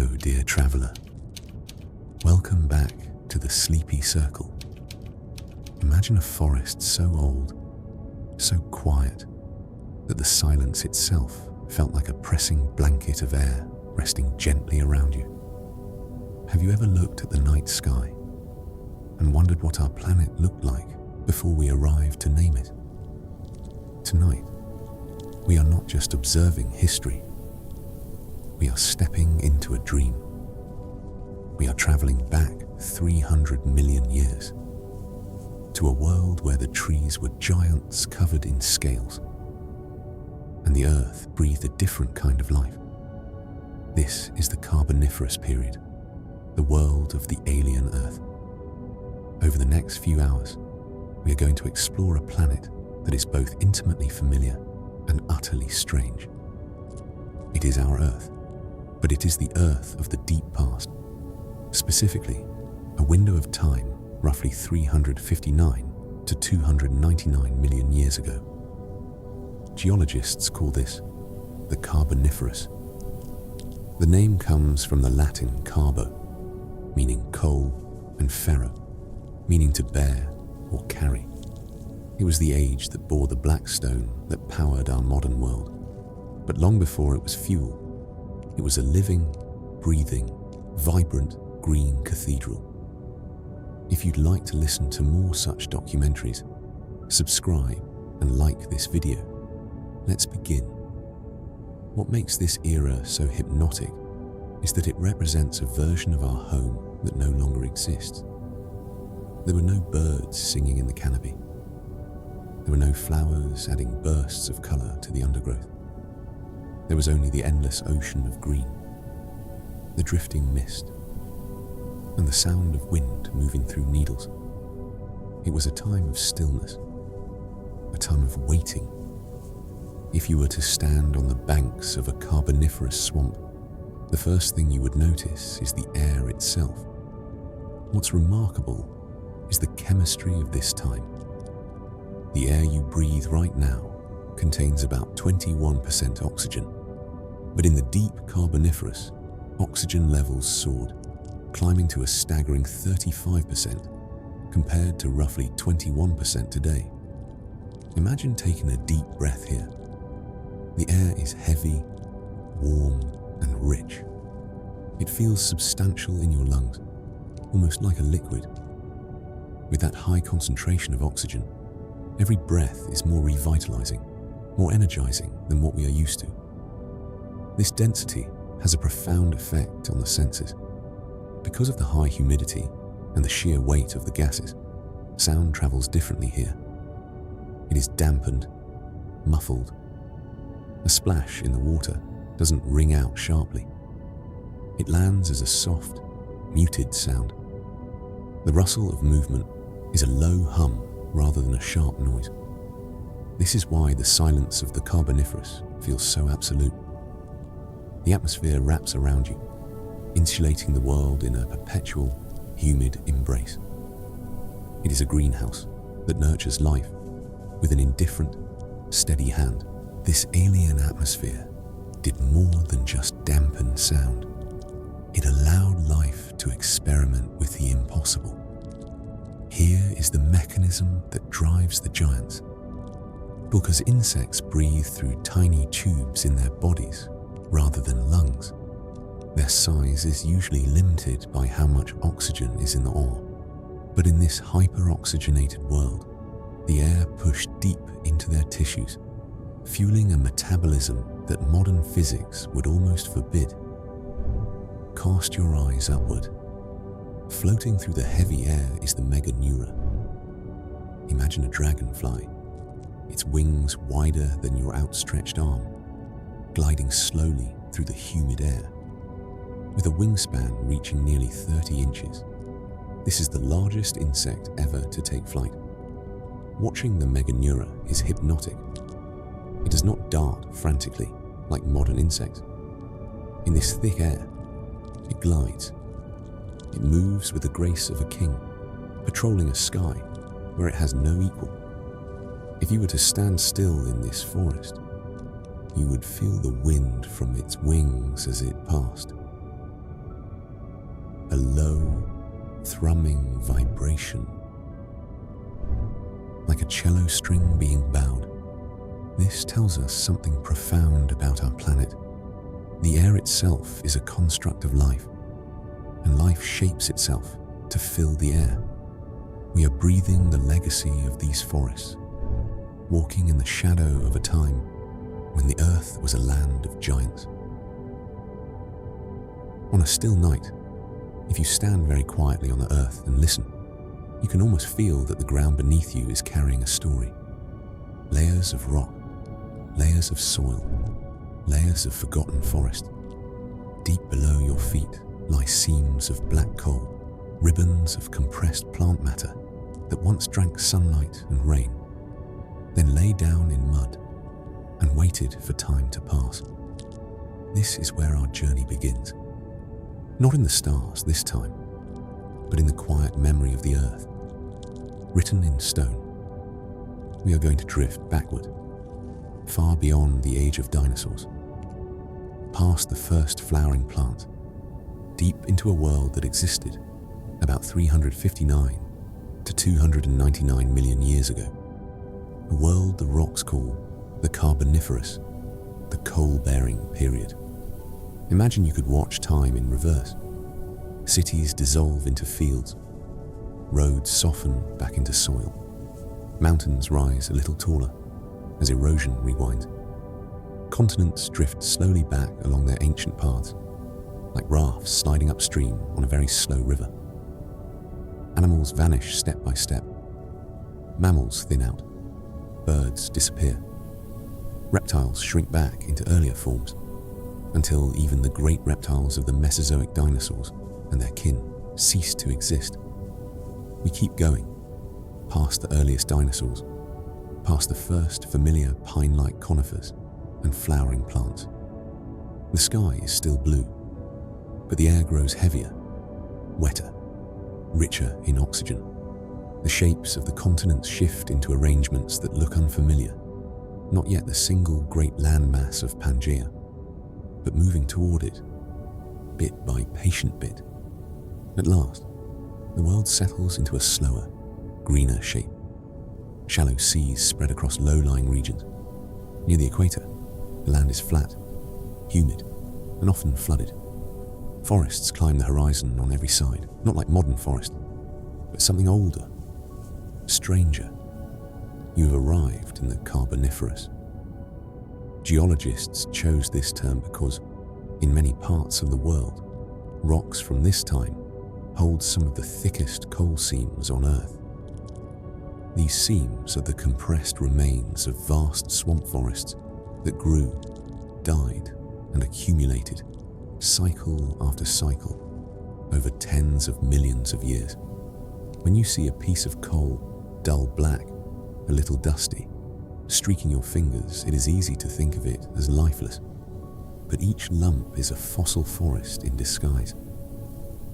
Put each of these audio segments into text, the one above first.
Hello, dear traveler. Welcome back to the Sleepy Circle. Imagine a forest so old, so quiet, that the silence itself felt like a pressing blanket of air resting gently around you. Have you ever looked at the night sky and wondered what our planet looked like before we arrived to name it? Tonight, we are not just observing history. We are stepping into a dream. We are traveling back 300 million years to a world where the trees were giants covered in scales and the earth breathed a different kind of life. This is the Carboniferous Period, the world of the alien Earth. Over the next few hours, we are going to explore a planet that is both intimately familiar and utterly strange. It is our Earth, but it is the Earth of the deep past, specifically a window of time roughly 359 to 299 million years ago. Geologists call this the Carboniferous. The name comes from the Latin carbo, meaning coal, and ferro, meaning to bear or carry. It was the age that bore the black stone that powered our modern world. But long before it was fuel, it was a living, breathing, vibrant green cathedral. If you'd like to listen to more such documentaries, subscribe and like this video. Let's begin. What makes this era so hypnotic is that it represents a version of our home that no longer exists. There were no birds singing in the canopy. There were no flowers adding bursts of colour to the undergrowth. There was only the endless ocean of green, the drifting mist, and the sound of wind moving through needles. It was a time of stillness, a time of waiting. If you were to stand on the banks of a carboniferous swamp, the first thing you would notice is the air itself. What's remarkable is the chemistry of this time. The air you breathe right now contains about 21% oxygen, but in the deep Carboniferous, oxygen levels soared, climbing to a staggering 35% compared to roughly 21% today. Imagine taking a deep breath here. The air is heavy, warm, and rich. It feels substantial in your lungs, almost like a liquid. With that high concentration of oxygen, every breath is more revitalizing, more energizing than what we are used to. This density has a profound effect on the senses. Because of the high humidity and the sheer weight of the gases, sound travels differently here. It is dampened, muffled. A splash in the water doesn't ring out sharply. It lands as a soft, muted sound. The rustle of movement is a low hum rather than a sharp noise. This is why the silence of the Carboniferous feels so absolute. The atmosphere wraps around you, insulating the world in a perpetual, humid embrace. It is a greenhouse that nurtures life with an indifferent, steady hand. This alien atmosphere did more than just dampen sound. It allowed life to experiment with the impossible. Here is the mechanism that drives the giants. Because insects breathe through tiny tubes in their bodies rather than lungs, their size is usually limited by how much oxygen is in the air. But in this hyper-oxygenated world, the air pushed deep into their tissues, fueling a metabolism that modern physics would almost forbid. Cast your eyes upward. Floating through the heavy air is the Meganeura. Imagine a dragonfly, its wings wider than your outstretched arm, gliding slowly through the humid air. With a wingspan reaching nearly 30 inches, this is the largest insect ever to take flight. Watching the Meganeura is hypnotic. It does not dart frantically like modern insects. In this thick air, it glides. It moves with the grace of a king, patrolling a sky where it has no equal. If you were to stand still in this forest, you would feel the wind from its wings as it passed. a low, thrumming vibration, like a cello string being bowed. This tells us something profound about our planet. The air itself is a construct of life, and life shapes itself to fill the air. We are breathing the legacy of these forests, walking in the shadow of a time when the earth was a land of giants. On a still night, if you stand very quietly on the earth and listen, you can almost feel that the ground beneath you is carrying a story. Layers of rock, layers of soil, layers of forgotten forest. Deep below your feet lie seams of black coal, ribbons of compressed plant matter that once drank sunlight and rain, then lay down in mud and waited for time to pass. This is where our journey begins. Not in the stars this time, but in the quiet memory of the earth. Written in stone, we are going to drift backward, far beyond the age of dinosaurs, past the first flowering plant, deep into a world that existed about 359 to 299 million years ago. A world the rocks call the Carboniferous, the coal-bearing period. Imagine you could watch time in reverse. Cities dissolve into fields, roads soften back into soil, mountains rise a little taller as erosion rewinds. Continents drift slowly back along their ancient paths, like rafts sliding upstream on a very slow river. Animals vanish step by step. Mammals thin out. Birds disappear. Reptiles shrink back into earlier forms, until even the great reptiles of the Mesozoic dinosaurs and their kin cease to exist. We keep going, past the earliest dinosaurs, past the first familiar pine-like conifers and flowering plants. The sky is still blue, but the air grows heavier, wetter, richer in oxygen. The shapes of the continents shift into arrangements that look unfamiliar, not yet the single great landmass of Pangaea, but moving toward it, bit by patient bit. At last, the world settles into a slower, greener shape. Shallow seas spread across low-lying regions. Near the equator, the land is flat, humid, and often flooded. Forests climb the horizon on every side, not like modern forest, but something older, stranger. You have arrived in the Carboniferous. Geologists chose this term because, in many parts of the world, rocks from this time hold some of the thickest coal seams on Earth. These seams are the compressed remains of vast swamp forests that grew, died, and accumulated, cycle after cycle, over tens of millions of years. When you see a piece of coal, dull black, a little dusty, streaking your fingers, it is easy to think of it as lifeless. But each lump is a fossil forest in disguise.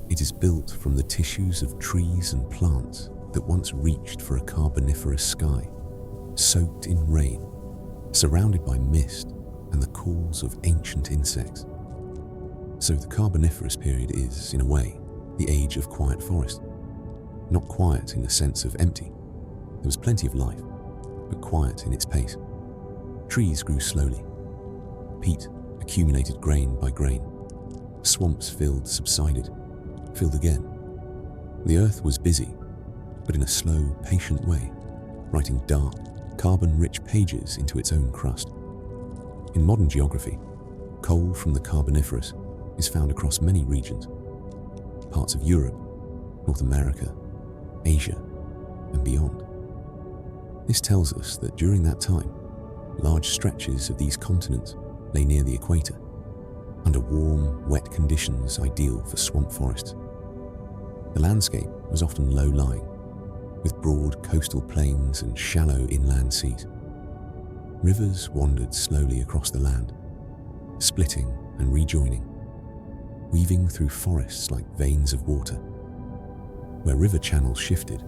It is built from the tissues of trees and plants that once reached for a carboniferous sky, soaked in rain, surrounded by mist and the calls of ancient insects. So the Carboniferous period is, in a way, the age of quiet forest. Not quiet in the sense of empty. There was plenty of life, but quiet in its pace. Trees grew slowly. Peat accumulated grain by grain. Swamps filled, subsided, filled again. The earth was busy, but in a slow, patient way, writing dark, carbon-rich pages into its own crust. In modern geography, coal from the Carboniferous is found across many regions. Parts of Europe, North America, Asia, and beyond. This tells us that during that time, large stretches of these continents lay near the equator, under warm, wet conditions ideal for swamp forests. The landscape was often low-lying, with broad coastal plains and shallow inland seas. Rivers wandered slowly across the land, splitting and rejoining, weaving through forests like veins of water. Where river channels shifted,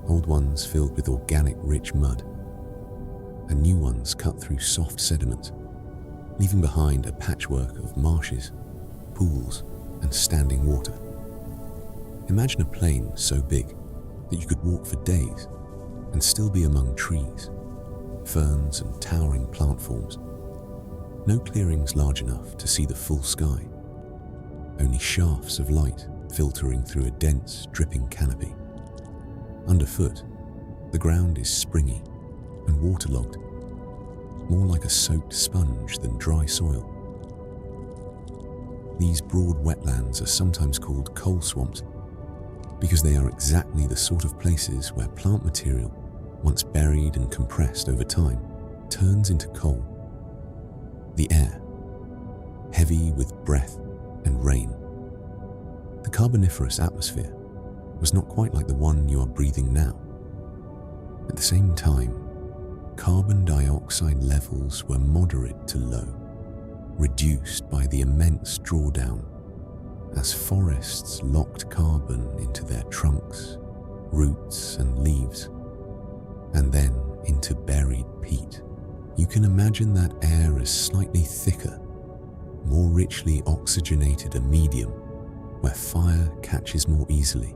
old ones filled with organic rich mud, and new ones cut through soft sediment, leaving behind a patchwork of marshes, pools, and standing water. Imagine a plain so big that you could walk for days and still be among trees, ferns and towering plant forms. No clearings large enough to see the full sky, only shafts of light filtering through a dense, dripping canopy. Underfoot, the ground is springy and waterlogged, more like a soaked sponge than dry soil. These broad wetlands are sometimes called coal swamps because they are exactly the sort of places where plant material, once buried and compressed over time, turns into coal. The air, heavy with breath and rain. The Carboniferous atmosphere was not quite like the one you are breathing now. At the same time, carbon dioxide levels were moderate to low, reduced by the immense drawdown as forests locked carbon into their trunks, roots and leaves, and then into buried peat. You can imagine that air as slightly thicker, more richly oxygenated a medium where fire catches more easily,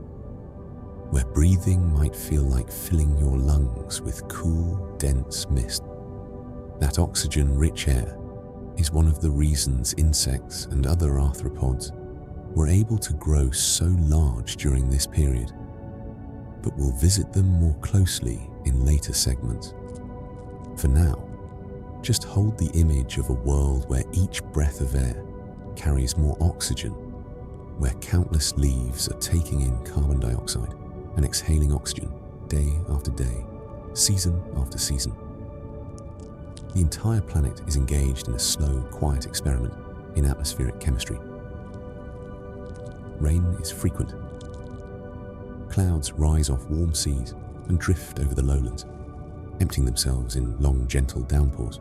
where breathing might feel like filling your lungs with cool, dense mist. That oxygen-rich air is one of the reasons insects and other arthropods were able to grow so large during this period, but we'll visit them more closely in later segments. For now, just hold the image of a world where each breath of air carries more oxygen, where countless leaves are taking in carbon dioxide and exhaling oxygen day after day, season after season. The entire planet is engaged in a slow, quiet experiment in atmospheric chemistry. Rain is frequent. Clouds rise off warm seas and drift over the lowlands, emptying themselves in long, gentle downpours.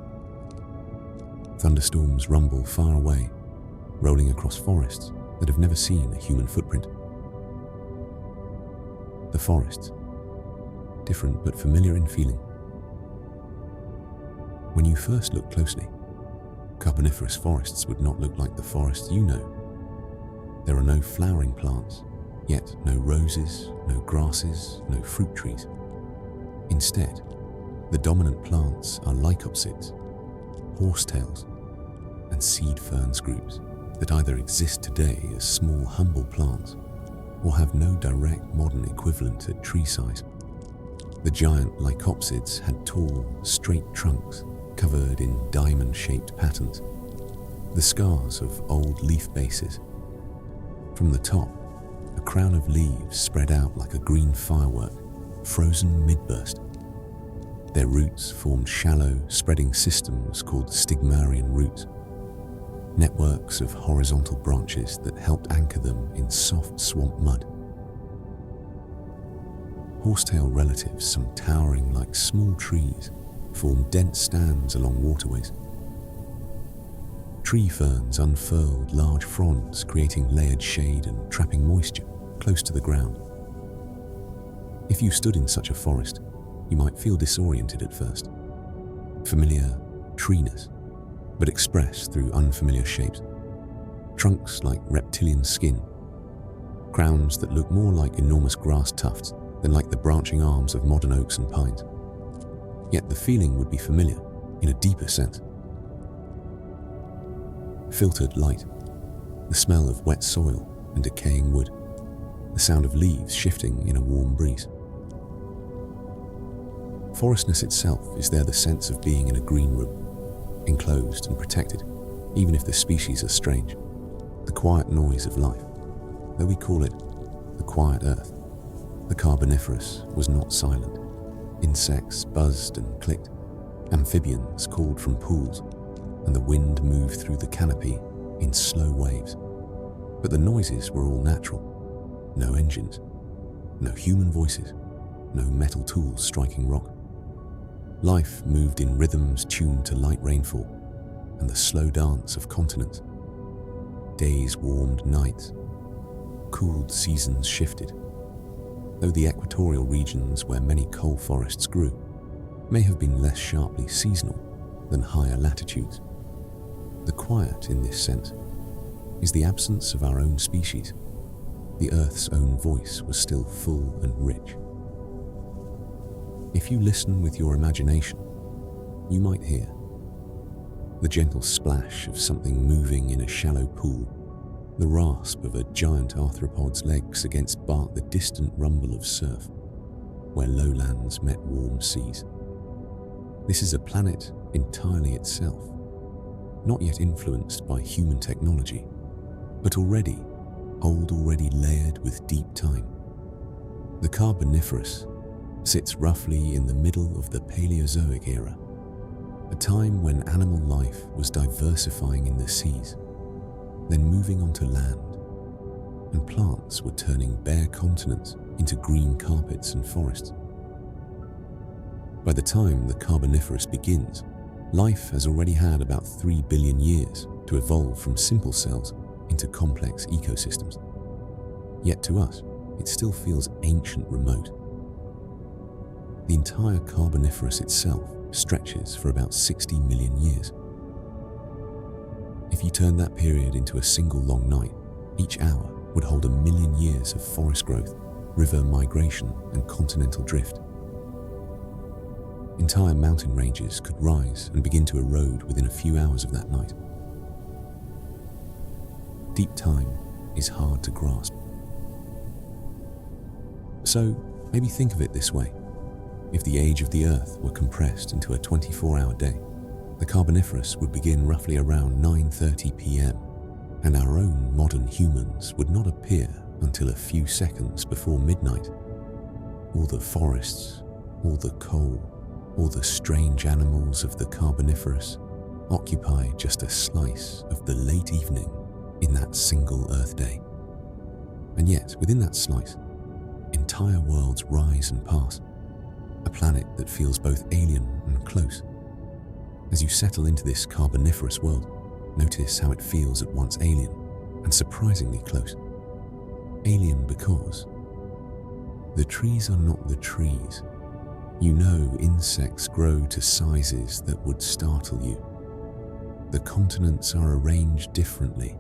Thunderstorms rumble far away, rolling across forests that have never seen a human footprint. The forests, different but familiar in feeling. When you first look closely, Carboniferous forests would not look like the forests you know. There are no flowering plants, yet no roses, no grasses, no fruit trees. Instead, the dominant plants are lycopsids, horsetails, and seed ferns groups that either exist today as small, humble plants or have no direct modern equivalent at tree size. The giant lycopsids had tall, straight trunks covered in diamond-shaped patterns, the scars of old leaf bases. From the top, a crown of leaves spread out like a green firework, frozen mid-burst. Their roots formed shallow, spreading systems called stigmarian roots, networks of horizontal branches that helped anchor them in soft swamp mud. Horsetail relatives, some towering like small trees, formed dense stands along waterways. Tree ferns unfurled large fronds, creating layered shade and trapping moisture close to the ground. If you stood in such a forest, you might feel disoriented at first. Familiar treeness, but expressed through unfamiliar shapes. Trunks like reptilian skin, crowns that look more like enormous grass tufts than like the branching arms of modern oaks and pines. Yet the feeling would be familiar in a deeper sense. Filtered light, the smell of wet soil and decaying wood, the sound of leaves shifting in a warm breeze. Forestness itself is there the sense of being in a green room, enclosed and protected, even if the species are strange. The quiet noise of life, though we call it the quiet earth, the Carboniferous was not silent. Insects buzzed and clicked, amphibians called from pools, and the wind moved through the canopy in slow waves. But the noises were all natural. No engines, no human voices, no metal tools striking rock. Life moved in rhythms tuned to light rainfall and the slow dance of continents. Days warmed nights, cooled seasons shifted, though the equatorial regions where many coal forests grew may have been less sharply seasonal than higher latitudes. The quiet in this sense is the absence of our own species, the Earth's own voice was still full and rich. If you listen with your imagination, you might hear the gentle splash of something moving in a shallow pool, the rasp of a giant arthropod's legs against the distant rumble of surf, where lowlands met warm seas. This is a planet entirely itself, not yet influenced by human technology, but already layered with deep time. The Carboniferous sits roughly in the middle of the Paleozoic era, a time when animal life was diversifying in the seas, then moving onto land, and plants were turning bare continents into green carpets and forests. By the time the Carboniferous begins, life has already had about 3 billion years to evolve from simple cells into complex ecosystems. Yet to us, it still feels ancient remote. The entire Carboniferous itself stretches for about 60 million years. If you turn that period into a single long night, each hour would hold 1 million years of forest growth, river migration, and continental drift. Entire mountain ranges could rise and begin to erode within a few hours of that night. Deep time is hard to grasp. So maybe think of it this way. If the age of the Earth were compressed into a 24-hour day, the Carboniferous would begin roughly around 9:30 p.m., and our own modern humans would not appear until a few seconds before midnight. All the forests, all the coal, all the strange animals of the Carboniferous occupy just a slice of the late evening in that single Earth day. And yet, within that slice, entire worlds rise and pass, a planet that feels both alien and close. As you settle into this Carboniferous world, notice how it feels at once alien and surprisingly close. Alien because the trees are not the trees. You know insects grow to sizes that would startle you. The continents are arranged differently,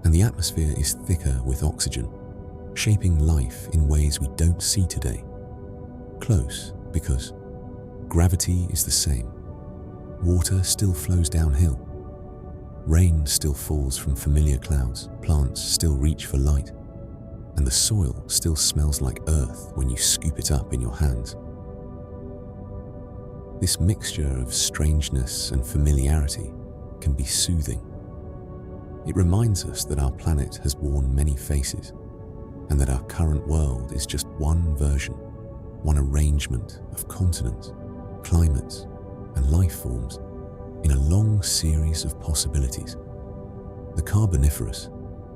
and the atmosphere is thicker with oxygen, shaping life in ways we don't see today. Close because gravity is the same. Water still flows downhill. Rain still falls from familiar clouds. Plants still reach for light. And the soil still smells like earth when you scoop it up in your hands. This mixture of strangeness and familiarity can be soothing. It reminds us that our planet has worn many faces, and that our current world is just one version, one arrangement of continents, climates, and life forms in a long series of possibilities. The Carboniferous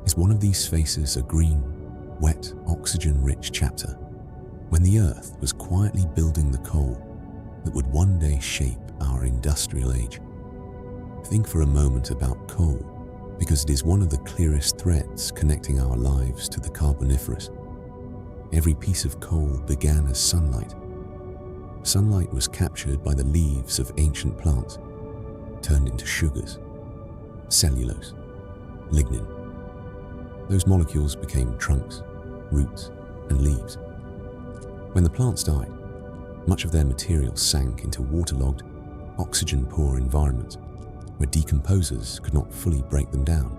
is one of these faces, a green, wet, oxygen-rich chapter, when the Earth was quietly building the coal that would one day shape our industrial age. Think for a moment about coal, because it is one of the clearest threads connecting our lives to the Carboniferous. Every piece of coal began as sunlight. Sunlight was captured by the leaves of ancient plants, turned into sugars, cellulose, lignin. Those molecules became trunks, roots, and leaves. When the plants died, much of their material sank into waterlogged, oxygen-poor environments where decomposers could not fully break them down.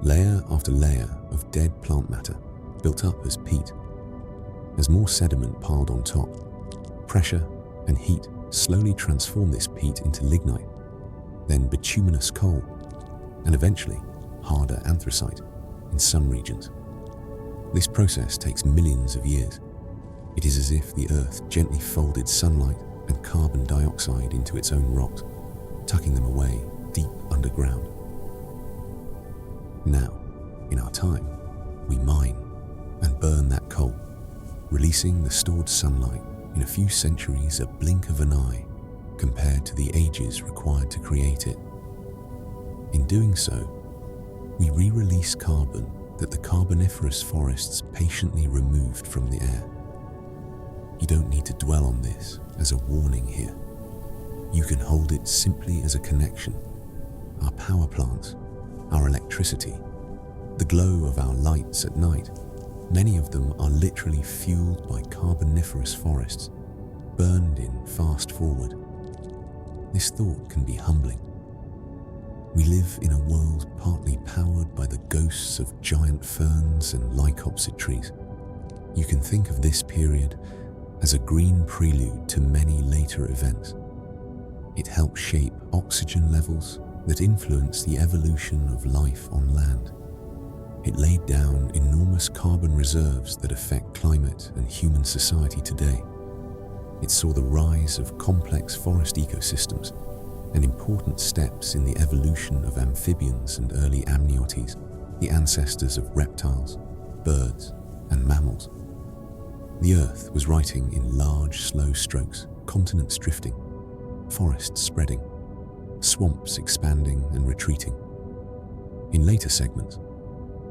Layer after layer of dead plant matter built up as peat. As more sediment piled on top, pressure and heat slowly transformed this peat into lignite, then bituminous coal, and eventually harder anthracite in some regions. This process takes millions of years. It is as if the Earth gently folded sunlight and carbon dioxide into its own rocks, tucking them away deep underground. Now, in our time, we mine and burn that coal, releasing the stored sunlight in a few centuries, a blink of an eye, compared to the ages required to create it. In doing so, we re-release carbon that the Carboniferous forests patiently removed from the air. You don't need to dwell on this as a warning here. You can hold it simply as a connection. Our power plants, our electricity, the glow of our lights at night, Many of them are literally fueled by carboniferous forests, burned in fast forward. This thought can be humbling. We live in a world partly powered by the ghosts of giant ferns and lycopsid trees. You can think of this period as a green prelude to many later events. It helped shape oxygen levels that influence the evolution of life on land. It laid down enormous carbon reserves that affect climate and human society today. It saw the rise of complex forest ecosystems and important steps in the evolution of amphibians and early amniotes, the ancestors of reptiles, birds, and mammals. The Earth was writing in large, slow strokes, continents drifting, forests spreading, swamps expanding and retreating. In later segments,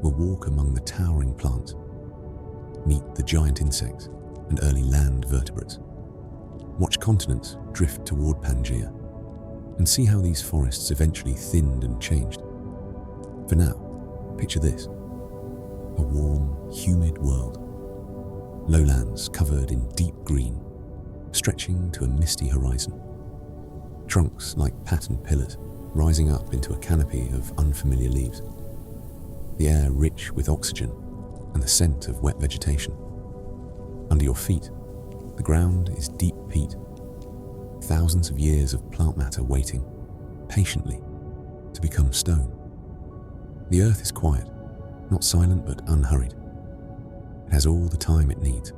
we'll walk among the towering plants, meet the giant insects and early land vertebrates, watch continents drift toward Pangaea, and see how these forests eventually thinned and changed. For now, picture this: a warm, humid world. Lowlands covered in deep green, stretching to a misty horizon. Trunks like patterned pillars rising up into a canopy of unfamiliar leaves. The air rich with oxygen and the scent of wet vegetation. Under your feet, the ground is deep peat. Thousands of years of plant matter waiting, patiently, to become stone. The earth is quiet, not silent but unhurried. It has all the time it needs.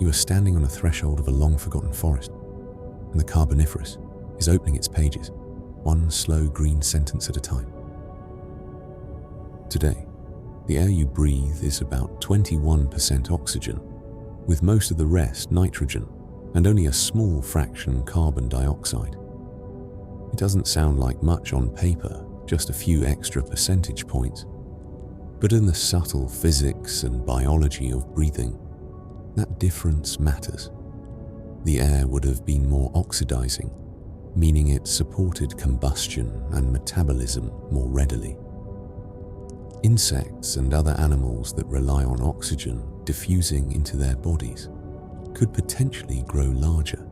You are standing on a threshold of a long-forgotten forest, and the Carboniferous is opening its pages, one slow green sentence at a time. Today, the air you breathe is about 21% oxygen, with most of the rest nitrogen, and only a small fraction carbon dioxide. It doesn't sound like much on paper, just a few extra percentage points. But in the subtle physics and biology of breathing, that difference matters. The air would have been more oxidizing, meaning it supported combustion and metabolism more readily. Insects and other animals that rely on oxygen diffusing into their bodies could potentially grow larger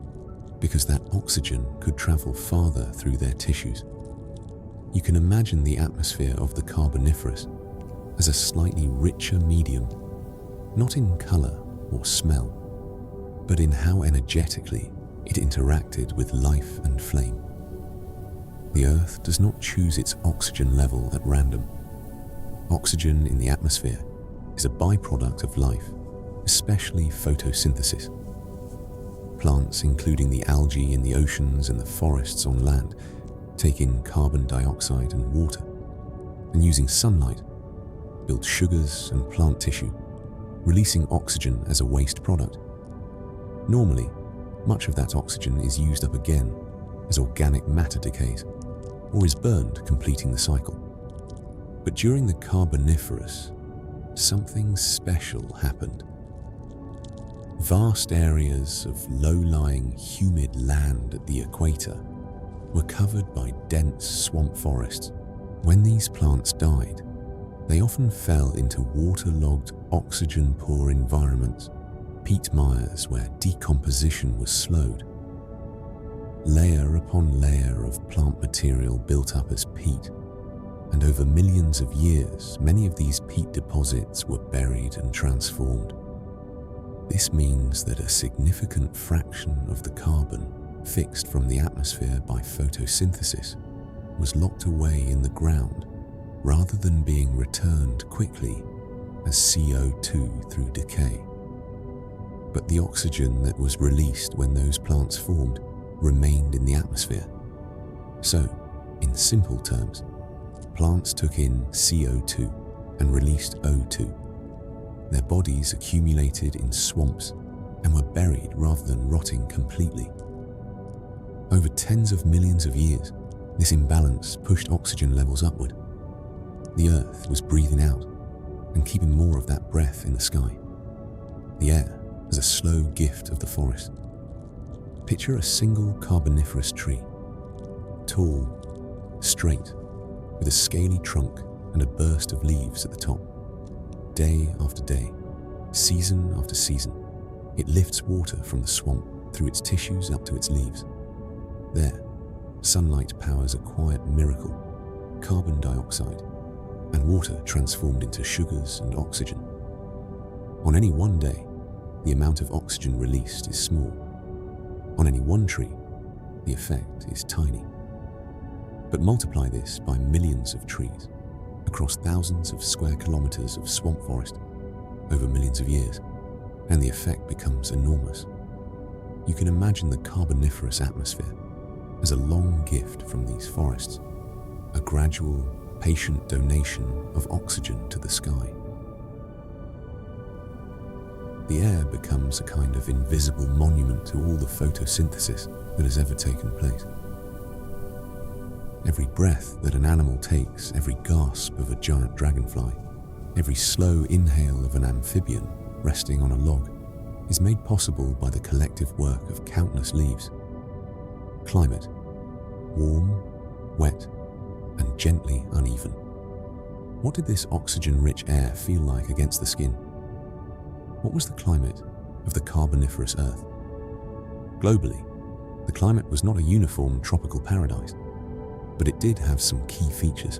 because that oxygen could travel farther through their tissues. You can imagine the atmosphere of the Carboniferous as a slightly richer medium, not in color or smell, but in how energetically it interacted with life and flame. The Earth does not choose its oxygen level at random. Oxygen in the atmosphere is a byproduct of life, especially photosynthesis. Plants, including the algae in the oceans and the forests on land, take in carbon dioxide and water, and using sunlight, build sugars and plant tissue, releasing oxygen as a waste product. Normally, much of that oxygen is used up again as organic matter decays, or is burned, completing the cycle. But during the Carboniferous, something special happened. Vast areas of low-lying, humid land at the equator were covered by dense swamp forests. When these plants died, they often fell into waterlogged, oxygen-poor environments, peat mires where decomposition was slowed. Layer upon layer of plant material built up as peat, and over millions of years, many of these peat deposits were buried and transformed. This means that a significant fraction of the carbon fixed from the atmosphere by photosynthesis was locked away in the ground rather than being returned quickly as CO2 through decay. But the oxygen that was released when those plants formed remained in the atmosphere. So, in simple terms, plants took in CO2 and released O2. Their bodies accumulated in swamps and were buried rather than rotting completely. Over tens of millions of years, this imbalance pushed oxygen levels upward. The Earth was breathing out and keeping more of that breath in the sky. The air as a slow gift of the forest. Picture a single Carboniferous tree, tall, straight, with a scaly trunk and a burst of leaves at the top. day after day, season after season, it lifts water from the swamp through its tissues up to its leaves. There, sunlight powers a quiet miracle, carbon dioxide, and water transformed into sugars and oxygen. On any one day, the amount of oxygen released is small. On any one tree, the effect is tiny. But multiply this by millions of trees, across thousands of square kilometers of swamp forest, over millions of years, and the effect becomes enormous. You can imagine the Carboniferous atmosphere as a long gift from these forests, a gradual, patient donation of oxygen to the sky. The air becomes a kind of invisible monument to all the photosynthesis that has ever taken place. Every breath that an animal takes, every gasp of a giant dragonfly, every slow inhale of an amphibian resting on a log is made possible by the collective work of countless leaves. Climate: warm, wet, and gently uneven. What did this oxygen-rich air feel like against the skin? What was the climate of the Carboniferous Earth? Globally, the climate was not a uniform tropical paradise, but it did have some key features.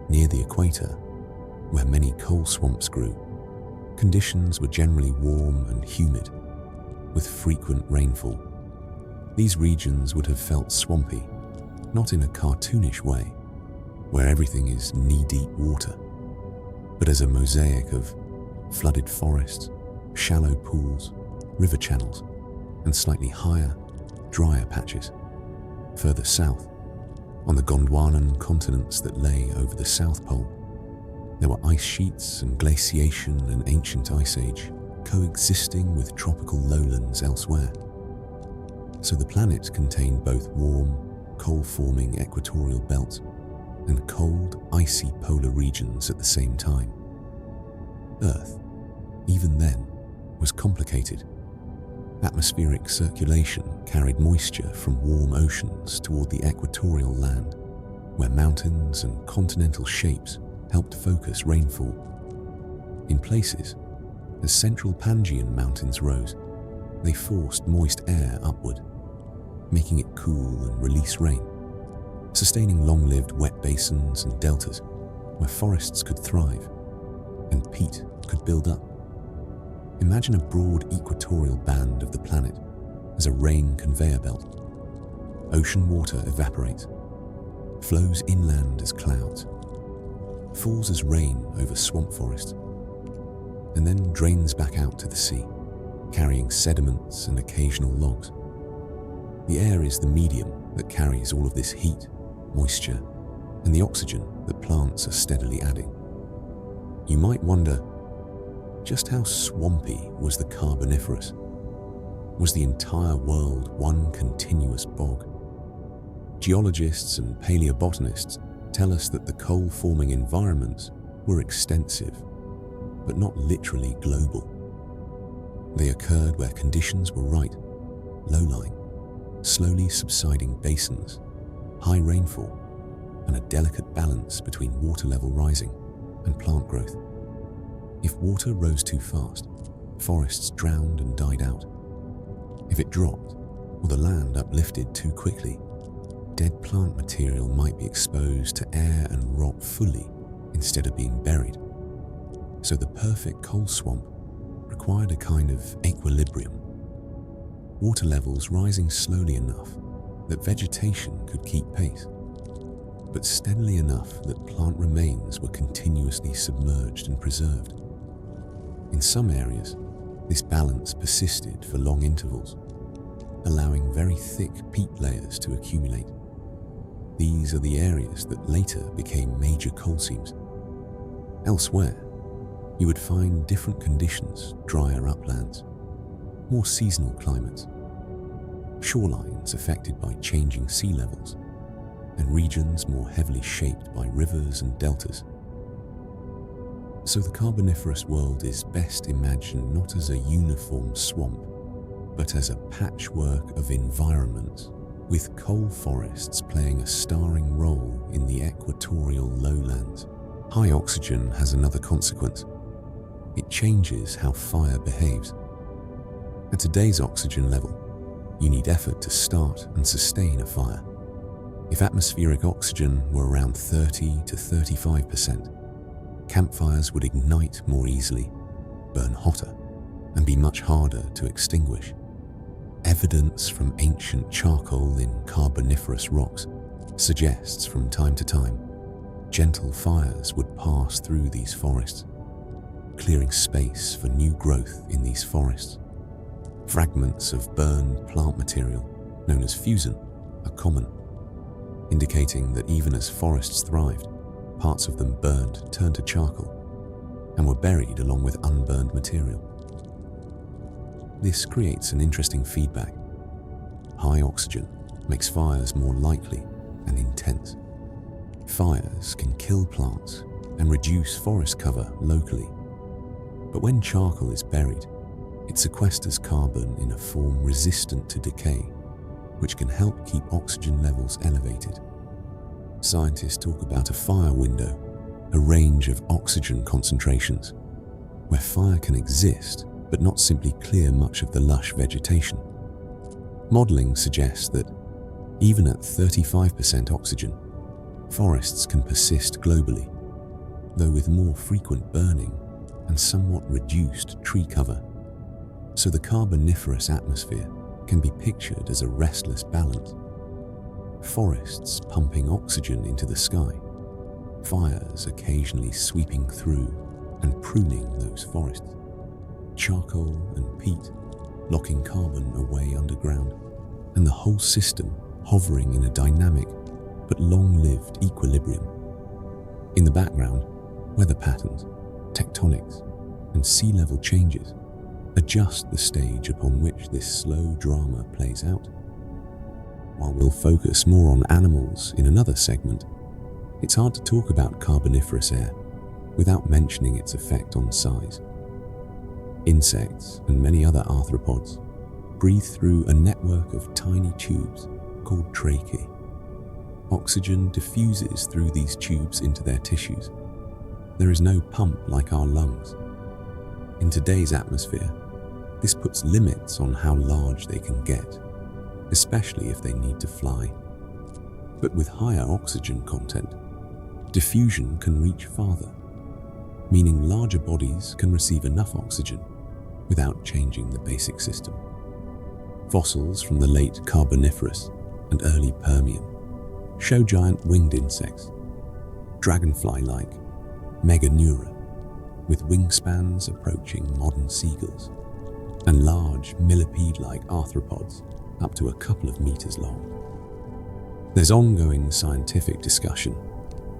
Near the equator, where many coal swamps grew, conditions were generally warm and humid, with frequent rainfall. These regions would have felt swampy, not in a cartoonish way, where everything is knee-deep water, but as a mosaic of flooded forests, shallow pools, river channels, and slightly higher, drier patches. Further south, on the Gondwanan continents that lay over the South Pole, there were ice sheets and glaciation and ancient ice age coexisting with tropical lowlands elsewhere. So the planet contained both warm, coal-forming equatorial belts and cold, icy polar regions at the same time. Earth, even then, was complicated. Atmospheric circulation carried moisture from warm oceans toward the equatorial land, where mountains and continental shapes helped focus rainfall. In places, as central Pangean mountains rose, they forced moist air upward, making it cool and release rain, sustaining long-lived wet basins and deltas where forests could thrive and peat could build up. Imagine a broad equatorial band of the planet as a rain conveyor belt. Ocean water evaporates, flows inland as clouds, falls as rain over swamp forests, and then drains back out to the sea, carrying sediments and occasional logs. The air is the medium that carries all of this heat, moisture, and the oxygen that plants are steadily adding. You might wonder, just how swampy was the Carboniferous? Was the entire world one continuous bog? Geologists and paleobotanists tell us that the coal-forming environments were extensive, but not literally global. They occurred where conditions were right: low-lying, slowly subsiding basins, high rainfall, and a delicate balance between water level rising and plant growth. If water rose too fast, forests drowned and died out. If it dropped, or the land uplifted too quickly, dead plant material might be exposed to air and rot fully instead of being buried. So the perfect coal swamp required a kind of equilibrium. Water levels rising slowly enough that vegetation could keep pace, but steadily enough that plant remains were continuously submerged and preserved. In some areas, this balance persisted for long intervals, allowing very thick peat layers to accumulate. These are the areas that later became major coal seams. Elsewhere, you would find different conditions: drier uplands, more seasonal climates, shorelines affected by changing sea levels, and regions more heavily shaped by rivers and deltas. So the Carboniferous world is best imagined not as a uniform swamp, but as a patchwork of environments, with coal forests playing a starring role in the equatorial lowlands. High oxygen has another consequence. it changes how fire behaves. At today's oxygen level, you need effort to start and sustain a fire. If atmospheric oxygen were around 30 to 35%, campfires would ignite more easily, burn hotter, and be much harder to extinguish. Evidence from ancient charcoal in Carboniferous rocks suggests from time to time, gentle fires would pass through these forests, clearing space for new growth in these forests. Fragments of burned plant material, known as fusion, are common, indicating that even as forests thrived, parts of them burned turned to charcoal and were buried along with unburned material. This creates an interesting feedback. High oxygen makes fires more likely and intense. Fires can kill plants and reduce forest cover locally. But when charcoal is buried, it sequesters carbon in a form resistant to decay, which can help keep oxygen levels elevated. Scientists talk about a fire window, a range of oxygen concentrations, where fire can exist but not simply clear much of the lush vegetation. Modeling suggests that even at 35% oxygen, forests can persist globally, though with more frequent burning and somewhat reduced tree cover. So the Carboniferous atmosphere can be pictured as a restless balance. Forests pumping oxygen into the sky, fires occasionally sweeping through and pruning those forests, charcoal and peat locking carbon away underground, and the whole system hovering in a dynamic but long-lived equilibrium. In the background, weather patterns, tectonics, and sea level changes adjust the stage upon which this slow drama plays out. While we'll focus more on animals in another segment, it's hard to talk about Carboniferous air without mentioning its effect on size. Insects and many other arthropods breathe through a network of tiny tubes called tracheae. Oxygen diffuses through these tubes into their tissues. There is no pump like our lungs. In today's atmosphere, this puts limits on how large they can get, especially if they need to fly. But with higher oxygen content, diffusion can reach farther, meaning larger bodies can receive enough oxygen without changing the basic system. Fossils from the late Carboniferous and early Permian show giant winged insects, dragonfly-like Meganeura, with wingspans approaching modern seagulls, and large millipede-like arthropods up to a couple of meters long. There's ongoing scientific discussion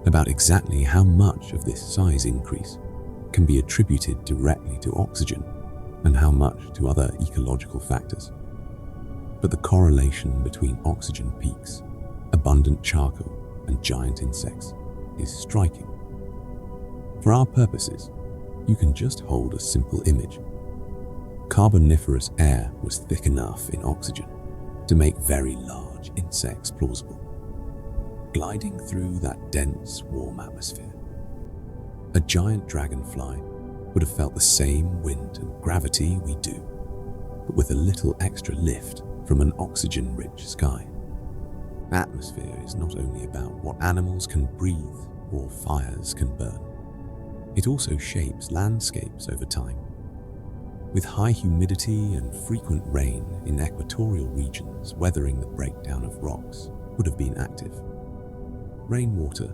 about exactly how much of this size increase can be attributed directly to oxygen and how much to other ecological factors. But the correlation between oxygen peaks, abundant charcoal, and giant insects is striking. For our purposes, you can just hold a simple image. Carboniferous air was thick enough in oxygen to make very large insects plausible, gliding through that dense, warm atmosphere. A giant dragonfly would have felt the same wind and gravity we do, but with a little extra lift from an oxygen-rich sky. Atmosphere is not only about what animals can breathe or fires can burn. It also shapes landscapes over time. With high humidity and frequent rain in equatorial regions, weathering the breakdown of rocks would have been active. Rainwater,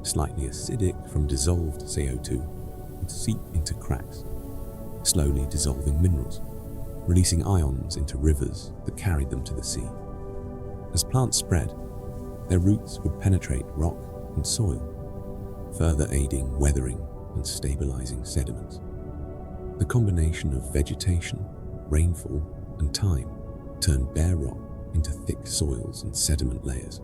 slightly acidic from dissolved CO2, would seep into cracks, slowly dissolving minerals, releasing ions into rivers that carried them to the sea. As plants spread, their roots would penetrate rock and soil, further aiding weathering and stabilizing sediments. The combination of vegetation, rainfall, and time turned bare rock into thick soils and sediment layers.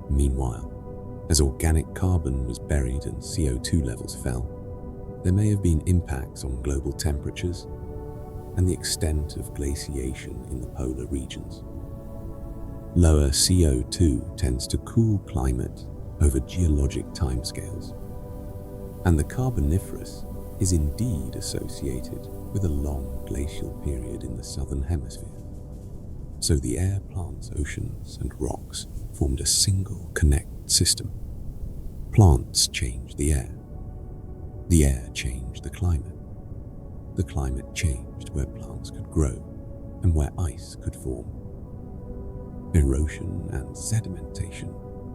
Meanwhile, as organic carbon was buried and CO2 levels fell, there may have been impacts on global temperatures and the extent of glaciation in the polar regions. Lower CO2 tends to cool climate over geologic timescales. And the Carboniferous is indeed associated with a long glacial period in the southern hemisphere. So the air, plants, oceans, and rocks formed a single connected system. Plants changed the air changed the climate changed where plants could grow and where ice could form. Erosion and sedimentation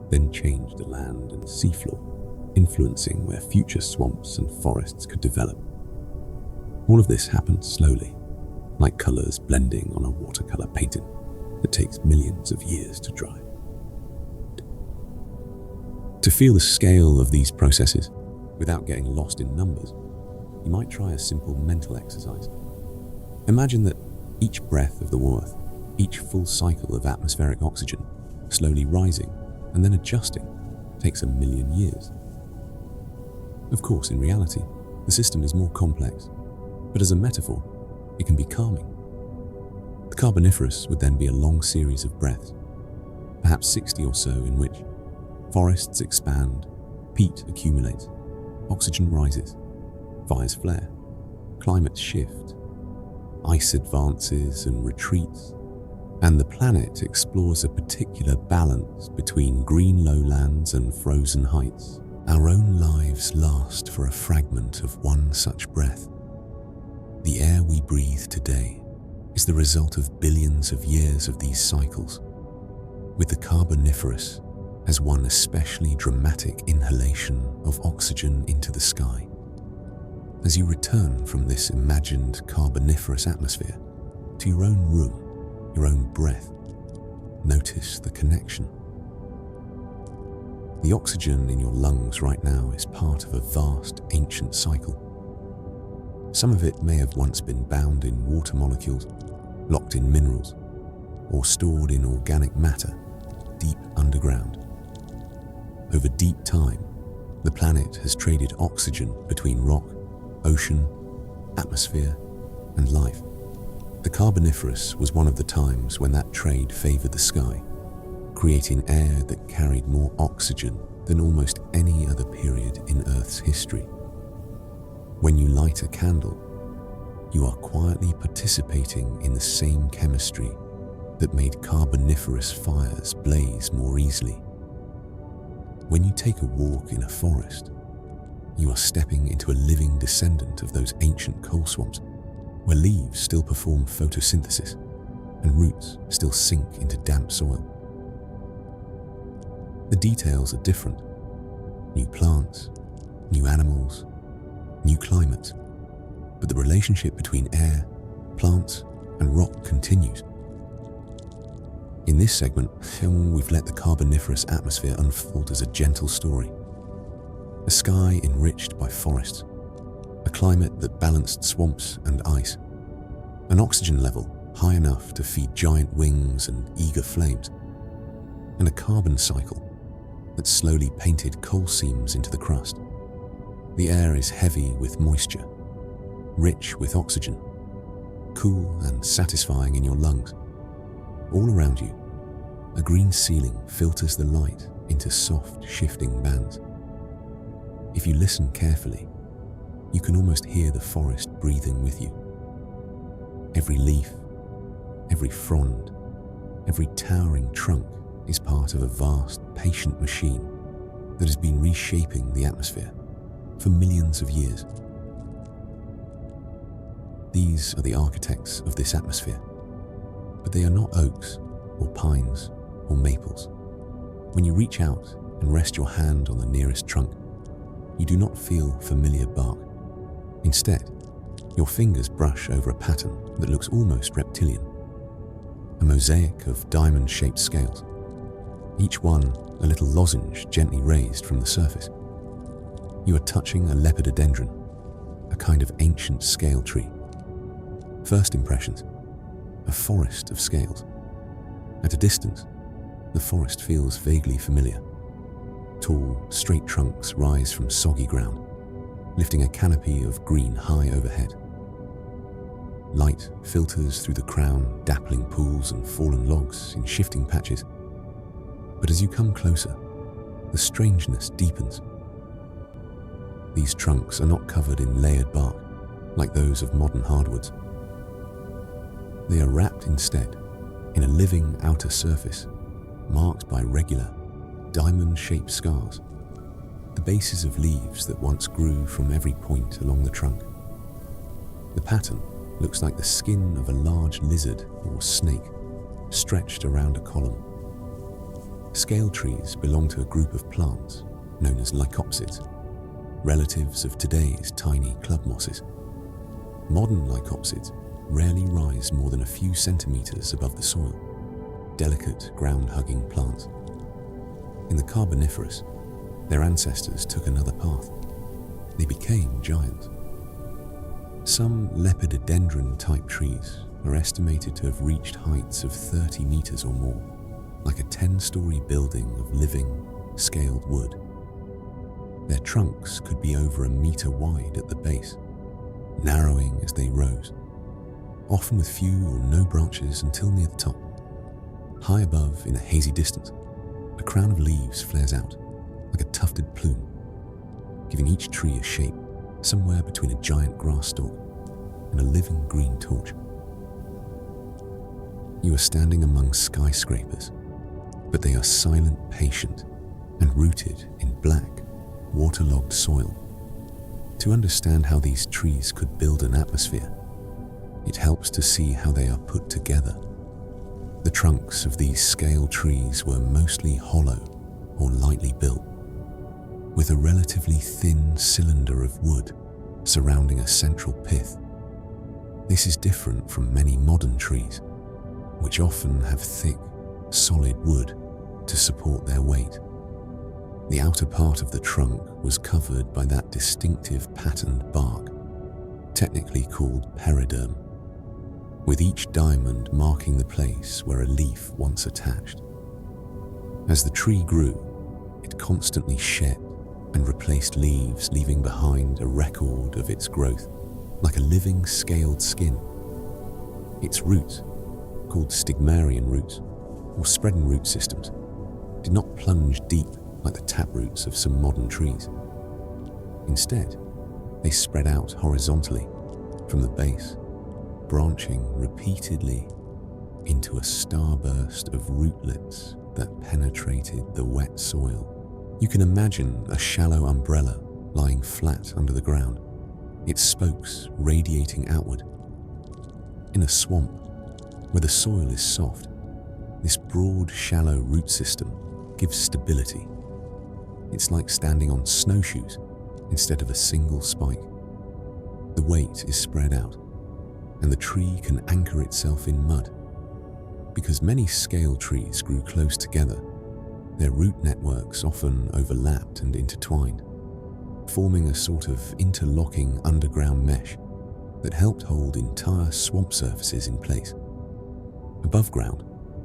then changed the land and seafloor, influencing where future swamps and forests could develop. All of this happened slowly, like colors blending on a watercolor painting that takes millions of years to dry. To feel the scale of these processes without getting lost in numbers, you might try a simple mental exercise. Imagine that each breath of the earth, each full cycle of atmospheric oxygen, slowly rising and then adjusting, takes 1 million years. Of course, in reality, the system is more complex, but as a metaphor, it can be calming. The Carboniferous would then be a long series of breaths, perhaps 60 or so, in which forests expand, peat accumulates, oxygen rises, fires flare, climates shift, ice advances and retreats, and the planet explores a particular balance between green lowlands and frozen heights. Our own lives last for a fragment of one such breath. The air we breathe today is the result of billions of years of these cycles, with the Carboniferous as one especially dramatic inhalation of oxygen into the sky. As you return from this imagined Carboniferous atmosphere to your own room, your own breath, notice the connection. The oxygen in your lungs right now is part of a vast ancient cycle. Some of it may have once been bound in water molecules, locked in minerals, or stored in organic matter deep underground. Over deep time, the planet has traded oxygen between rock, ocean, atmosphere, and life. The Carboniferous was one of the times when that trade favored the sky, creating air that carried more oxygen than almost any other period in Earth's history. When you light a candle, you are quietly participating in the same chemistry that made Carboniferous fires blaze more easily. When you take a walk in a forest, you are stepping into a living descendant of those ancient coal swamps, where leaves still perform photosynthesis and roots still sink into damp soil. The details are different. New plants, new animals, new climates, but the relationship between air, plants, and rock continues. In this segment, we've let the Carboniferous atmosphere unfold as a gentle story. A sky enriched by forests, a climate that balanced swamps and ice, an oxygen level high enough to feed giant wings and eager flames, and a carbon cycle that slowly painted coal seams into the crust. The air is heavy with moisture, rich with oxygen, cool and satisfying in your lungs. All around you, a green ceiling filters the light into soft, shifting bands. If you listen carefully, you can almost hear the forest breathing with you. Every leaf, every frond, every towering trunk is part of a vast, patient machine that has been reshaping the atmosphere for millions of years. These are the architects of this atmosphere, but they are not oaks or pines or maples. When you reach out and rest your hand on the nearest trunk, you do not feel familiar bark. Instead, your fingers brush over a pattern that looks almost reptilian, a mosaic of diamond-shaped scales, each one a little lozenge gently raised from the surface. You are touching a lepidodendron, a kind of ancient scale tree. First impressions, a forest of scales. At a distance, the forest feels vaguely familiar. Tall, straight trunks rise from soggy ground, lifting a canopy of green high overhead. Light filters through the crown, dappling pools and fallen logs in shifting patches. But as you come closer, the strangeness deepens. these trunks are not covered in layered bark like those of modern hardwoods. They are wrapped instead in a living outer surface marked by regular, diamond-shaped scars, the bases of leaves that once grew from every point along the trunk. The pattern looks like the skin of a large lizard or snake stretched around a column. Scale trees belong to a group of plants known as lycopsids, relatives of today's tiny club mosses. Modern lycopsids rarely rise more than a few centimeters above the soil, delicate ground-hugging plants. In the Carboniferous, their ancestors took another path. They became giants. Some lepidodendron-type trees are estimated to have reached heights of 30 meters or more, like a 10-story building of living, scaled wood. Their trunks could be over a meter wide at the base, narrowing as they rose, often with few or no branches until near the top. High above, in a hazy distance, a crown of leaves flares out, like a tufted plume, giving each tree a shape somewhere between a giant grass stalk and a living green torch. You are standing among skyscrapers, but they are silent, patient, and rooted in black, waterlogged soil. To understand how these trees could build an atmosphere, it helps to see how they are put together. The trunks of these scale trees were mostly hollow or lightly built, with a relatively thin cylinder of wood surrounding a central pith. This is different from many modern trees, which often have thick, solid wood to support their weight. The outer part of the trunk was covered by that distinctive patterned bark, technically called periderm, with each diamond marking the place where a leaf once attached. As the tree grew, it constantly shed and replaced leaves, leaving behind a record of its growth, like a living scaled skin. Its roots, called stigmarian roots, or spreading root systems, did not plunge deep like the taproots of some modern trees. Instead, they spread out horizontally from the base, branching repeatedly into a starburst of rootlets that penetrated the wet soil. You can imagine a shallow umbrella lying flat under the ground, its spokes radiating outward. In a swamp, where the soil is soft, this broad, shallow root system gives stability. It's like standing on snowshoes instead of a single spike. The weight is spread out, and the tree can anchor itself in mud. Because many scale trees grew close together, their root networks often overlapped and intertwined, forming a sort of interlocking underground mesh that helped hold entire swamp surfaces in place. Above ground,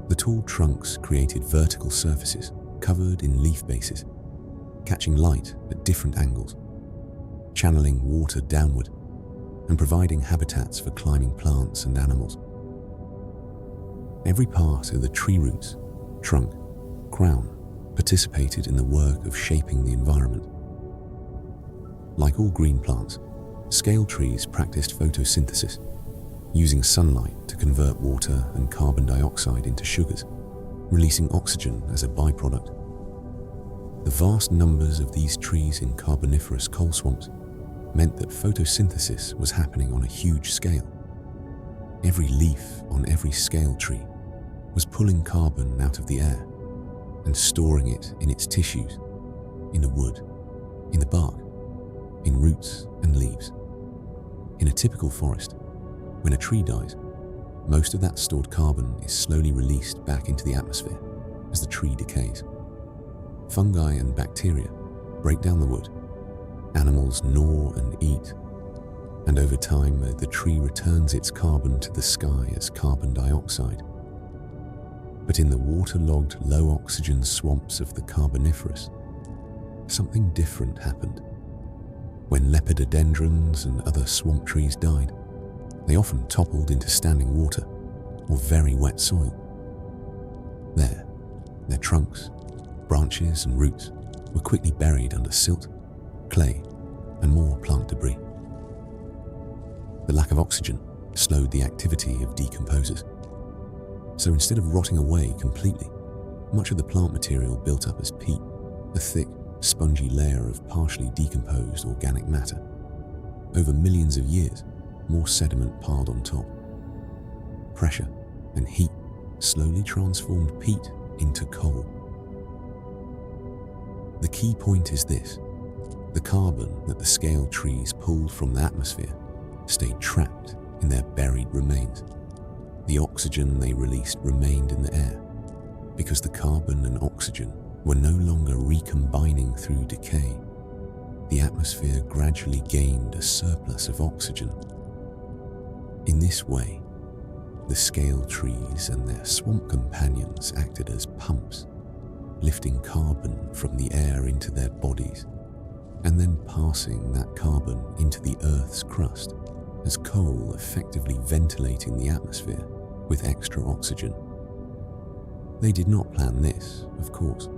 the tall trunks created vertical surfaces covered in leaf bases, catching light at different angles, channeling water downward, and providing habitats for climbing plants and animals. Every part of the tree roots, trunk, crown participated in the work of shaping the environment. Like all green plants, scale trees practiced photosynthesis, using sunlight to convert water and carbon dioxide into sugars, releasing oxygen as a byproduct. The vast numbers of these trees in Carboniferous coal swamps meant that photosynthesis was happening on a huge scale. Every leaf on every scale tree was pulling carbon out of the air and storing it in its tissues, in the wood, in the bark, in roots and leaves. In a typical forest, when a tree dies, most of that stored carbon is slowly released back into the atmosphere as the tree decays. Fungi and bacteria break down the wood, animals gnaw and eat, and over time the tree returns its carbon to the sky as carbon dioxide. But in the waterlogged, low-oxygen swamps of the Carboniferous, something different happened. When lepidodendrons and other swamp trees died, they often toppled into standing water or very wet soil. There, their trunks, branches and roots were quickly buried under silt, clay, and more plant debris. The lack of oxygen slowed the activity of decomposers. So instead of rotting away completely, much of the plant material built up as peat, a thick, spongy layer of partially decomposed organic matter. Over millions of years, more sediment piled on top. Pressure and heat slowly transformed peat into coal. The key point is this: the carbon that the scale trees pulled from the atmosphere stayed trapped in their buried remains. The oxygen they released remained in the air, because the carbon and oxygen were no longer recombining through decay. The atmosphere gradually gained a surplus of oxygen. In this way, the scale trees and their swamp companions acted as pumps, lifting carbon from the air into their bodies, and then passing that carbon into the Earth's crust as coal, effectively ventilating the atmosphere with extra oxygen. They did not plan this, of course.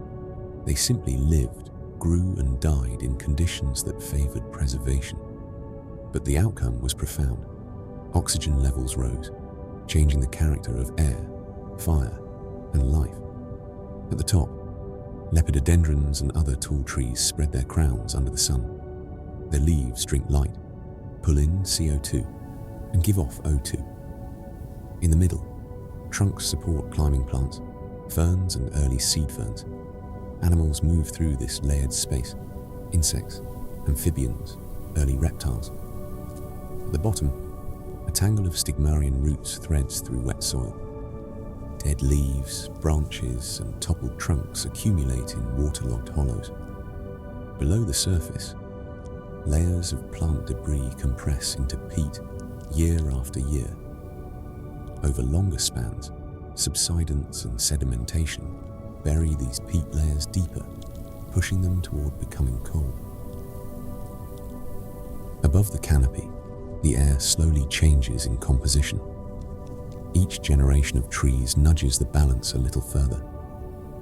They simply lived, grew and died in conditions that favored preservation. But the outcome was profound. Oxygen levels rose, changing the character of air, fire, and life. At the top, lepidodendrons and other tall trees spread their crowns under the sun. Their leaves drink light, pull in CO2, and give off O2. In the middle, trunks support climbing plants, ferns and early seed ferns. Animals move through this layered space: insects, amphibians, early reptiles. At the bottom, a tangle of stigmarian roots threads through wet soil. Dead leaves, branches, and toppled trunks accumulate in waterlogged hollows. Below the surface, layers of plant debris compress into peat year after year. Over longer spans, subsidence and sedimentation bury these peat layers deeper, pushing them toward becoming coal. Above the canopy, the air slowly changes in composition. Each generation of trees nudges the balance a little further.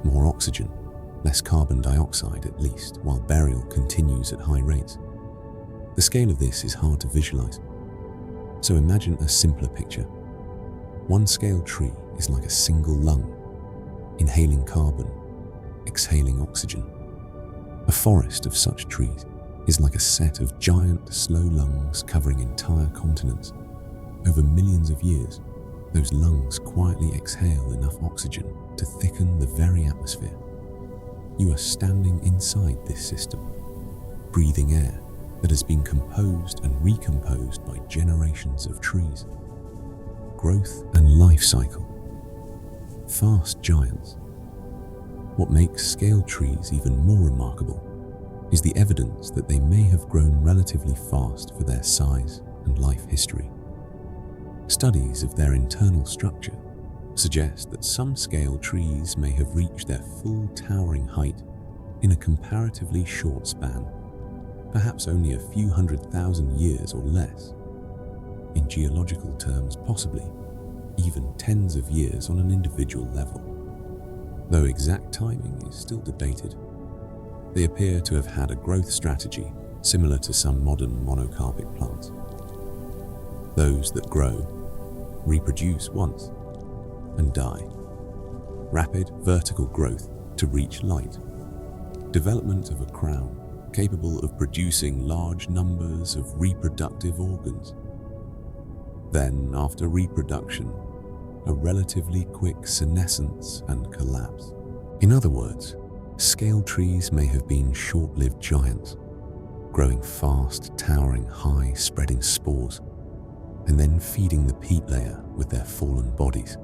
More oxygen, less carbon dioxide at least, while burial continues at high rates. The scale of this is hard to visualize. So imagine a simpler picture. One scale tree is like a single lung, inhaling carbon, exhaling oxygen. A forest of such trees is like a set of giant, slow lungs covering entire continents. Over millions of years, those lungs quietly exhale enough oxygen to thicken the very atmosphere. You are standing inside this system, breathing air that has been composed and recomposed by generations of trees. Growth and life cycle. Fast giants. What makes scale trees even more remarkable is the evidence that they may have grown relatively fast for their size and life history. Studies of their internal structure suggest that some scale trees may have reached their full towering height in a comparatively short span, perhaps only a few 100,000 years or less. In geological terms, possibly even tens of years on an individual level. Though exact timing is still debated, they appear to have had a growth strategy similar to some modern monocarpic plants. Those that grow, reproduce once, and die. Rapid vertical growth to reach light. Development of a crown capable of producing large numbers of reproductive organs. Then, after reproduction, a relatively quick senescence and collapse. In other words, scale trees may have been short-lived giants, growing fast, towering high, spreading spores, and then feeding the peat layer with their fallen bodies.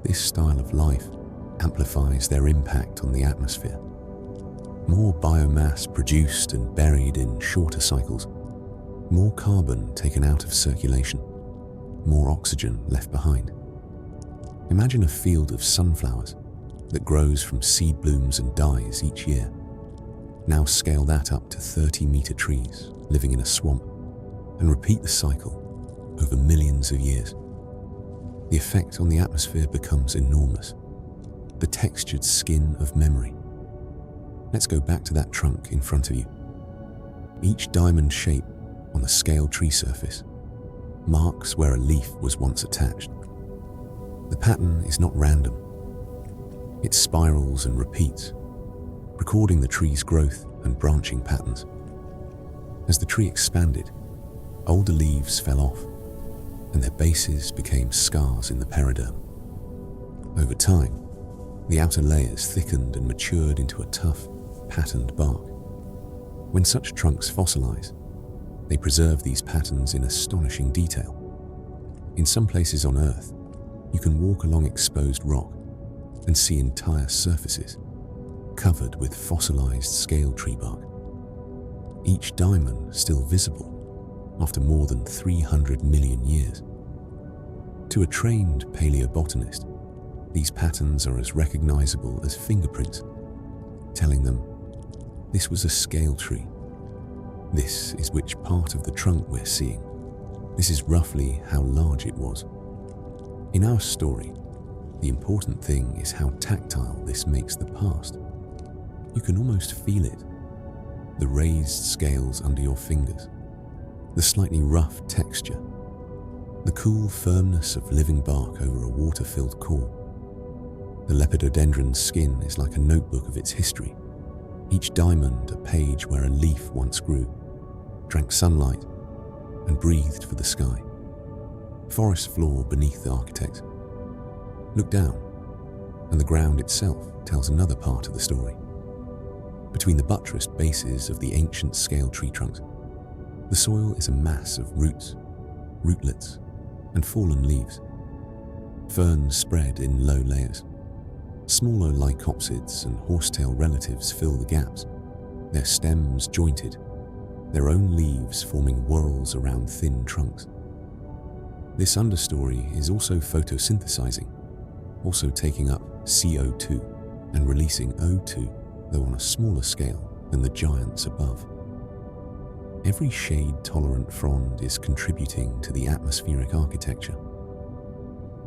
This style of life amplifies their impact on the atmosphere. More biomass produced and buried in shorter cycles, more carbon taken out of circulation, more oxygen left behind. Imagine a field of sunflowers that grows from seed blooms and dies each year. Now scale that up to 30-meter trees living in a swamp and repeat the cycle over millions of years. The effect on the atmosphere becomes enormous, the textured skin of memory. Let's go back to that trunk in front of you. Each diamond shape on the scale tree surface marks where a leaf was once attached. The pattern is not random. It spirals and repeats, recording the tree's growth and branching patterns. As the tree expanded, older leaves fell off, and their bases became scars in the periderm. Over time, the outer layers thickened and matured into a tough, patterned bark. When such trunks fossilize, they preserve these patterns in astonishing detail. In some places on Earth, you can walk along exposed rock and see entire surfaces covered with fossilized scale tree bark. Each diamond still visible after more than 300 million years. To a trained paleobotanist, these patterns are as recognizable as fingerprints, telling them this was a scale tree. This is which part of the trunk we're seeing. This is roughly how large it was. In our story, the important thing is how tactile this makes the past. You can almost feel it. The raised scales under your fingers, the slightly rough texture, the cool firmness of living bark over a water-filled core. The lepidodendron's skin is like a notebook of its history, each diamond a page where a leaf once grew, drank sunlight, and breathed for the sky. Forest floor beneath the architect. Look down, and the ground itself tells another part of the story. Between the buttressed bases of the ancient scale tree trunks, the soil is a mass of roots, rootlets, and fallen leaves. Ferns spread in low layers. Smaller lycopsids and horsetail relatives fill the gaps, their stems jointed, their own leaves forming whorls around thin trunks. This understory is also photosynthesizing, also taking up CO2 and releasing O2, though on a smaller scale than the giants above. Every shade-tolerant frond is contributing to the atmospheric architecture.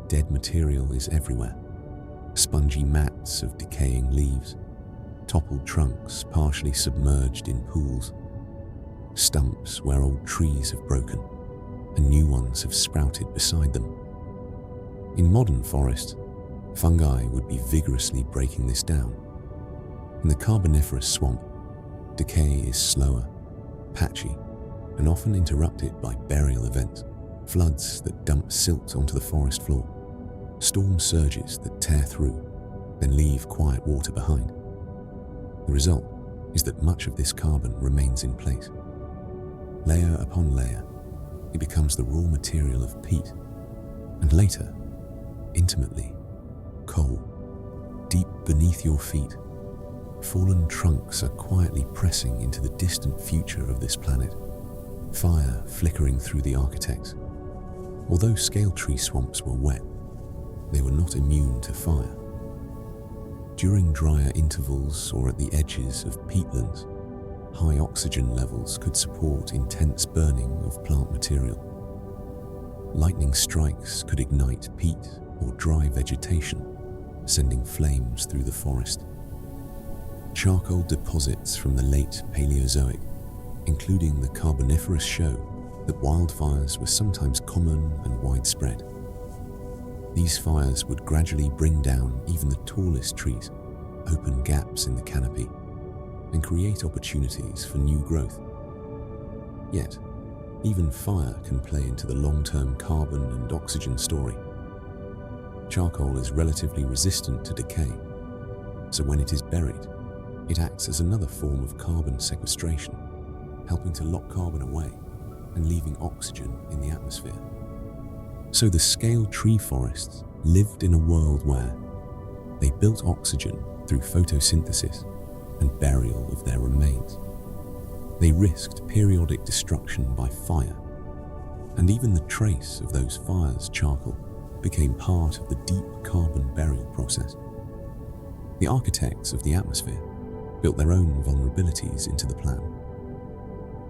Dead material is everywhere. Spongy mats of decaying leaves, toppled trunks partially submerged in pools, stumps where old trees have broken and new ones have sprouted beside them. In modern forests, fungi would be vigorously breaking this down. In the Carboniferous swamp, decay is slower, patchy, and often interrupted by burial events, floods that dump silt onto the forest floor, storm surges that tear through, then leave quiet water behind. The result is that much of this carbon remains in place. Layer upon layer, it becomes the raw material of peat, and later, intimately, coal. Deep beneath your feet, fallen trunks are quietly pressing into the distant future of this planet, fire flickering through the architects. Although scale tree swamps were wet, they were not immune to fire. During drier intervals or at the edges of peatlands, high oxygen levels could support intense burning of plant material. Lightning strikes could ignite peat or dry vegetation, sending flames through the forest. Charcoal deposits from the late Paleozoic, including the Carboniferous, show that wildfires were sometimes common and widespread. These fires would gradually bring down even the tallest trees, open gaps in the canopy, and create opportunities for new growth. Yet, even fire can play into the long-term carbon and oxygen story. Charcoal is relatively resistant to decay, so when it is buried, it acts as another form of carbon sequestration, helping to lock carbon away and leaving oxygen in the atmosphere. So the scale tree forests lived in a world where they built oxygen through photosynthesis and burial of their remains. They risked periodic destruction by fire, and even the trace of those fires' charcoal became part of the deep carbon burial process. The architects of the atmosphere built their own vulnerabilities into the plan.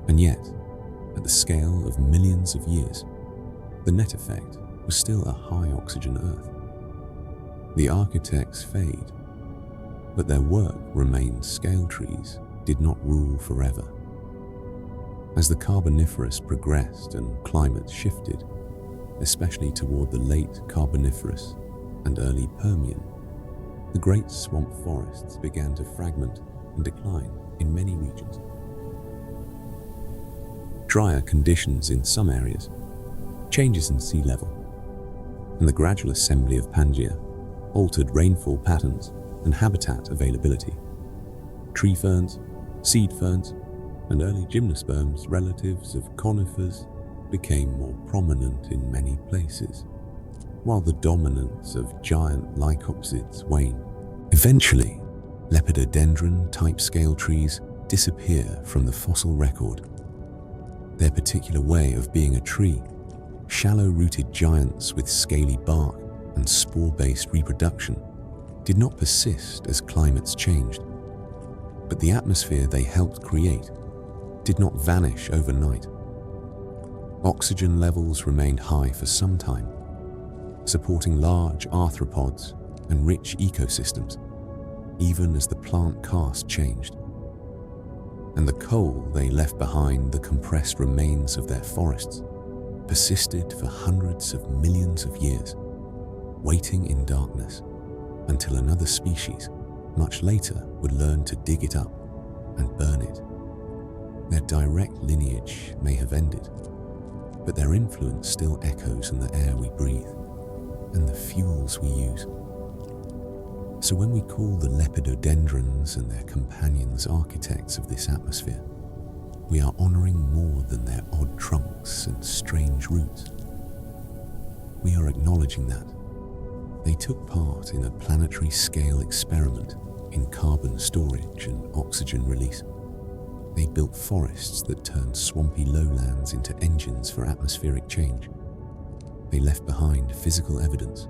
And yet, at the scale of millions of years, the net effect was still a high oxygen Earth. The architects fade, but their work remains. Scale trees did not rule forever. As the Carboniferous progressed and climate shifted, especially toward the late Carboniferous and early Permian, the great swamp forests began to fragment and decline in many regions. Drier conditions in some areas, changes in sea level, and the gradual assembly of Pangaea altered rainfall patterns and habitat availability. Tree ferns, seed ferns, and early gymnosperms, relatives of conifers, became more prominent in many places, while the dominance of giant lycopsids waned. Eventually, lepidodendron-type scale trees disappear from the fossil record. Their particular way of being a tree, shallow-rooted giants with scaly bark and spore-based reproduction, did not persist as climates changed, but the atmosphere they helped create did not vanish overnight. Oxygen levels remained high for some time, supporting large arthropods and rich ecosystems, even as the plant caste changed. And the coal they left behind, the compressed remains of their forests, persisted for hundreds of millions of years, waiting in darkness until another species, much later, would learn to dig it up and burn it. Their direct lineage may have ended, but their influence still echoes in the air we breathe and the fuels we use. So when we call the lepidodendrons and their companions architects of this atmosphere, we are honoring more than their odd trunks and strange roots. We are acknowledging that they took part in a planetary scale experiment in carbon storage and oxygen release. They built forests that turned swampy lowlands into engines for atmospheric change. They left behind physical evidence,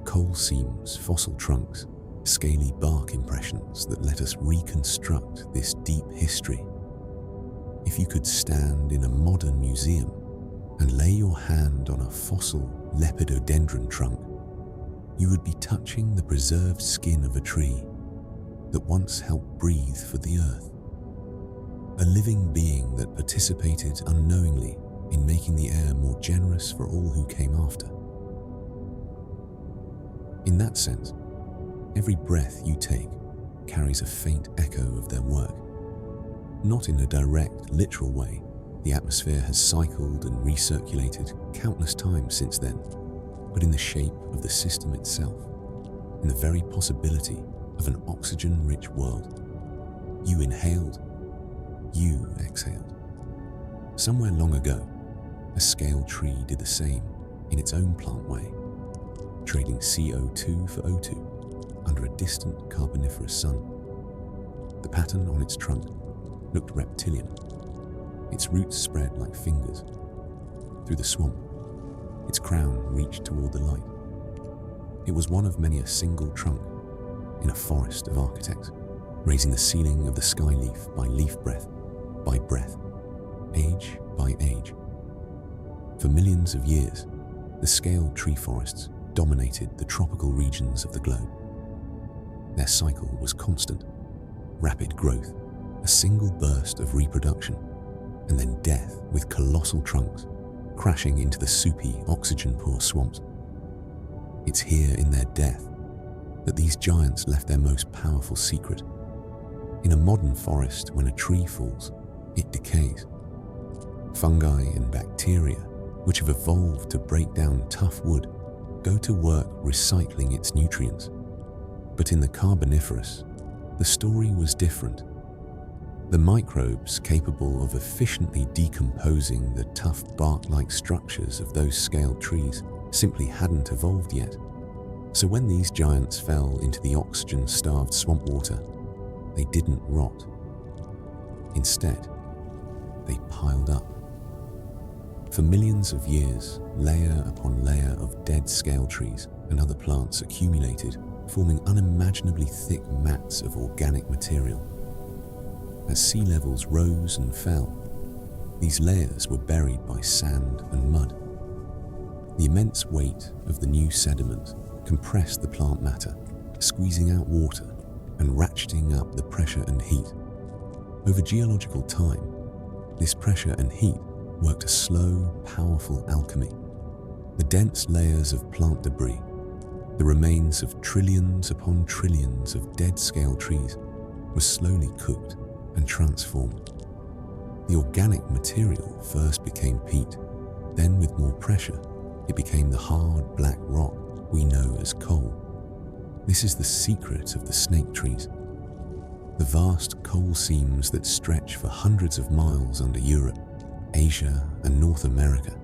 coal seams, fossil trunks, scaly bark impressions that let us reconstruct this deep history. If you could stand in a modern museum and lay your hand on a fossil lepidodendron trunk, you would be touching the preserved skin of a tree that once helped breathe for the earth. A living being that participated unknowingly in making the air more generous for all who came after. In that sense, every breath you take carries a faint echo of their work. Not in a direct, literal way. The atmosphere has cycled and recirculated countless times since then, but in the shape of the system itself, in the very possibility of an oxygen-rich world. You inhaled, you exhaled. Somewhere long ago, a scale tree did the same in its own plant way, trading CO2 for O2 under a distant Carboniferous sun. The pattern on its trunk looked reptilian. Its roots spread like fingers. Through the swamp, its crown reached toward the light. It was one of many a single trunk in a forest of architects, raising the ceiling of the skyleaf by leaf breath by breath, age by age. For millions of years, the scaled tree forests dominated the tropical regions of the globe. Their cycle was constant, rapid growth, a single burst of reproduction, and then death with colossal trunks crashing into the soupy, oxygen-poor swamps. It's here in their death that these giants left their most powerful secret. In a modern forest, when a tree falls, it decays. Fungi and bacteria, which have evolved to break down tough wood, go to work recycling its nutrients. But in the Carboniferous, the story was different. The microbes capable of efficiently decomposing the tough bark-like structures of those scaled trees simply hadn't evolved yet. So when these giants fell into the oxygen-starved swamp water, they didn't rot. Instead, they piled up. For millions of years, layer upon layer of dead scale trees and other plants accumulated, forming unimaginably thick mats of organic material. As sea levels rose and fell, these layers were buried by sand and mud. The immense weight of the new sediment compressed the plant matter, squeezing out water and ratcheting up the pressure and heat. Over geological time, This pressure and heat worked a slow, powerful alchemy. The dense layers of plant debris, the remains of trillions upon trillions of dead scale trees, were slowly cooked and transformed. The organic material first became peat, then with more pressure, it became the hard black rock we know as coal. This is the secret of the snake trees. The vast coal seams that stretch for hundreds of miles under Europe, Asia, and North America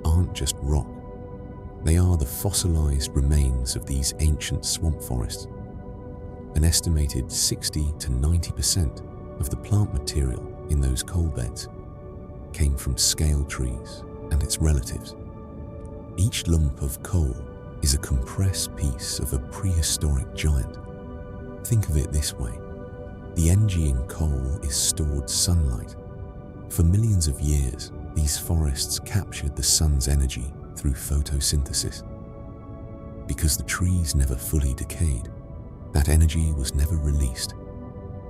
aren't just rock. They are the fossilized remains of these ancient swamp forests. An estimated 60 to 90% of the plant material in those coal beds came from scale trees and its relatives. Each lump of coal is a compressed piece of a prehistoric giant. Think of it this way. The energy in coal is stored sunlight. For millions of years, these forests captured the sun's energy through photosynthesis. Because the trees never fully decayed, that energy was never released.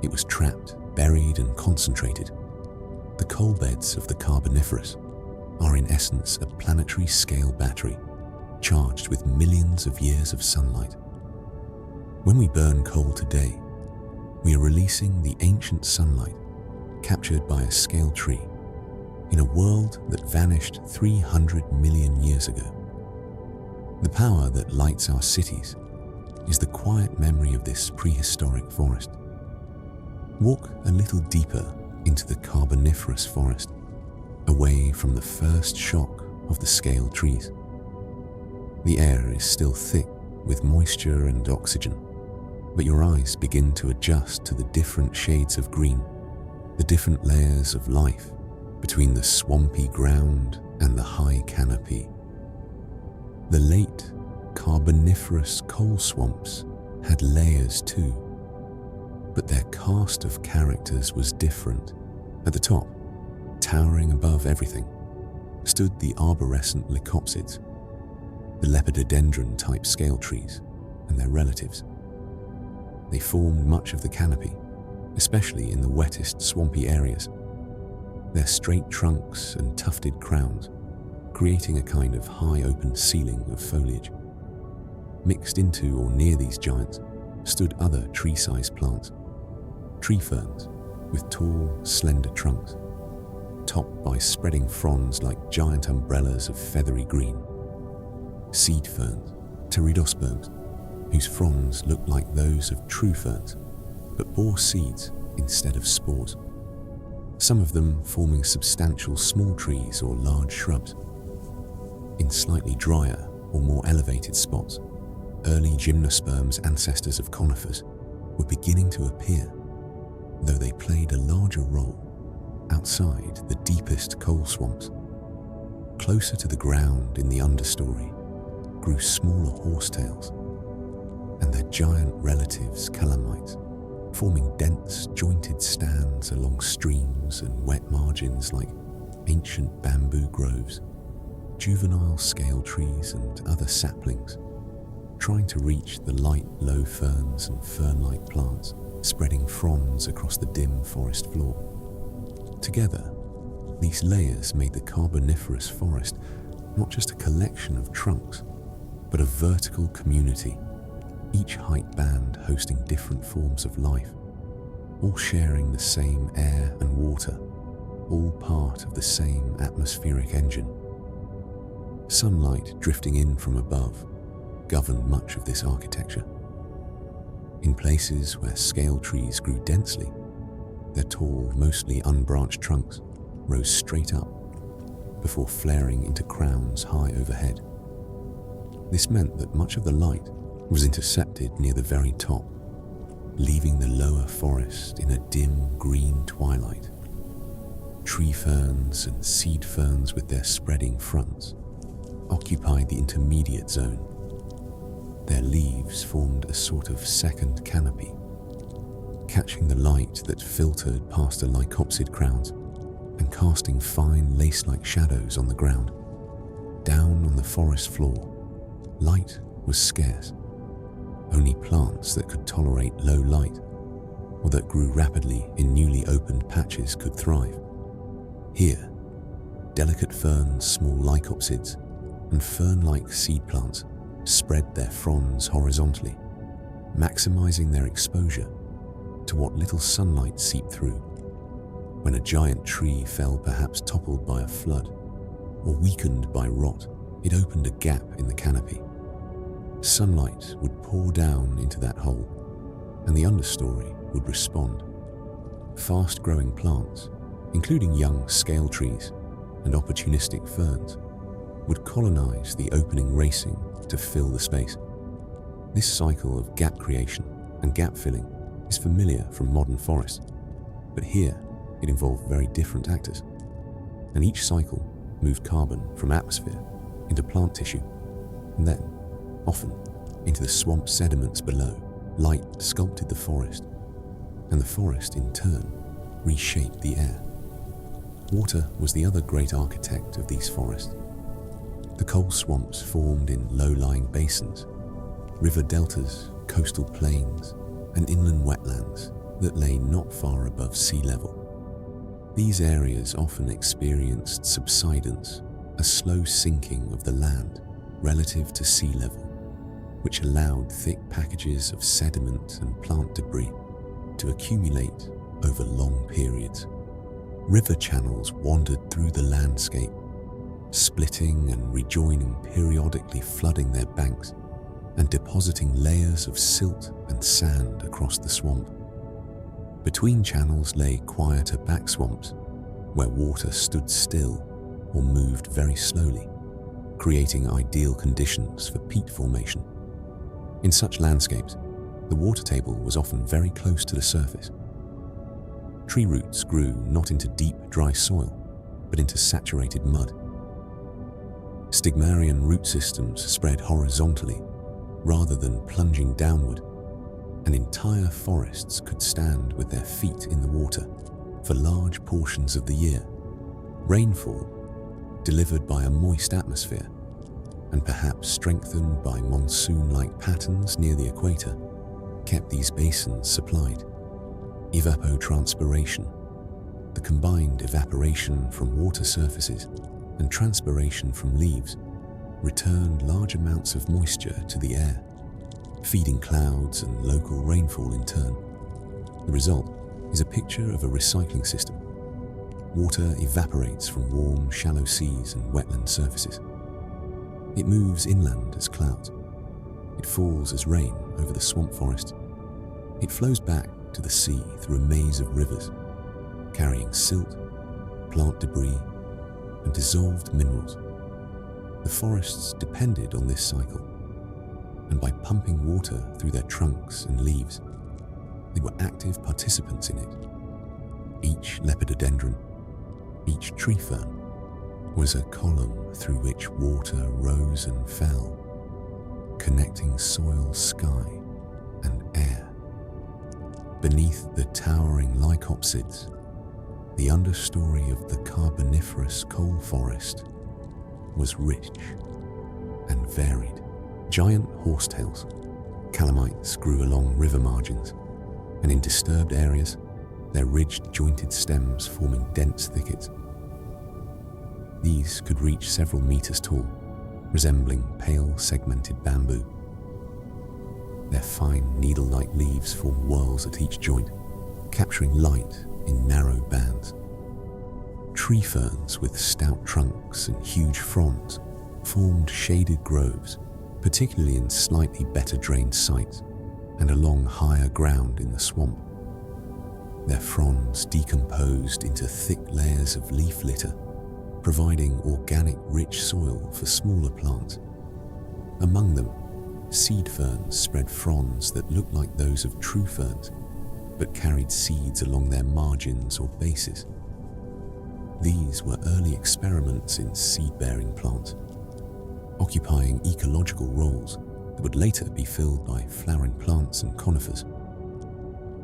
It was trapped, buried, and concentrated. The coal beds of the Carboniferous are in essence a planetary scale battery charged with millions of years of sunlight. When we burn coal today, we are releasing the ancient sunlight captured by a scale tree in a world that vanished 300 million years ago. The power that lights our cities is the quiet memory of this prehistoric forest. Walk a little deeper into the Carboniferous forest, away from the first shock of the scale trees. The air is still thick with moisture and oxygen, but your eyes begin to adjust to the different shades of green, the different layers of life between the swampy ground and the high canopy. The late Carboniferous coal swamps had layers too, but their cast of characters was different. At the top, towering above everything, stood the arborescent lycopsids, the lepidodendron-type scale trees and their relatives. They formed much of the canopy, especially in the wettest swampy areas. Their straight trunks and tufted crowns creating a kind of high open ceiling of foliage. Mixed into or near these giants stood other tree-sized plants, tree ferns with tall, slender trunks, topped by spreading fronds like giant umbrellas of feathery green. Seed ferns, pteridosperms, whose fronds looked like those of true ferns, but bore seeds instead of spores, some of them forming substantial small trees or large shrubs. In slightly drier or more elevated spots, early gymnosperms, ancestors of conifers, were beginning to appear, though they played a larger role outside the deepest coal swamps. Closer to the ground in the understory grew smaller horsetails and their giant relatives calamites, forming dense, jointed stands along streams and wet margins like ancient bamboo groves, juvenile scale trees and other saplings, trying to reach the light, low ferns and fern-like plants spreading fronds across the dim forest floor. Together, these layers made the Carboniferous forest not just a collection of trunks, but a vertical community, each height band hosting different forms of life, all sharing the same air and water, all part of the same atmospheric engine. Sunlight drifting in from above governed much of this architecture. In places where scale trees grew densely, their tall, mostly unbranched trunks rose straight up before flaring into crowns high overhead. This meant that much of the light was intercepted near the very top, leaving the lower forest in a dim green twilight. Tree ferns and seed ferns with their spreading fronts occupied the intermediate zone. Their leaves formed a sort of second canopy, catching the light that filtered past the lycopsid crowns and casting fine lace-like shadows on the ground. Down on the forest floor, light was scarce. Only plants that could tolerate low light or that grew rapidly in newly opened patches could thrive. Here, delicate ferns, small lycopsids, and fern-like seed plants spread their fronds horizontally, maximizing their exposure to what little sunlight seeped through. When a giant tree fell, perhaps toppled by a flood or weakened by rot, it opened a gap in the canopy. Sunlight would pour down into that hole, and the understory would respond. Fast-growing plants, including young scale trees and opportunistic ferns, would colonize the opening racing to fill the space. This cycle of gap creation and gap filling is familiar from modern forests, but here it involved very different actors, and each cycle moved carbon from atmosphere into plant tissue, and then, often, into the swamp sediments below. Light sculpted the forest, and the forest in turn reshaped the air. Water was the other great architect of these forests. The coal swamps formed in low-lying basins, river deltas, coastal plains, and inland wetlands that lay not far above sea level. These areas often experienced subsidence, a slow sinking of the land relative to sea level, which allowed thick packages of sediment and plant debris to accumulate over long periods. River channels wandered through the landscape, splitting and rejoining, periodically flooding their banks and depositing layers of silt and sand across the swamp. Between channels lay quieter back swamps, where water stood still or moved very slowly, creating ideal conditions for peat formation. In such landscapes, the water table was often very close to the surface. Tree roots grew not into deep, dry soil, but into saturated mud. Stigmarian root systems spread horizontally rather than plunging downward, and entire forests could stand with their feet in the water for large portions of the year. Rainfall, delivered by a moist atmosphere, and perhaps strengthened by monsoon-like patterns near the equator, kept these basins supplied. Evapotranspiration, the combined evaporation from water surfaces and transpiration from leaves, returned large amounts of moisture to the air, feeding clouds and local rainfall in turn. The result is a picture of a recycling system. Water evaporates from warm, shallow seas and wetland surfaces. It moves inland as clouds. It falls as rain over the swamp forest. It flows back to the sea through a maze of rivers, carrying silt, plant debris, and dissolved minerals. The forests depended on this cycle, and by pumping water through their trunks and leaves, they were active participants in it. Each lepidodendron, each tree fern, was a column through which water rose and fell, connecting soil, sky, and air. Beneath the towering lycopsids, the understory of the Carboniferous coal forest was rich and varied. Giant horsetails, calamites grew along river margins, and in disturbed areas, their ridged, jointed stems forming dense thickets. These could reach several meters tall, resembling pale, segmented bamboo. Their fine, needle-like leaves form whorls at each joint, capturing light in narrow bands. Tree ferns with stout trunks and huge fronds formed shaded groves, particularly in slightly better drained sites and along higher ground in the swamp. Their fronds decomposed into thick layers of leaf litter, providing organic, rich soil for smaller plants. Among them, seed ferns spread fronds that looked like those of true ferns, but carried seeds along their margins or bases. These were early experiments in seed-bearing plants, occupying ecological roles that would later be filled by flowering plants and conifers.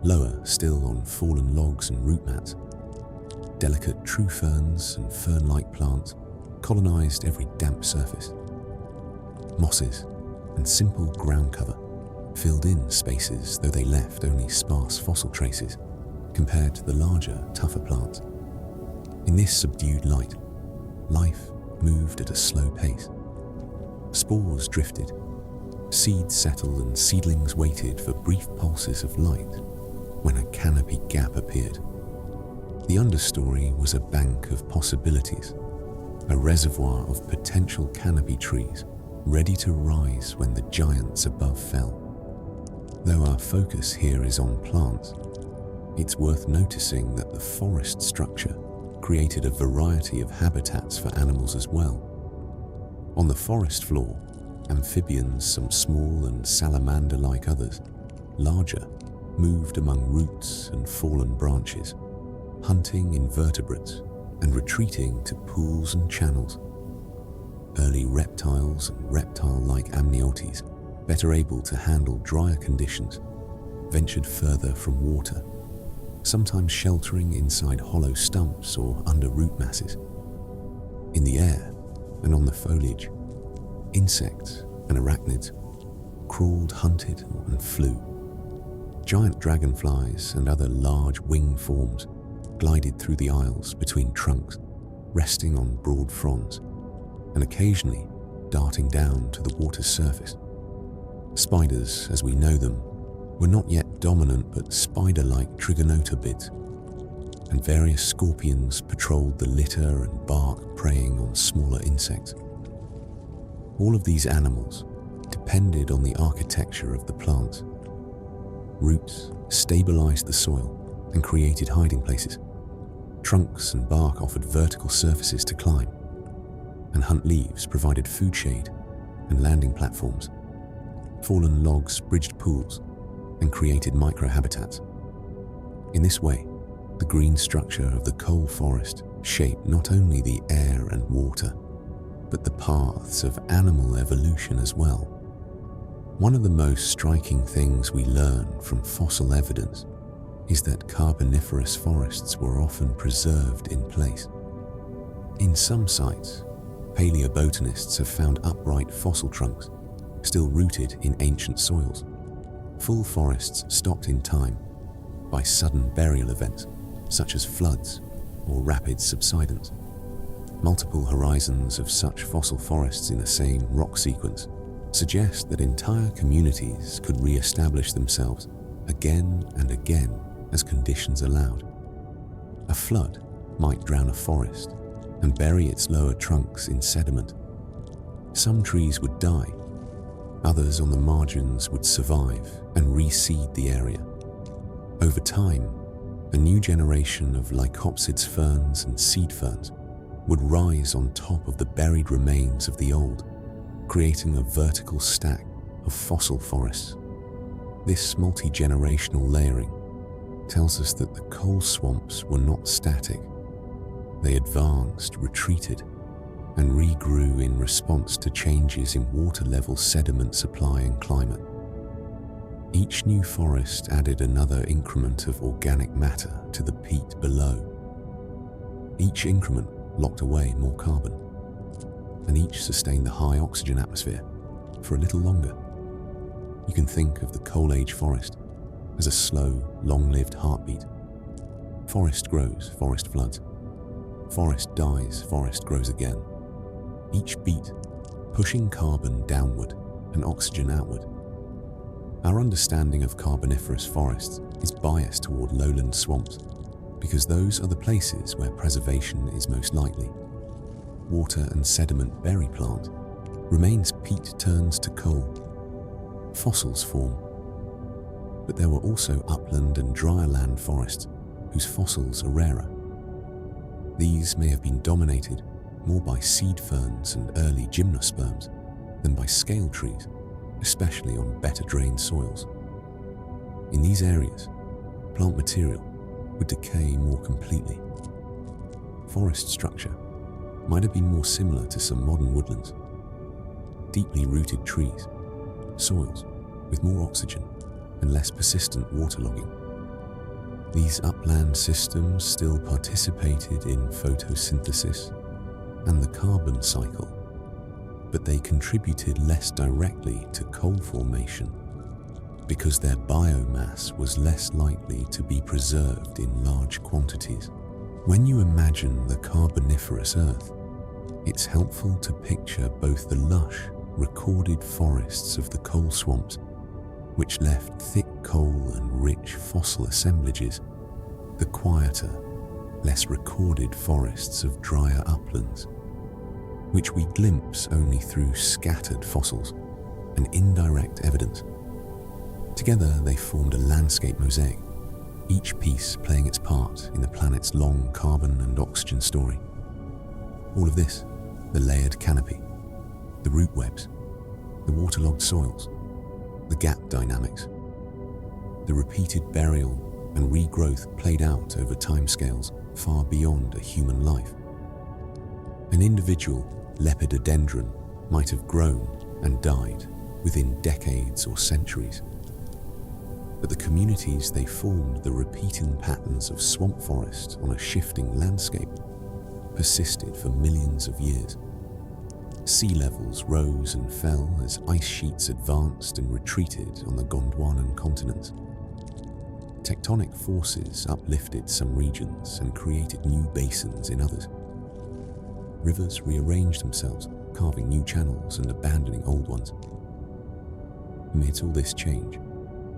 Lower still on fallen logs and root mats, delicate true ferns and fern-like plants colonized every damp surface. Mosses and simple ground cover filled in spaces, though they left only sparse fossil traces compared to the larger, tougher plants. In this subdued light, life moved at a slow pace. Spores drifted, seeds settled, and seedlings waited for brief pulses of light when a canopy gap appeared. The understory was a bank of possibilities, a reservoir of potential canopy trees ready to rise when the giants above fell. Though our focus here is on plants, it's worth noticing that the forest structure created a variety of habitats for animals as well. On the forest floor, amphibians, some small and salamander-like others, larger, moved among roots and fallen branches, hunting invertebrates and retreating to pools and channels. Early reptiles and reptile-like amniotes, better able to handle drier conditions, ventured further from water, sometimes sheltering inside hollow stumps or under root masses. In the air and on the foliage, insects and arachnids crawled, hunted, and flew. Giant dragonflies and other large winged forms glided through the aisles between trunks, resting on broad fronds, and occasionally darting down to the water's surface. Spiders, as we know them, were not yet dominant but spider-like trigonotobids, and various scorpions patrolled the litter and bark, preying on smaller insects. All of these animals depended on the architecture of the plants. Roots stabilized the soil and created hiding places. Trunks and bark offered vertical surfaces to climb, and hunt leaves provided food shade and landing platforms. Fallen logs bridged pools and created microhabitats. In this way, the green structure of the coal forest shaped not only the air and water, but the paths of animal evolution as well. One of the most striking things we learn from fossil evidence is that Carboniferous forests were often preserved in place. In some sites, paleobotanists have found upright fossil trunks still rooted in ancient soils. Full forests stopped in time by sudden burial events such as floods or rapid subsidence. Multiple horizons of such fossil forests in the same rock sequence suggest that entire communities could re-establish themselves again and again as conditions allowed. A flood might drown a forest and bury its lower trunks in sediment. Some trees would die, others on the margins would survive and reseed the area. Over time, a new generation of Lycopsids ferns and seed ferns would rise on top of the buried remains of the old, creating a vertical stack of fossil forests. This multi-generational layering tells us that the coal swamps were not static. They advanced, retreated, and regrew in response to changes in water level, sediment supply, and climate. Each new forest added another increment of organic matter to the peat below. Each increment locked away more carbon, and each sustained the high oxygen atmosphere for a little longer. You can think of the coal age forest as a slow, long-lived heartbeat. Forest grows, forest floods. Forest dies, forest grows again. Each beat pushing carbon downward and oxygen outward. Our understanding of Carboniferous forests is biased toward lowland swamps because those are the places where preservation is most likely. Water and sediment bury plant remains peat turns to coal. Fossils form. But there were also upland and drier land forests whose fossils are rarer. These may have been dominated more by seed ferns and early gymnosperms than by scale trees, especially on better drained soils. In these areas, plant material would decay more completely. Forest structure might have been more similar to some modern woodlands. Deeply rooted trees, soils with more oxygen and less persistent waterlogging. These upland systems still participated in photosynthesis and the carbon cycle, but they contributed less directly to coal formation because their biomass was less likely to be preserved in large quantities When you imagine the Carboniferous Earth, it's helpful to picture both the lush, recorded forests of the coal swamps, which left thick coal and rich fossil assemblages, the quieter, less recorded forests of drier uplands, which we glimpse only through scattered fossils and indirect evidence. Together they formed a landscape mosaic, each piece playing its part in the planet's long carbon and oxygen story. All of this, the layered canopy, the root webs, the waterlogged soils, the gap dynamics, the repeated burial and regrowth played out over timescales far beyond a human life. An individual lepidodendron might have grown and died within decades or centuries, but the communities they formed, the repeating patterns of swamp forest on a shifting landscape, persisted for millions of years. Sea levels rose and fell as ice sheets advanced and retreated on the Gondwanan continent. Tectonic forces uplifted some regions and created new basins in others. Rivers rearranged themselves, carving new channels and abandoning old ones. Amid all this change,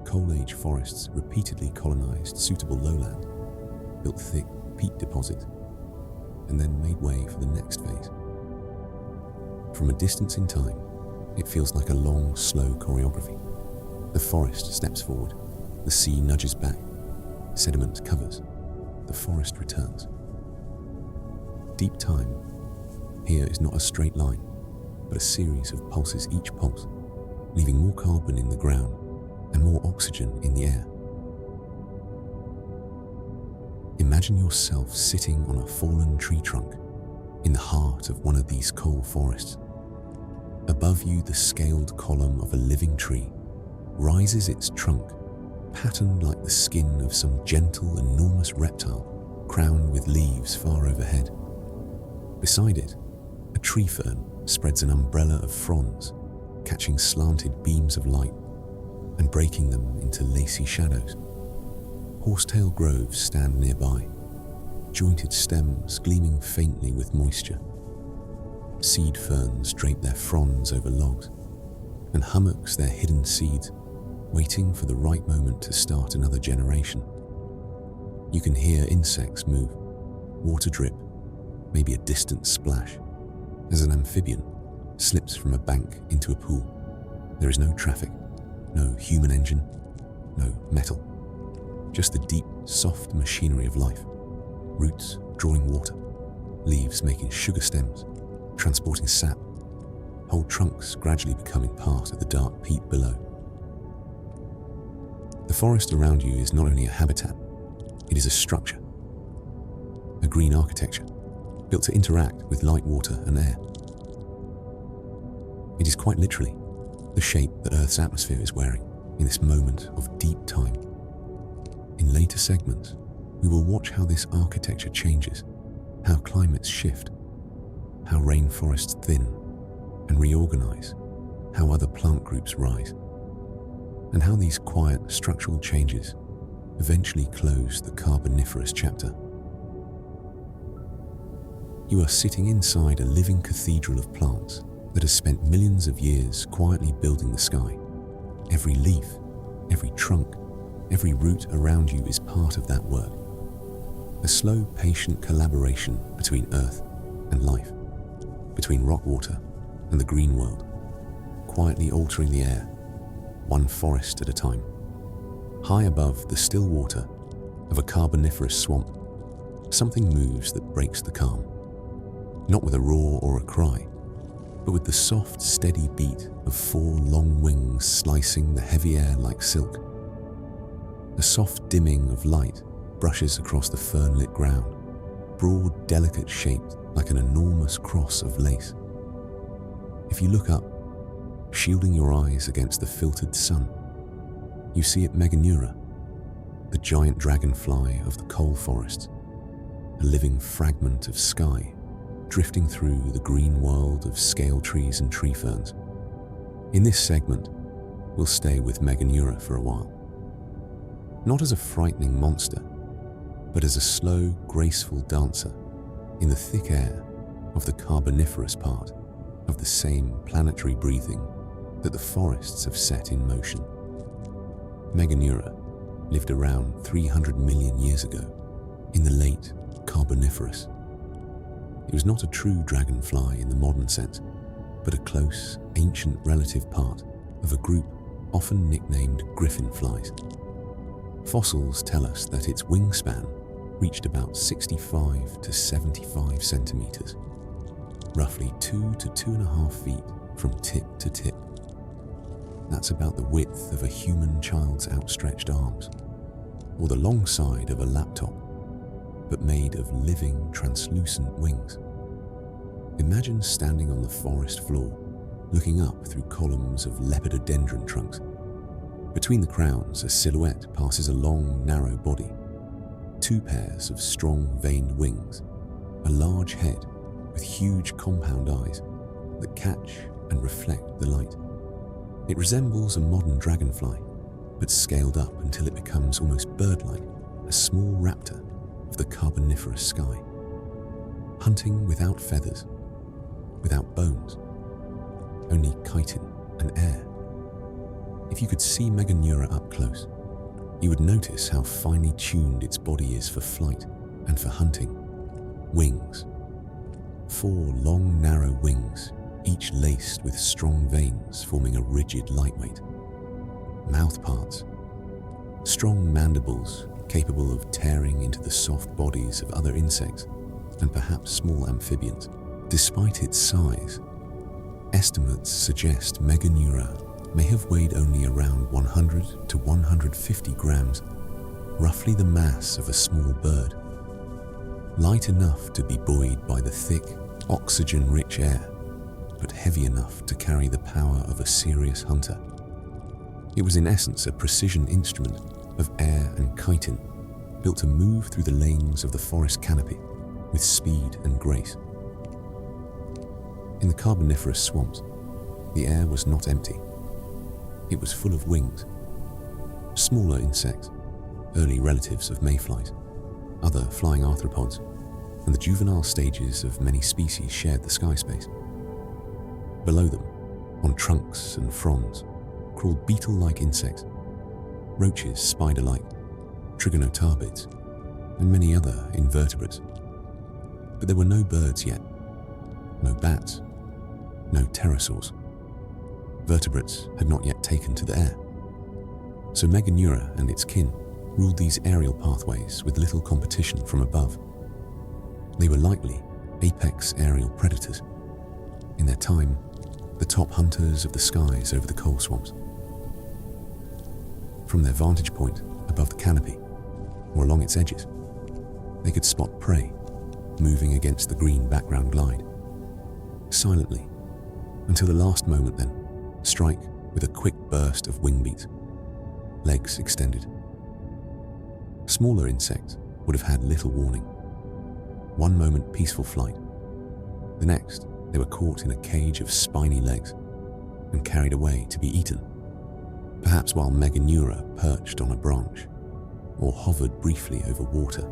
Coal Age forests repeatedly colonized suitable lowland, built thick peat deposits, and then made way for the next phase. From a distance in time, it feels like a long, slow choreography. The forest steps forward, the sea nudges back, sediment covers, the forest returns. Deep time here is not a straight line, but a series of pulses, each pulse leaving more carbon in the ground and more oxygen in the air. Imagine yourself sitting on a fallen tree trunk in the heart of one of these coal forests. Above you, the scaled column of a living tree rises its trunk, patterned like the skin of some gentle, enormous reptile, crowned with leaves far overhead. Beside it, a tree fern spreads an umbrella of fronds, catching slanted beams of light and breaking them into lacy shadows. Horsetail groves stand nearby, jointed stems gleaming faintly with moisture. Seed ferns drape their fronds over logs, and hummocks their hidden seeds, waiting for the right moment to start another generation. You can hear insects move, water drip, maybe a distant splash, as an amphibian slips from a bank into a pool. There is no traffic, no human engine, no metal. Just the deep, soft machinery of life. Roots drawing water, leaves making sugar stems, transporting sap, whole trunks gradually becoming part of the dark peat below. The forest around you is not only a habitat, it is a structure, a green architecture built to interact with light, water, and air. It is quite literally the shape that Earth's atmosphere is wearing in this moment of deep time. In later segments, we will watch how this architecture changes, how climates shift, how rainforests thin and reorganize, how other plant groups rise, and how these quiet structural changes eventually close the Carboniferous chapter. You are sitting inside a living cathedral of plants that has spent millions of years quietly building the sky. Every leaf, every trunk, every root around you is part of that work. A slow, patient collaboration between Earth and life, between rock water and the green world, quietly altering the air, one forest at a time. High above the still water of a carboniferous swamp, something moves that breaks the calm. Not with a roar or a cry, but with the soft, steady beat of 4 long wings slicing the heavy air like silk. A soft dimming of light brushes across the fern-lit ground, broad, delicate shaped like an enormous cross of lace. If you look up, shielding your eyes against the filtered sun, you see it Meganeura, the giant dragonfly of the coal forests, a living fragment of sky drifting through the green world of scale trees and tree ferns. In this segment, we'll stay with Meganeura for a while. Not as a frightening monster, but as a slow, graceful dancer in the thick air of the Carboniferous part of the same planetary breathing that the forests have set in motion. Meganeura lived around 300 million years ago in the late Carboniferous. It was not a true dragonfly in the modern sense, but a close, ancient relative part of a group often nicknamed griffin flies. Fossils tell us that its wingspan reached about 65 to 75 centimeters, roughly 2 to 2.5 feet from tip to tip. That's about the width of a human child's outstretched arms, or the long side of a laptop, but made of living, translucent wings. Imagine standing on the forest floor, looking up through columns of lepidodendron trunks. Between the crowns, a silhouette passes a long, narrow body, 2 pairs of strong, veined wings, a large head with huge compound eyes that catch and reflect the light. It resembles a modern dragonfly, but scaled up until it becomes almost bird-like, a small raptor of the Carboniferous sky, hunting without feathers, without bones, only chitin and air. If you could see Meganeura up close, you would notice how finely tuned its body is for flight and for hunting. Wings. 4 long, narrow wings, each laced with strong veins forming a rigid lightweight. Mouth parts. Strong mandibles capable of tearing into the soft bodies of other insects and perhaps small amphibians. Despite its size, estimates suggest Meganeura may have weighed only around 100 to 150 grams, roughly the mass of a small bird. Light enough to be buoyed by the thick, oxygen-rich air, but heavy enough to carry the power of a serious hunter. It was in essence a precision instrument of air and chitin, built to move through the lanes of the forest canopy with speed and grace. In the Carboniferous swamps, the air was not empty. It was full of wings, smaller insects, early relatives of mayflies, other flying arthropods, and the juvenile stages of many species shared the sky space. Below them, on trunks and fronds, crawled beetle-like insects, roaches spider-like, trigonotarbids, and many other invertebrates. But there were no birds yet, no bats, no pterosaurs. Vertebrates had not yet taken to the air. So Meganeura and its kin ruled these aerial pathways with little competition from above. They were likely apex aerial predators. In their time, the top hunters of the skies over the coal swamps. From their vantage point above the canopy or along its edges, they could spot prey moving against the green background glide, silently, until the last moment then, strike with a quick burst of wing beats, legs extended. Smaller insects would have had little warning. One moment peaceful flight, the next they were caught in a cage of spiny legs and carried away to be eaten, perhaps while Meganeura perched on a branch or hovered briefly over water.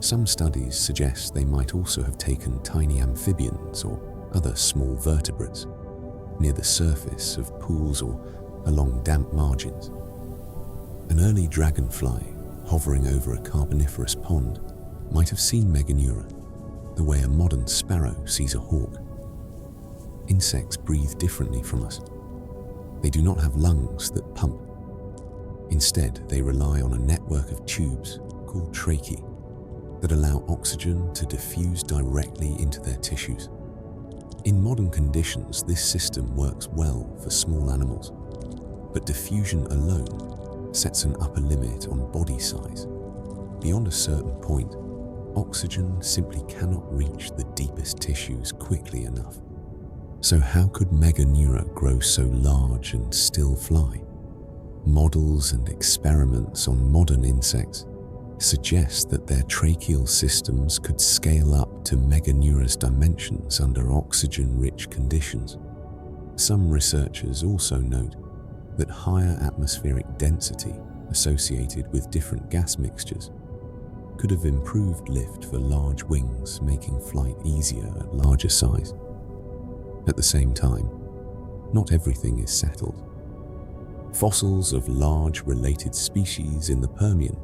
Some studies suggest they might also have taken tiny amphibians or other small vertebrates near the surface of pools or along damp margins. An early dragonfly hovering over a Carboniferous pond might have seen Meganeura the way a modern sparrow sees a hawk. Insects breathe differently from us. They do not have lungs that pump. Instead, they rely on a network of tubes called tracheae that allow oxygen to diffuse directly into their tissues. In modern conditions, this system works well for small animals, but diffusion alone sets an upper limit on body size. Beyond a certain point, oxygen simply cannot reach the deepest tissues quickly enough. So how could Meganeura grow so large and still fly? Models and experiments on modern insects suggest that their tracheal systems could scale up to Meganeura's dimensions under oxygen-rich conditions. Some researchers also note that higher atmospheric density associated with different gas mixtures could have improved lift for large wings, making flight easier at larger size. At the same time, not everything is settled. Fossils of large related species in the Permian,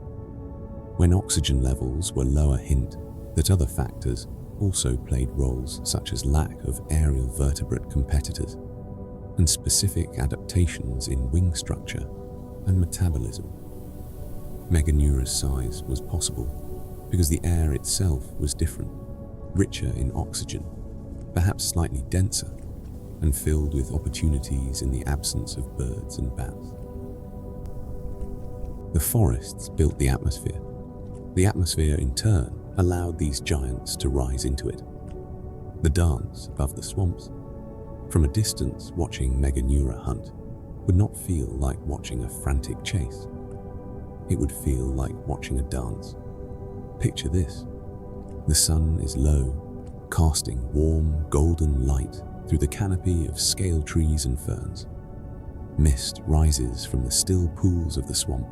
when oxygen levels were lower, hint that other factors also played roles, such as lack of aerial vertebrate competitors and specific adaptations in wing structure and metabolism. Meganeura's size was possible because the air itself was different, richer in oxygen, perhaps slightly denser, and filled with opportunities in the absence of birds and bats. The forests built the atmosphere. The atmosphere, in turn, allowed these giants to rise into it. The dance above the swamps. From a distance, watching Meganeura hunt would not feel like watching a frantic chase. It would feel like watching a dance. Picture this. The sun is low, casting warm, golden light through the canopy of scale trees and ferns. Mist rises from the still pools of the swamp.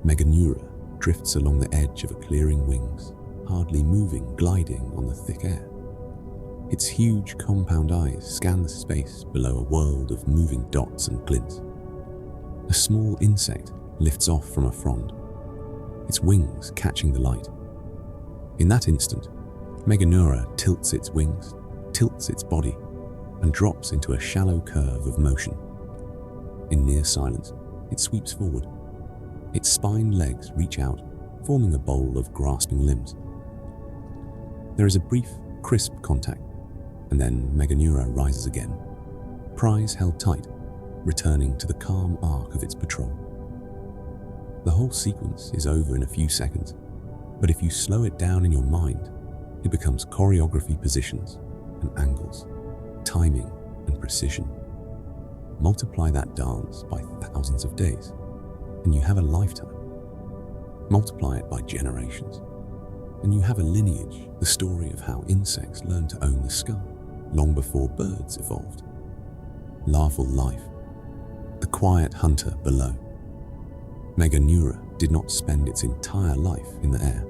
Meganeura drifts along the edge of a clearing wings, hardly moving, gliding on the thick air. Its huge compound eyes scan the space below a world of moving dots and glints. A small insect lifts off from a frond, its wings catching the light. In that instant, Meganeura tilts its wings, tilts its body, and drops into a shallow curve of motion. In near silence, it sweeps forward. Its spined legs reach out, forming a bowl of grasping limbs. There is a brief, crisp contact, and then Meganeura rises again, prize held tight, returning to the calm arc of its patrol. The whole sequence is over in a few seconds, but if you slow it down in your mind, it becomes choreography, positions and angles, timing and precision. Multiply that dance by thousands of days, and you have a lifetime. Multiply it by generations, and you have a lineage, the story of how insects learned to own the sky long before birds evolved. Larval life, the quiet hunter below. Meganeura did not spend its entire life in the air.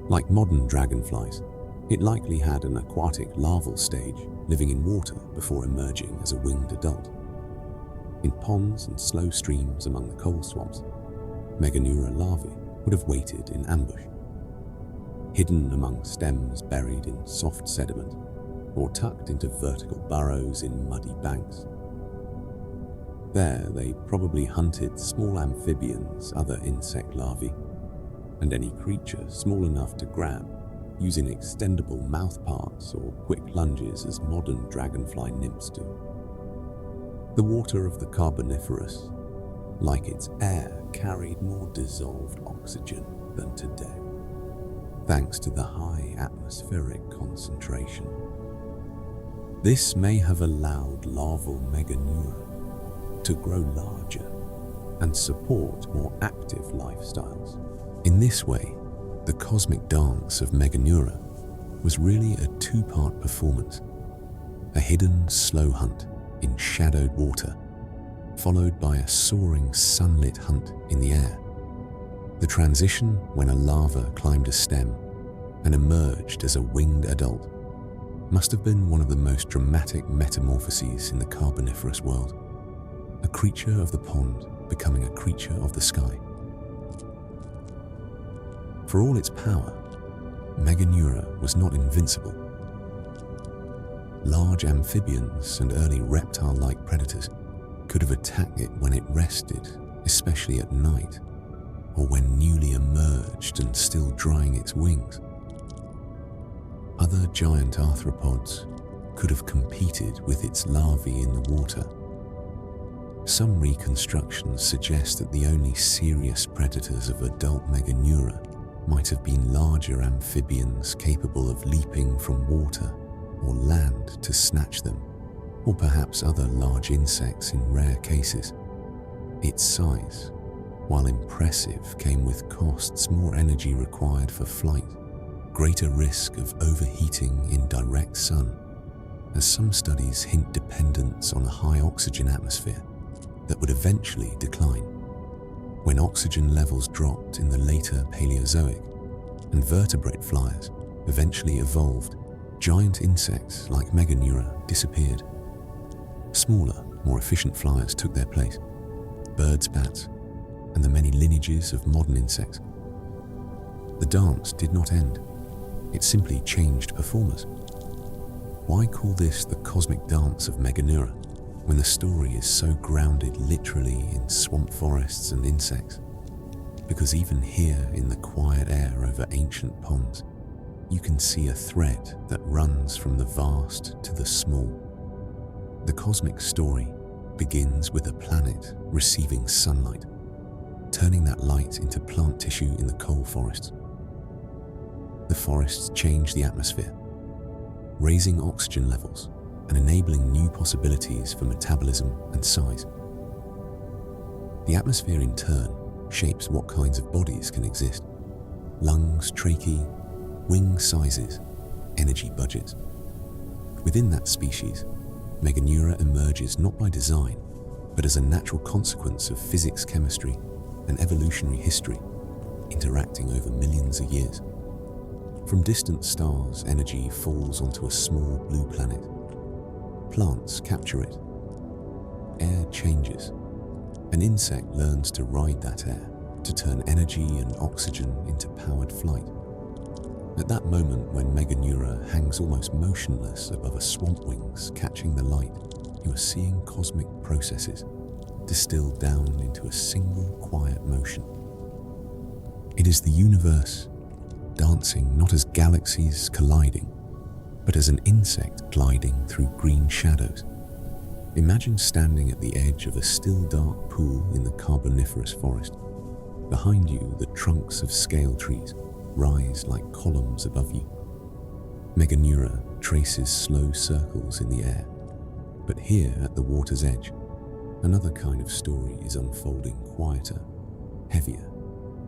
Like modern dragonflies, it likely had an aquatic larval stage, living in water before emerging as a winged adult. In ponds and slow streams among the coal swamps, Meganeura larvae would have waited in ambush, hidden among stems buried in soft sediment, or tucked into vertical burrows in muddy banks. There, they probably hunted small amphibians, other insect larvae, and any creature small enough to grab, using extendable mouth parts or quick lunges as modern dragonfly nymphs do. The water of the Carboniferous, like its air, carried more dissolved oxygen than today, thanks to the high atmospheric concentration. This may have allowed larval Meganeura to grow larger and support more active lifestyles. In this way, the cosmic dance of Meganeura was really a two-part performance: a hidden, slow hunt in shadowed water, followed by a soaring, sunlit hunt in the air. The transition when a larva climbed a stem and emerged as a winged adult must have been one of the most dramatic metamorphoses in the Carboniferous world, a creature of the pond becoming a creature of the sky. For all its power, Meganeura was not invincible. Large amphibians and early reptile-like predators could have attacked it when it rested, especially at night, or when newly emerged and still drying its wings. Other giant arthropods could have competed with its larvae in the water. Some reconstructions suggest that the only serious predators of adult Meganeura might have been larger amphibians capable of leaping from water or land to snatch them, or perhaps other large insects in rare cases. Its size, while impressive, came with costs: more energy required for flight, greater risk of overheating in direct sun, as some studies hint dependence on a high oxygen atmosphere that would eventually decline. When oxygen levels dropped in the later Paleozoic, and vertebrate flyers eventually evolved, giant insects like Meganeura disappeared. Smaller, more efficient flyers took their place, birds, bats, and the many lineages of modern insects. The dance did not end. It simply changed performers. Why call this the cosmic dance of Meganeura when the story is so grounded literally in swamp forests and insects? Because even here in the quiet air over ancient ponds, you can see a thread that runs from the vast to the small. The cosmic story begins with a planet receiving sunlight, turning that light into plant tissue in the coal forests. The forests change the atmosphere, raising oxygen levels and enabling new possibilities for metabolism and size. The atmosphere in turn shapes what kinds of bodies can exist: lungs, tracheae, wing sizes, energy budgets. Within that species, Meganeura emerges not by design, but as a natural consequence of physics, chemistry, and evolutionary history interacting over millions of years. From distant stars, energy falls onto a small blue planet. Plants capture it. Air changes. An insect learns to ride that air, to turn energy and oxygen into powered flight. At that moment when Meganeura hangs almost motionless above a swamp wings catching the light, you are seeing cosmic processes distilled down into a single quiet motion. It is the universe dancing not as galaxies colliding, but as an insect gliding through green shadows. Imagine standing at the edge of a still dark pool in the Carboniferous forest. Behind you, the trunks of scale trees rise like columns above you. Meganeura traces slow circles in the air, but here at the water's edge, another kind of story is unfolding, quieter, heavier,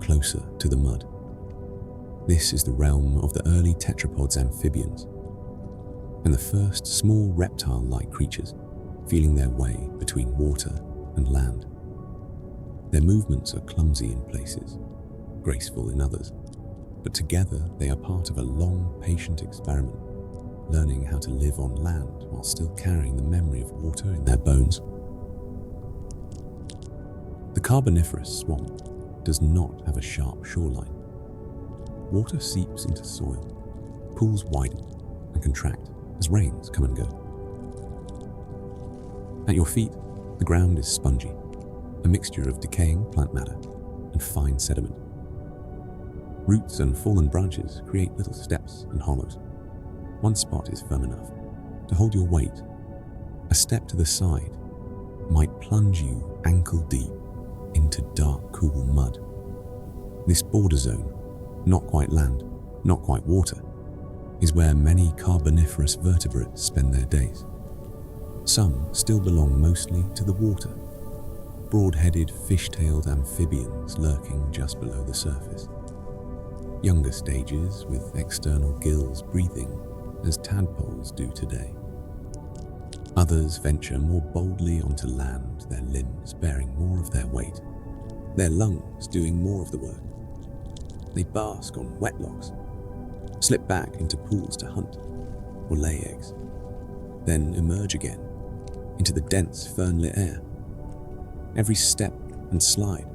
closer to the mud. This is the realm of the early tetrapods, amphibians, and the first small reptile-like creatures feeling their way between water and land. Their movements are clumsy in places, graceful in others, but together they are part of a long, patient experiment, learning how to live on land while still carrying the memory of water in their bones. The Carboniferous swamp does not have a sharp shoreline. Water seeps into soil, pools widen and contract as rains come and go. At your feet, the ground is spongy, a mixture of decaying plant matter and fine sediment. Roots and fallen branches create little steps and hollows. One spot is firm enough to hold your weight. A step to the side might plunge you ankle deep into dark, cool mud. This border zone, not quite land, not quite water, is where many Carboniferous vertebrates spend their days. Some still belong mostly to the water, broad-headed, fish-tailed amphibians lurking just below the surface. Younger stages with external gills breathing as tadpoles do today. Others venture more boldly onto land, their limbs bearing more of their weight, their lungs doing more of the work. They bask on wetlogs, slip back into pools to hunt or lay eggs, then emerge again into the dense fern-lit air. Every step and slide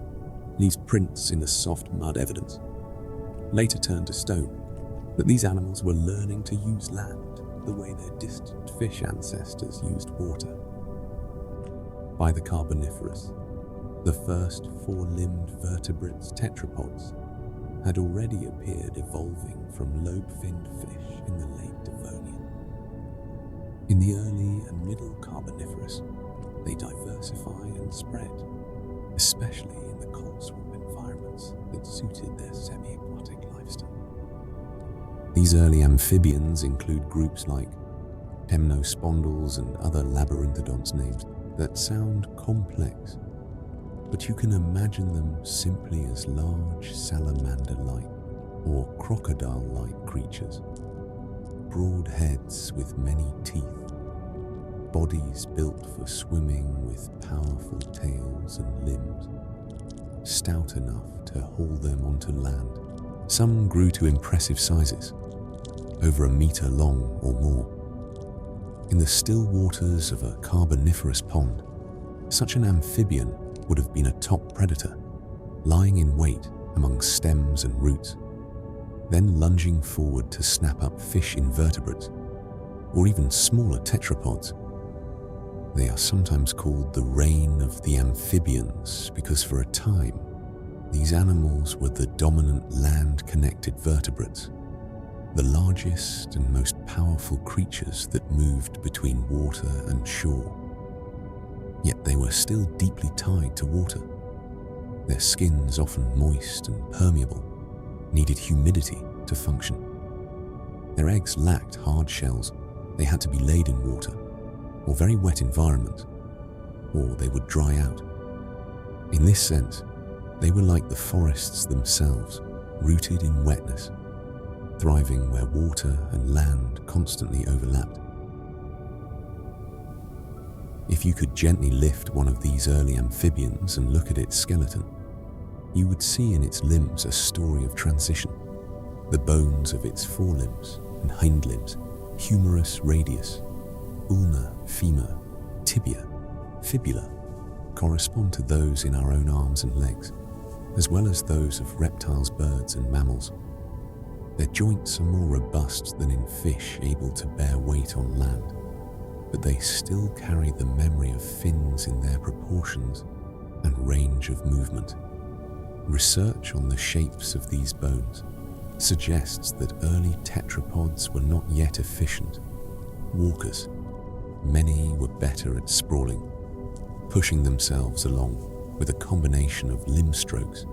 leaves prints in the soft mud, evidence, later turned to stone, that these animals were learning to use land the way their distant fish ancestors used water. By the Carboniferous, the first four-limbed vertebrates, tetrapods, had already appeared, evolving from lobe-finned fish in the late Devonian. In the early and middle Carboniferous, they diversify and spread, especially in the coal swamp environments that suited their semi-aquatic lifestyle. These early amphibians include groups like temnospondylus and other labyrinthodonts names that sound complex, but you can imagine them simply as large salamander-like or crocodile-like creatures. Broad heads with many teeth, bodies built for swimming with powerful tails and limbs, stout enough to haul them onto land Some grew to impressive sizes, over a meter long or more. In the still waters of a carboniferous pond, such an amphibian would have been a top predator, lying in wait among stems and roots, then lunging forward to snap up fish invertebrates, or even smaller tetrapods. They are sometimes called the reign of the amphibians because for a time, these animals were the dominant land-connected vertebrates, the largest and most powerful creatures that moved between water and shore. Yet they were still deeply tied to water. Their skins, often moist and permeable, needed humidity to function. Their eggs lacked hard shells. They had to be laid in water, or very wet environments, or they would dry out. In this sense, they were like the forests themselves, rooted in wetness, thriving where water and land constantly overlapped. If you could gently lift one of these early amphibians and look at its skeleton, you would see in its limbs a story of transition. The bones of its forelimbs and hind limbs, humerus radius, ulna, femur, tibia, fibula, correspond to those in our own arms and legs, as well as those of reptiles, birds, and mammals. Their joints are more robust than in fish able to bear weight on land, but they still carry the memory of fins in their proportions and range of movement. Research on the shapes of these bones suggests that early tetrapods were not yet efficient walkers. Many were better at sprawling, pushing themselves along with a combination of limb strokes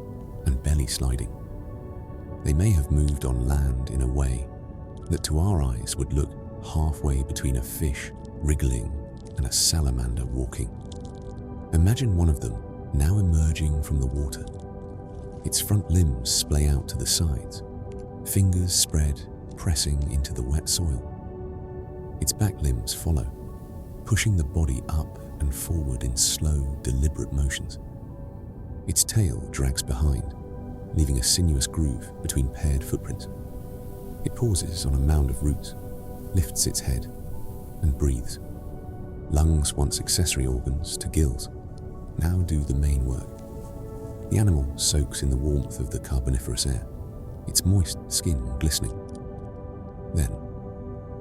and belly sliding. They may have moved on land in a way that to our eyes would look halfway between a fish wriggling and a salamander walking. Imagine one of them now emerging from the water. Its front limbs splay out to the sides, fingers spread, pressing into the wet soil. Its back limbs follow, pushing the body up and forward in slow, deliberate motions. Its tail drags behind, leaving a sinuous groove between paired footprints. It pauses on a mound of roots, lifts its head, and breathes. Lungs, once accessory organs to gills, now do the main work. The animal soaks in the warmth of the carboniferous air, its moist skin glistening. Then,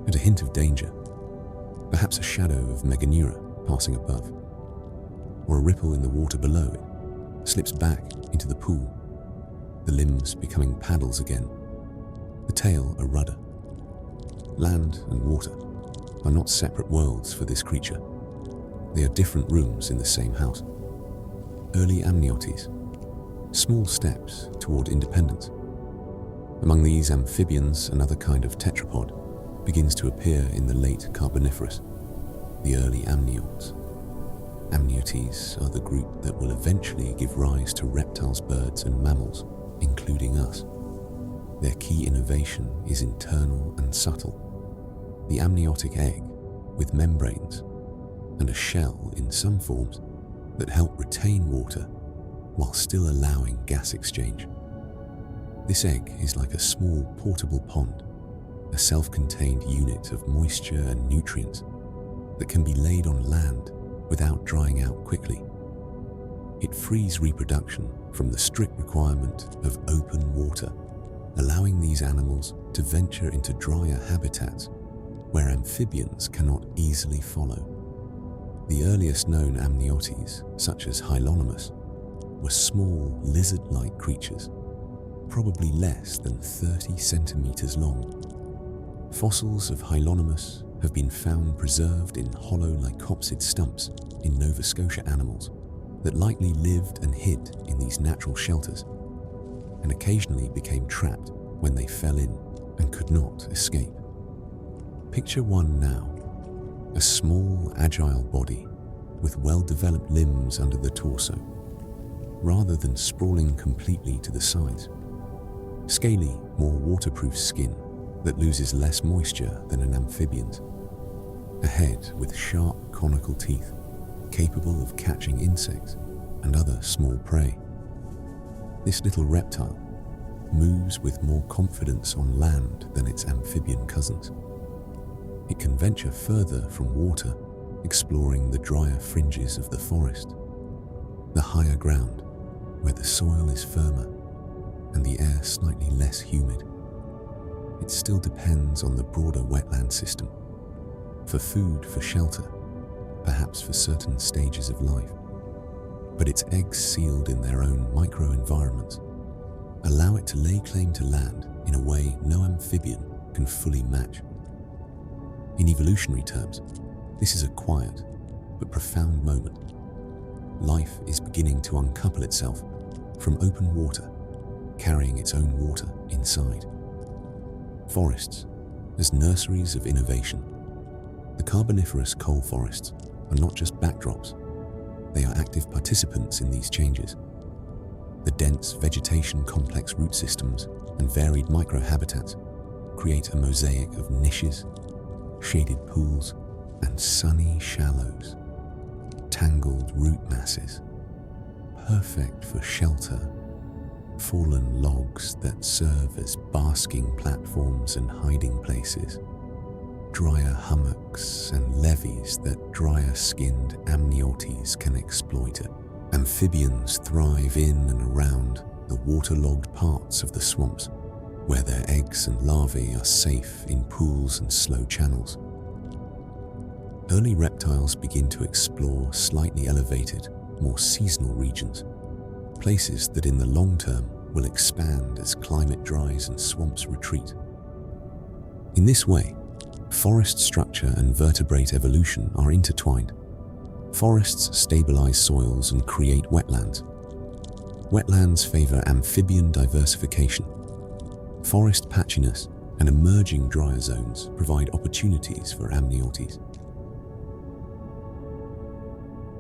at a hint of danger, perhaps a shadow of Meganeura passing above, or a ripple in the water below it, slips back into the pool, the limbs becoming paddles again, the tail a rudder. Land and water are not separate worlds for this creature. They are different rooms in the same house. Early amniotes, small steps toward independence. Among these amphibians, another kind of tetrapod begins to appear in the late Carboniferous, the early amniotes. Amniotes are the group that will eventually give rise to reptiles, birds, and mammals, including us. Their key innovation is internal and subtle. The amniotic egg with membranes and a shell in some forms that help retain water while still allowing gas exchange. This egg is like a small portable pond, a self-contained unit of moisture and nutrients that can be laid on land without drying out quickly. It frees reproduction from the strict requirement of open water, allowing these animals to venture into drier habitats where amphibians cannot easily follow. The earliest known amniotes, such as Hylonomus, were small lizard-like creatures, probably less than 30 centimeters long. Fossils of Hylonomus have been found preserved in hollow lycopsid stumps in Nova Scotia animals that likely lived and hid in these natural shelters and occasionally became trapped when they fell in and could not escape. Picture one now, a small, agile body with well-developed limbs under the torso, rather than sprawling completely to the sides. Scaly, more waterproof skin that loses less moisture than an amphibian's. A head with sharp, conical teeth, capable of catching insects and other small prey. This little reptile, moves with more confidence on land than its amphibian cousins. It can venture further from water, exploring the drier fringes of the forest, the higher ground where the soil is firmer and the air slightly less humid. It still depends on the broader wetland system, for food, for shelter, perhaps for certain stages of life. But its eggs, sealed in their own microenvironments, allow it to lay claim to land in a way no amphibian can fully match. In evolutionary terms, this is a quiet but profound moment. Life is beginning to uncouple itself from open water, carrying its own water inside. Forests, as nurseries of innovation, the Carboniferous coal forests are not just backdrops, they are active participants in these changes. The dense vegetation, complex root systems, and varied microhabitats create a mosaic of niches, shaded pools, and sunny shallows, tangled root masses, perfect for shelter, fallen logs that serve as basking platforms and hiding places, drier hummocks and levees that drier-skinned amniotes can exploit. Amphibians thrive in and around the waterlogged parts of the swamps, where their eggs and larvae are safe in pools and slow channels. Early reptiles begin to explore slightly elevated, more seasonal regions, places that in the long term will expand as climate dries and swamps retreat. In this way, forest structure and vertebrate evolution are intertwined. Forests stabilize soils and create wetlands. Wetlands favor amphibian diversification. Forest patchiness and emerging drier zones provide opportunities for amniotes.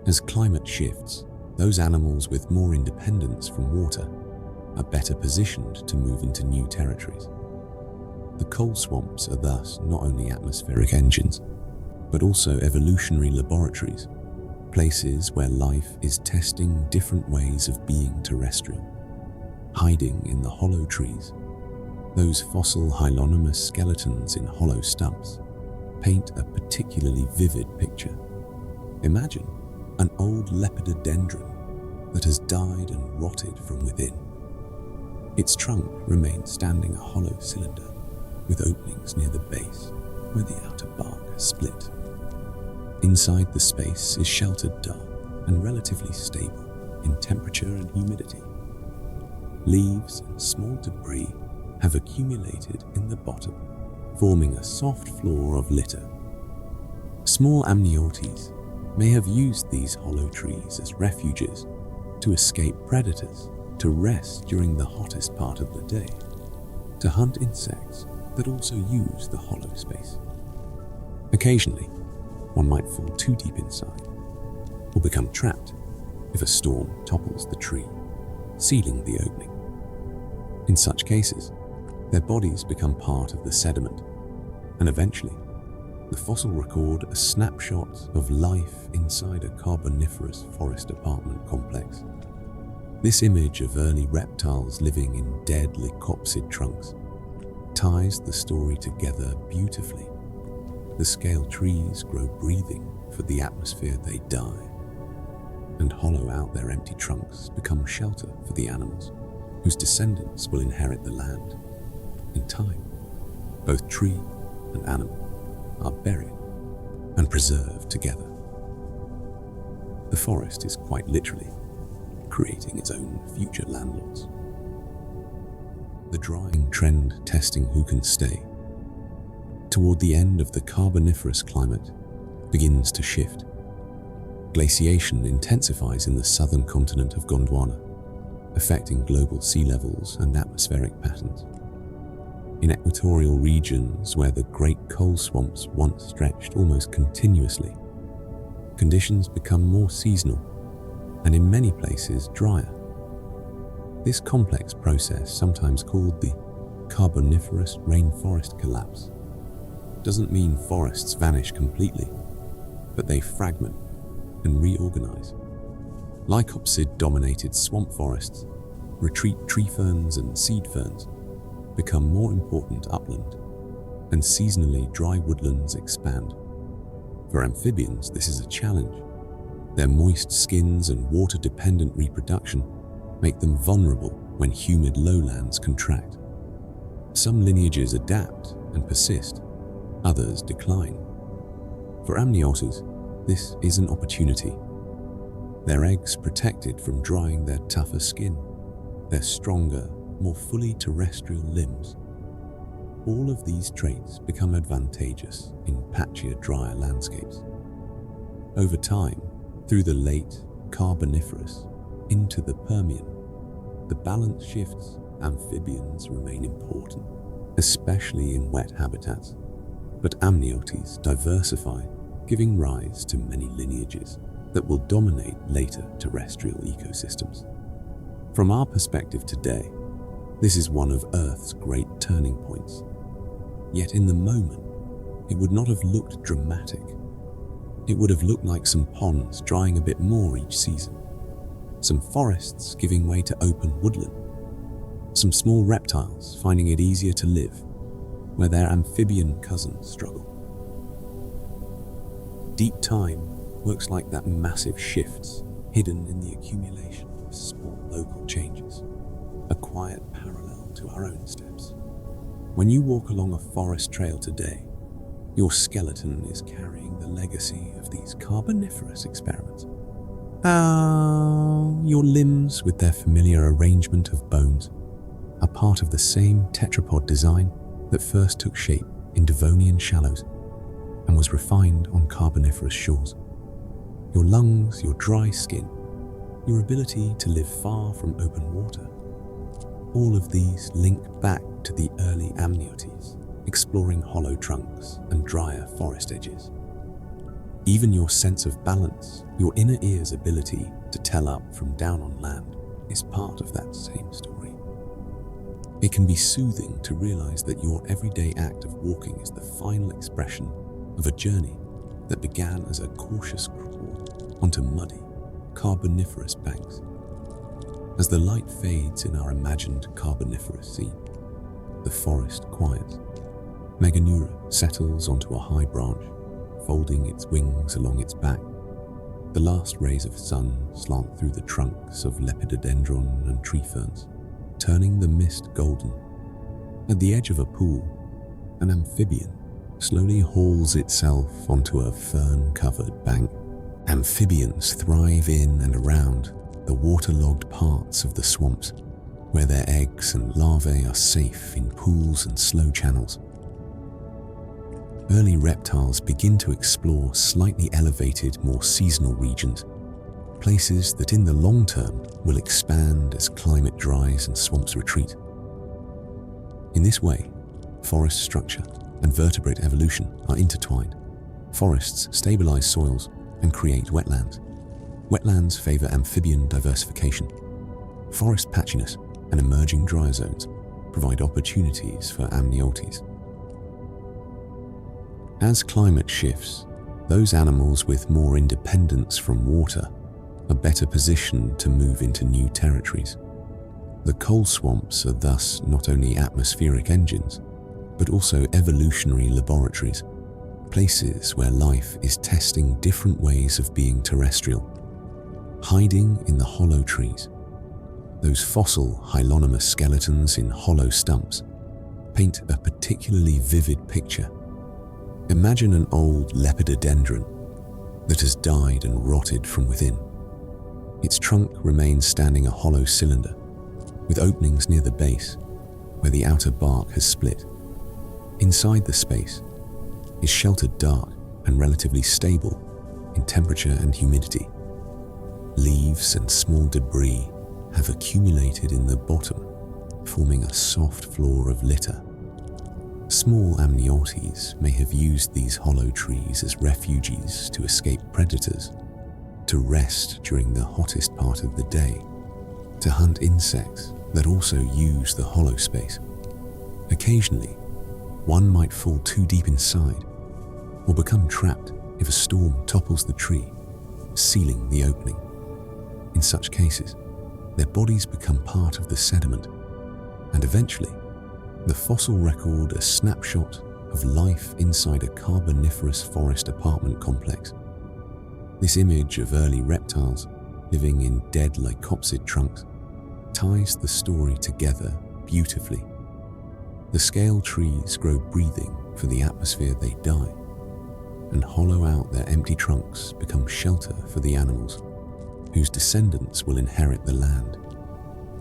As climate shifts, those animals with more independence from water are better positioned to move into new territories. The coal swamps are thus not only atmospheric engines, but also evolutionary laboratories, places where life is testing different ways of being terrestrial. Hiding in the hollow trees, those fossil hylonymous skeletons in hollow stumps paint a particularly vivid picture. Imagine an old lepidodendron that has died and rotted from within. Its trunk remains standing a hollow cylinder with openings near the base where the outer bark has split. Inside the space is sheltered dark and relatively stable in temperature and humidity. Leaves and small debris have accumulated in the bottom, forming a soft floor of litter. Small amniotes may have used these hollow trees as refuges to escape predators, to rest during the hottest part of the day, to hunt insects that also use the hollow space. Occasionally, one might fall too deep inside or become trapped if a storm topples the tree, sealing the opening. In such cases, their bodies become part of the sediment, and eventually, the fossil record a snapshot of life inside a Carboniferous forest apartment complex. This image of early reptiles living in dead leucopsid trunks ties the story together beautifully. The scale trees grow breathing for the atmosphere they die, and hollow out their empty trunks become shelter for the animals whose descendants will inherit the land. In time, both tree and animal are buried and preserved together. The forest is quite literally creating its own future landlords. The drying trend testing who can stay. Toward the end of the Carboniferous climate begins to shift. Glaciation intensifies in the southern continent of Gondwana, affecting global sea levels and atmospheric patterns. In equatorial regions where the great coal swamps once stretched almost continuously, conditions become more seasonal and in many places drier. This complex process, sometimes called the Carboniferous rainforest collapse, doesn't mean forests vanish completely, but they fragment and reorganize. Lycopsid-dominated swamp forests retreat tree ferns and seed ferns become more important upland, and seasonally dry woodlands expand. For amphibians, this is a challenge. Their moist skins and water-dependent reproduction make them vulnerable when humid lowlands contract. Some lineages adapt and persist, others decline. For amniotes, this is an opportunity. Their eggs protected from drying their tougher skin, their stronger, more fully terrestrial limbs. All of these traits become advantageous in patchier, drier landscapes. Over time, through the late Carboniferous into the Permian, the balance shifts. Amphibians remain important, especially in wet habitats, but amniotes diversify, giving rise to many lineages that will dominate later terrestrial ecosystems. From our perspective today, this is one of Earth's great turning points. Yet in the moment, it would not have looked dramatic. It would have looked like some ponds drying a bit more each season, some forests giving way to open woodland, some small reptiles finding it easier to live where their amphibian cousins struggle. Deep time works like that, massive shifts hidden in the accumulation of small local changes, a quiet parallel to our own steps. When you walk along a forest trail today, your skeleton is carrying the legacy of these Carboniferous experiments. Your limbs, with their familiar arrangement of bones, are part of the same tetrapod design that first took shape in Devonian shallows and was refined on Carboniferous shores. Your lungs, your dry skin, your ability to live far from open water, all of these link back to the early amniotes, exploring hollow trunks and drier forest edges. Even your sense of balance, your inner ear's ability to tell up from down on land, is part of that same story. It can be soothing to realize that your everyday act of walking is the final expression of a journey that began as a cautious crawl onto muddy, Carboniferous banks. As the light fades in our imagined Carboniferous scene, the forest quiets. Meganeura settles onto a high branch, folding its wings along its back. The last rays of sun slant through the trunks of lepidodendron and tree ferns, turning the mist golden. At the edge of a pool, an amphibian slowly hauls itself onto a fern-covered bank. Amphibians thrive in and around the waterlogged parts of the swamps, where their eggs and larvae are safe in pools and slow channels. Early reptiles begin to explore slightly elevated, more seasonal regions, places that in the long term will expand as climate dries and swamps retreat. In this way, forest structure and vertebrate evolution are intertwined. Forests stabilize soils and create wetlands. Wetlands favor amphibian diversification. Forest patchiness and emerging dry zones provide opportunities for amniotes. As climate shifts, those animals with more independence from water are better positioned to move into new territories. The coal swamps are thus not only atmospheric engines, but also evolutionary laboratories, places where life is testing different ways of being terrestrial. Hiding in the hollow trees, those fossil hyalonymous skeletons in hollow stumps paint a particularly vivid picture. Imagine an old lepidodendron that has died and rotted from within. Its trunk remains standing a hollow cylinder, with openings near the base where the outer bark has split. Inside the space is sheltered dark and relatively stable in temperature and humidity. Leaves and small debris have accumulated in the bottom, forming a soft floor of litter. Small amniotes may have used these hollow trees as refuges to escape predators, to rest during the hottest part of the day, to hunt insects that also use the hollow space. Occasionally, one might fall too deep inside or become trapped if a storm topples the tree, sealing the opening. In such cases, their bodies become part of the sediment, and eventually, the fossil record a snapshot of life inside a Carboniferous forest apartment complex. This image of early reptiles living in dead lycopsid trunks ties the story together beautifully. The scale trees grow breathing for the atmosphere they die, and hollow out their empty trunks become shelter for the animals, whose descendants will inherit the land.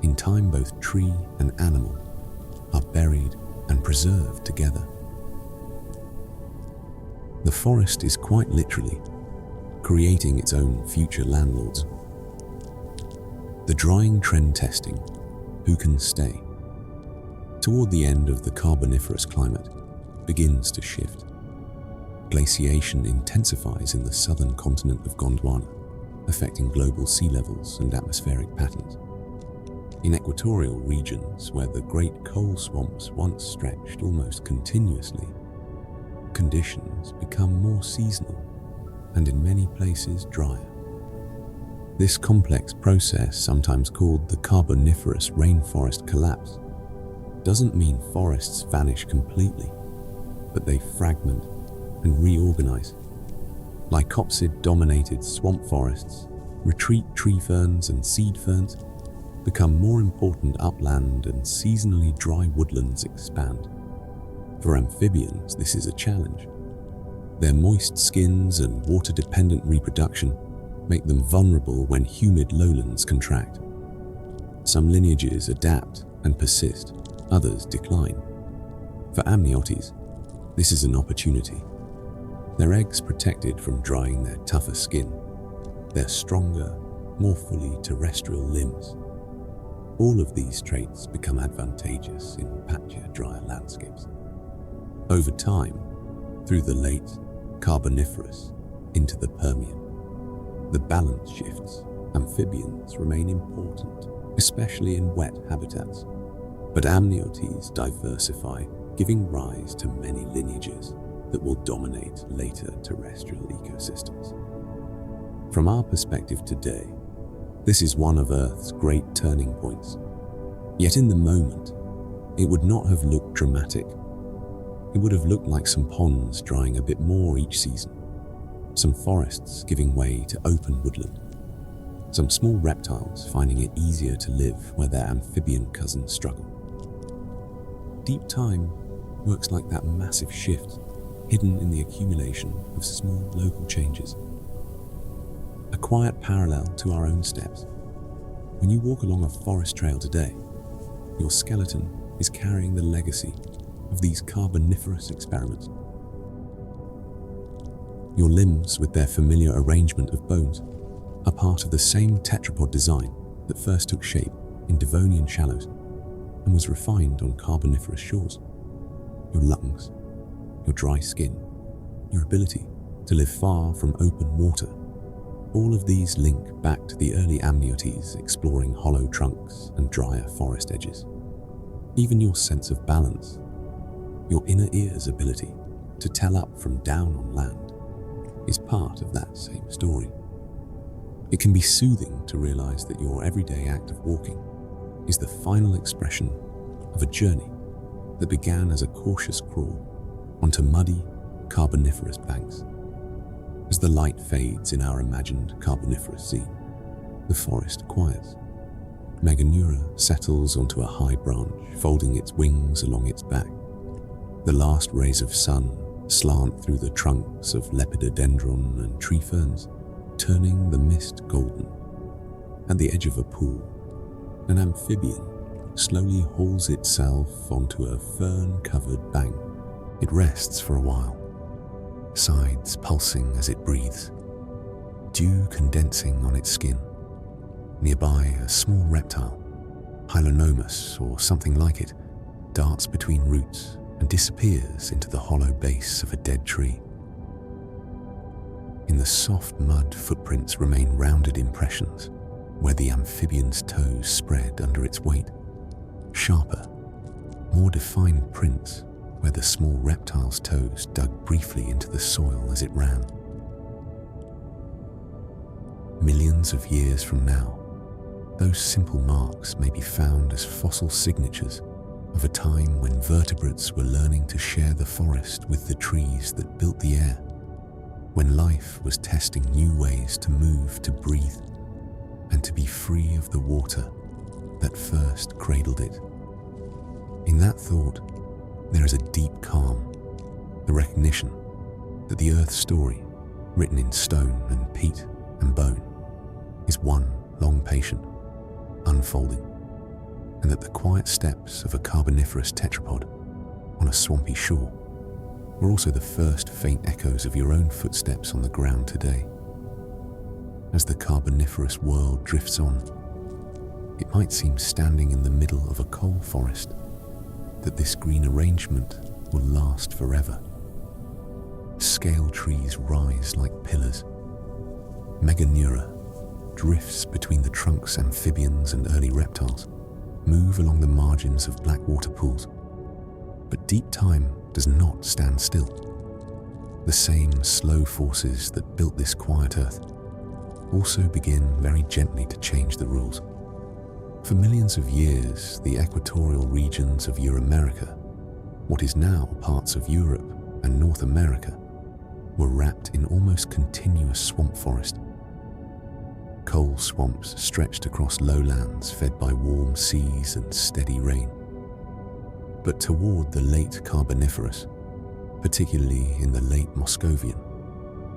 In time, both tree and animal are buried and preserved together. The forest is quite literally creating its own future landlords. The drying trend testing, who can stay, toward the end of the Carboniferous climate, begins to shift. Glaciation intensifies in the southern continent of Gondwana, affecting global sea levels and atmospheric patterns. In equatorial regions where the great coal swamps once stretched almost continuously, conditions become more seasonal and in many places drier. This complex process, sometimes called the Carboniferous rainforest collapse, doesn't mean forests vanish completely, but they fragment and reorganize. Lycopsid-dominated swamp forests, retreat tree ferns and seed ferns become more important upland, and seasonally dry woodlands expand. For amphibians, this is a challenge. Their moist skins and water-dependent reproduction make them vulnerable when humid lowlands contract. Some lineages adapt and persist, others decline. For amniotes, this is an opportunity. Their eggs protected from drying their tougher skin, their stronger, more fully terrestrial limbs. All of these traits become advantageous in patchier, drier landscapes. Over time, through the late Carboniferous into the Permian, the balance shifts. Amphibians remain important, especially in wet habitats, but amniotes diversify, giving rise to many lineages that will dominate later terrestrial ecosystems. From our perspective today, this is one of Earth's great turning points. Yet in the moment, it would not have looked dramatic. It would have looked like some ponds drying a bit more each season, some forests giving way to open woodland, some small reptiles finding it easier to live where their amphibian cousins struggle. Deep time works like that massive shift hidden in the accumulation of small local changes. A quiet parallel to our own steps. When you walk along a forest trail today, your skeleton is carrying the legacy of these Carboniferous experiments. Your limbs, with their familiar arrangement of bones, are part of the same tetrapod design that first took shape in Devonian shallows and was refined on Carboniferous shores. Your lungs, your dry skin, your ability to live far from open water, all of these link back to the early amniotes exploring hollow trunks and drier forest edges. Even your sense of balance, your inner ear's ability to tell up from down on land, is part of that same story. It can be soothing to realize that your everyday act of walking is the final expression of a journey that began as a cautious crawl onto muddy, Carboniferous banks. As the light fades in our imagined Carboniferous scene, the forest quiets. Meganeura settles onto a high branch, folding its wings along its back. The last rays of sun slant through the trunks of lepidodendron and tree ferns, turning the mist golden. At the edge of a pool, an amphibian slowly hauls itself onto a fern-covered bank. It rests for a while, sides pulsing as it breathes, dew condensing on its skin. Nearby, a small reptile, Hylonomus or something like it, darts between roots and disappears into the hollow base of a dead tree. In the soft mud, footprints remain rounded impressions where the amphibian's toes spread under its weight. Sharper, more defined prints where the small reptile's toes dug briefly into the soil as it ran. Millions of years from now, those simple marks may be found as fossil signatures of a time when vertebrates were learning to share the forest with the trees that built the air, when life was testing new ways to move, to breathe, and to be free of the water that first cradled it. In that thought, there is a deep calm, the recognition that the Earth's story, written in stone and peat and bone, is one long patient unfolding, and that the quiet steps of a Carboniferous tetrapod on a swampy shore were also the first faint echoes of your own footsteps on the ground today. As the Carboniferous world drifts on, it might seem standing in the middle of a coal forest that this green arrangement will last forever. Scale trees rise like pillars. Meganeura drifts between the trunks amphibians and early reptiles, move along the margins of black water pools. But deep time does not stand still. The same slow forces that built this quiet earth also begin very gently to change the rules. For millions of years, the equatorial regions of Euramerica, what is now parts of Europe and North America, were wrapped in almost continuous swamp forest. Coal swamps stretched across lowlands fed by warm seas and steady rain. But toward the late Carboniferous, particularly in the late Moscovian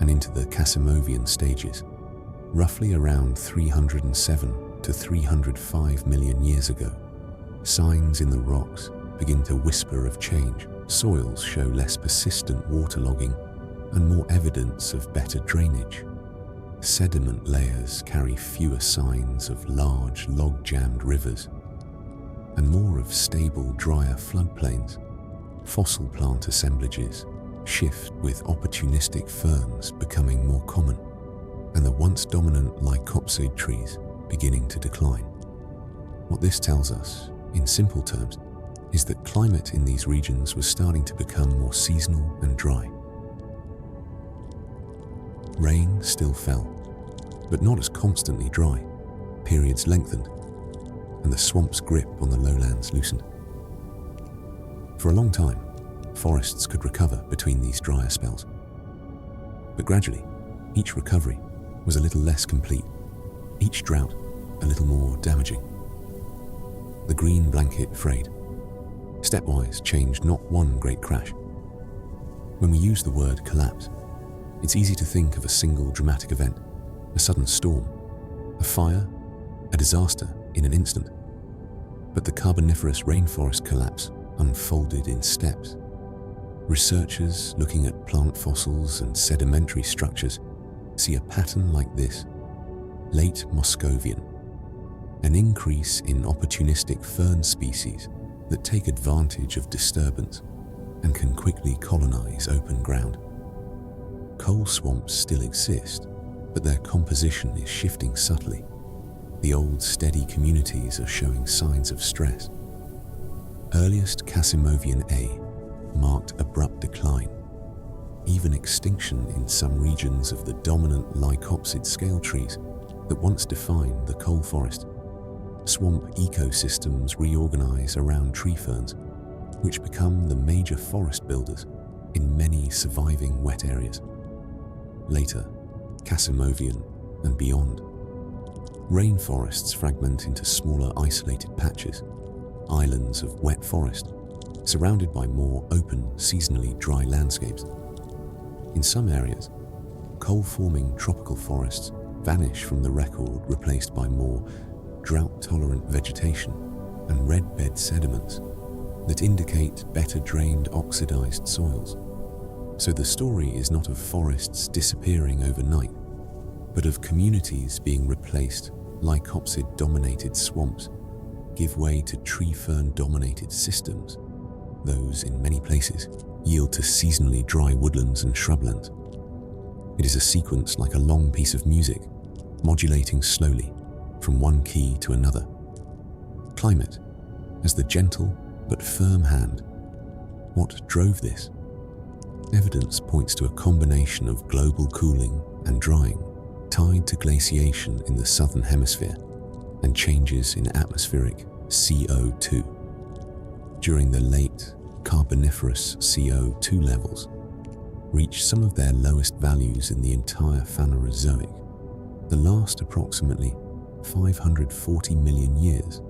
and into the Casimovian stages, roughly around 307 to 305 million years ago, signs in the rocks begin to whisper of change. Soils show less persistent waterlogging and more evidence of better drainage. Sediment layers carry fewer signs of large, log-jammed rivers, and more of stable, drier floodplains. Fossil plant assemblages shift with opportunistic ferns becoming more common, and the once dominant lycopsid trees beginning to decline. What this tells us, in simple terms, is that climate in these regions was starting to become more seasonal and dry. Rain still fell, but not as constantly dry. Periods lengthened, and the swamp's grip on the lowlands loosened. For a long time, forests could recover between these drier spells. But gradually, each recovery was a little less complete, each drought a little more damaging. The green blanket frayed, stepwise changed not one great crash. When we use the word collapse, it's easy to think of a single dramatic event, a sudden storm, a fire, a disaster in an instant. But the Carboniferous rainforest collapse unfolded in steps. Researchers looking at plant fossils and sedimentary structures see a pattern like this. Late Moscovian, an increase in opportunistic fern species that take advantage of disturbance and can quickly colonize open ground. Coal swamps still exist, but their composition is shifting subtly. The old steady communities are showing signs of stress. Earliest Casimovian A marked abrupt decline, even extinction in some regions of the dominant lycopsid scale trees that once defined the coal forest. Swamp ecosystems reorganize around tree ferns, which become the major forest builders in many surviving wet areas. Later, Casimovian and beyond, rainforests fragment into smaller isolated patches, islands of wet forest, surrounded by more open, seasonally dry landscapes. In some areas, coal-forming tropical forests vanish from the record, replaced by more drought-tolerant vegetation and red bed sediments that indicate better drained oxidized soils. So the story is not of forests disappearing overnight, but of communities being replaced. Lycopsid-dominated swamps give way to tree fern-dominated systems. Those, in many places, yield to seasonally dry woodlands and shrublands. It is a sequence like a long piece of music, modulating slowly from one key to another. Climate, as the gentle but firm hand. What drove this? Evidence points to a combination of global cooling and drying, tied to glaciation in the southern hemisphere and changes in atmospheric CO2. During the late Carboniferous CO2 levels reached some of their lowest values in the entire Phanerozoic, the last approximately 540 million years,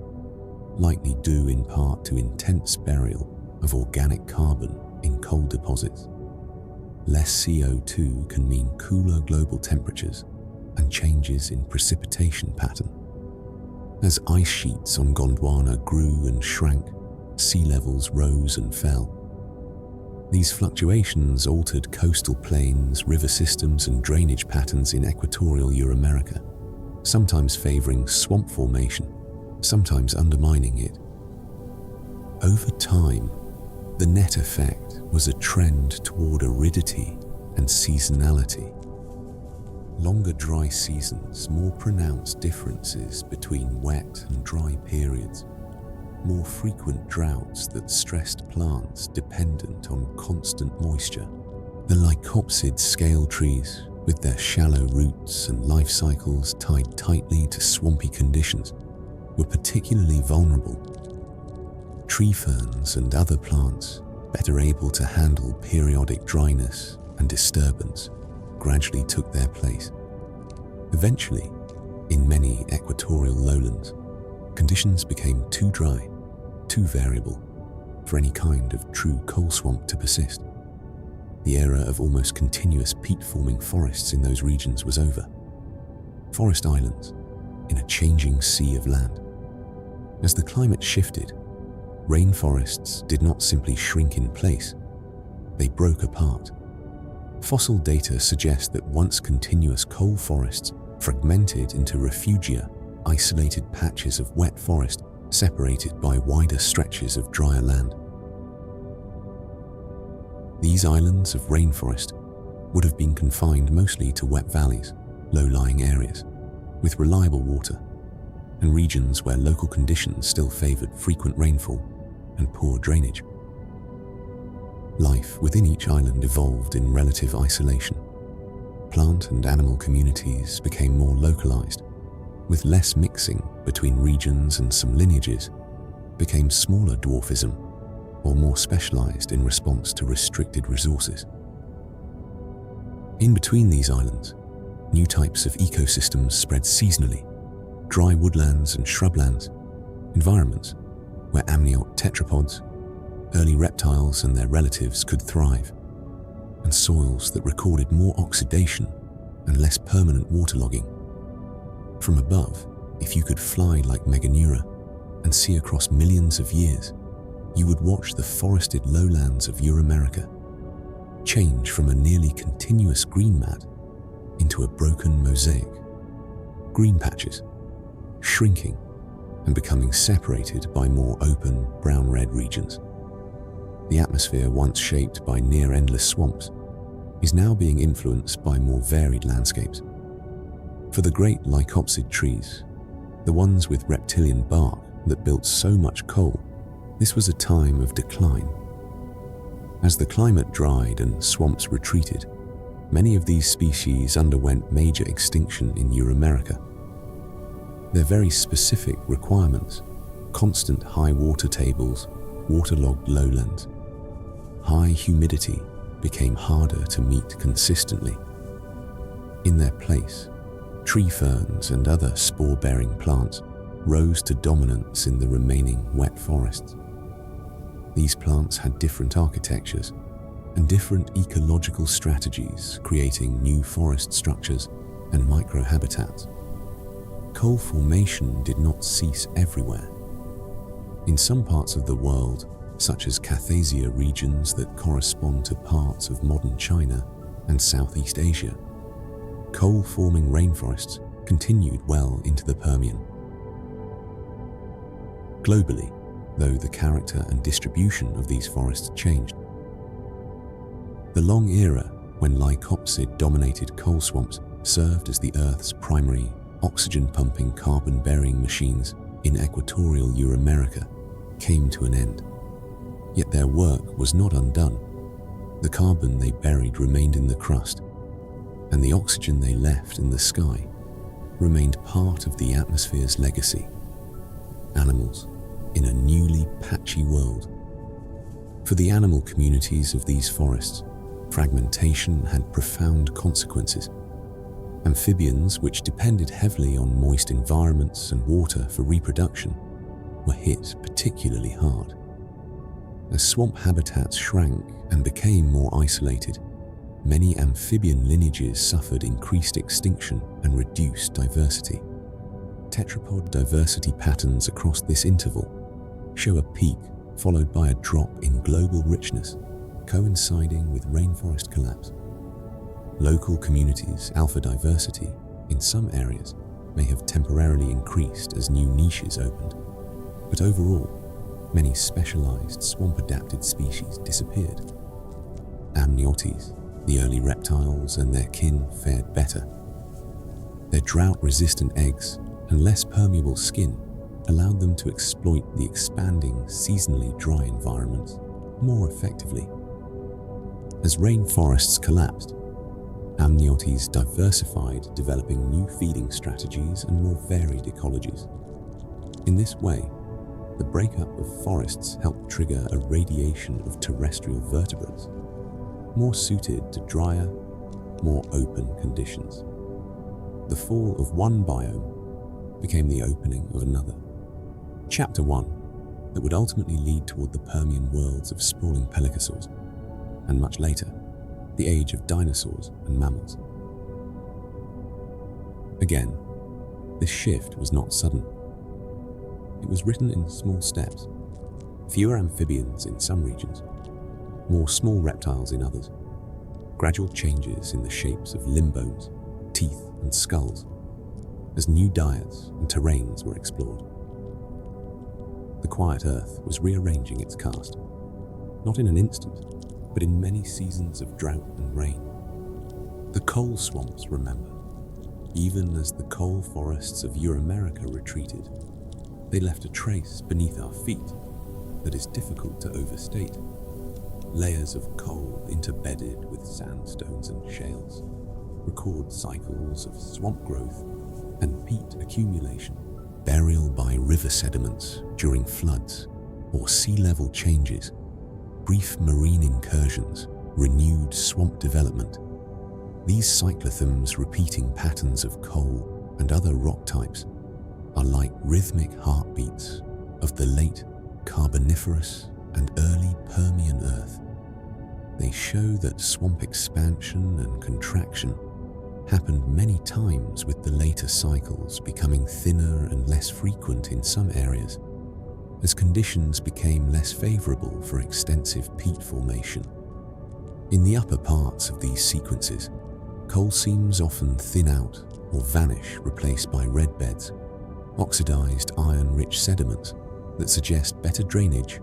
likely due in part to intense burial of organic carbon in coal deposits. Less CO2 can mean cooler global temperatures and changes in precipitation pattern. As ice sheets on Gondwana grew and shrank, sea levels rose and fell. These fluctuations altered coastal plains, river systems, and drainage patterns in equatorial Euramerica, sometimes favoring swamp formation, sometimes undermining it. Over time, the net effect was a trend toward aridity and seasonality. Longer dry seasons, more pronounced differences between wet and dry periods, more frequent droughts that stressed plants dependent on constant moisture. The lycopsid scale trees, with their shallow roots and life cycles tied tightly to swampy conditions, were particularly vulnerable. Tree ferns and other plants, better able to handle periodic dryness and disturbance, gradually took their place. Eventually, in many equatorial lowlands, conditions became too dry, too variable, for any kind of true coal swamp to persist. The era of almost continuous peat-forming forests in those regions was over. Forest islands in a changing sea of land. As the climate shifted, rainforests did not simply shrink in place, they broke apart. Fossil data suggest that once continuous coal forests fragmented into refugia, isolated patches of wet forest separated by wider stretches of drier land. These islands of rainforest would have been confined mostly to wet valleys, low-lying areas, with reliable water, and regions where local conditions still favored frequent rainfall and poor drainage. Life within each island evolved in relative isolation. Plant and animal communities became more localized, with less mixing between regions, and some lineages became smaller dwarfism or more specialized in response to restricted resources. In between these islands, new types of ecosystems spread seasonally: dry woodlands and shrublands, environments where amniote tetrapods, early reptiles and their relatives could thrive, and soils that recorded more oxidation and less permanent waterlogging. From above, if you could fly like Meganeura and see across millions of years, you would watch the forested lowlands of Euramerica change from a nearly continuous green mat into a broken mosaic. Green patches, shrinking and becoming separated by more open brown-red regions. The atmosphere, once shaped by near-endless swamps, is now being influenced by more varied landscapes. For the great lycopsid trees, the ones with reptilian bark that built so much coal, this was a time of decline. As the climate dried and swamps retreated, many of these species underwent major extinction in Euramerica. Their very specific requirements, constant high water tables, waterlogged lowlands, high humidity, became harder to meet consistently. In their place, tree ferns and other spore-bearing plants rose to dominance in the remaining wet forests. These plants had different architectures and different ecological strategies, creating new forest structures and microhabitats. Coal formation did not cease everywhere. In some parts of the world, such as Caucasia regions that correspond to parts of modern China and Southeast Asia, coal-forming rainforests continued well into the Permian. Globally, though, the character and distribution of these forests changed. The long era when lycopsid-dominated coal swamps served as the Earth's primary oxygen-pumping, carbon-bearing machines in equatorial Euramerica came to an end. Yet their work was not undone. The carbon they buried remained in the crust, and the oxygen they left in the sky remained part of the atmosphere's legacy. Animals in a newly patchy world. For the animal communities of these forests, fragmentation had profound consequences. Amphibians, which depended heavily on moist environments and water for reproduction, were hit particularly hard. As swamp habitats shrank and became more isolated, many amphibian lineages suffered increased extinction and reduced diversity. Tetrapod diversity patterns across this interval show a peak followed by a drop in global richness, coinciding with rainforest collapse. Local communities' alpha diversity in some areas may have temporarily increased as new niches opened, but overall, many specialized swamp-adapted species disappeared. Amniotes, the early reptiles and their kin, fared better. Their drought-resistant eggs and less permeable skin allowed them to exploit the expanding, seasonally dry environments more effectively. As rainforests collapsed, amniotes diversified, developing new feeding strategies and more varied ecologies. In this way, the breakup of forests helped trigger a radiation of terrestrial vertebrates, more suited to drier, more open conditions. The fall of one biome became the opening of another. Chapter 1, that would ultimately lead toward the Permian worlds of sprawling pelycosaurs, and much later, the age of dinosaurs and mammals. Again, this shift was not sudden. It was written in small steps. Fewer amphibians in some regions, more small reptiles in others, gradual changes in the shapes of limb bones, teeth, and skulls, as new diets and terrains were explored. The quiet Earth was rearranging its cast, not in an instant, but in many seasons of drought and rain. The coal swamps, remember, even as the coal forests of Euramerica retreated, they left a trace beneath our feet that is difficult to overstate. Layers of coal interbedded with sandstones and shales record cycles of swamp growth and peat accumulation, burial by river sediments during floods or sea level changes, brief marine incursions, renewed swamp development. These cyclothems repeating patterns of coal and other rock types are like rhythmic heartbeats of the late Carboniferous and early Permian Earth. They show that swamp expansion and contraction happened many times, with the later cycles becoming thinner and less frequent in some areas, as conditions became less favorable for extensive peat formation. In the upper parts of these sequences, coal seams often thin out or vanish, replaced by red beds, oxidized iron-rich sediments that suggest better drainage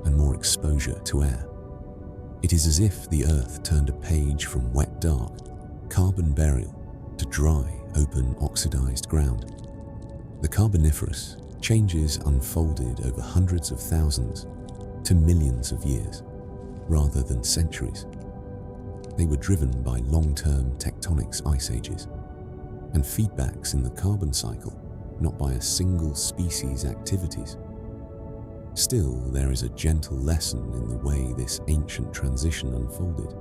and more exposure to air. It is as if the Earth turned a page from wet, dark, carbon burial to dry, open, oxidized ground. The Carboniferous changes unfolded over hundreds of thousands to millions of years, rather than centuries. They were driven by long-term tectonics ice ages and feedbacks in the carbon cycle, not by a single species' activities. Still, there is a gentle lesson in the way this ancient transition unfolded.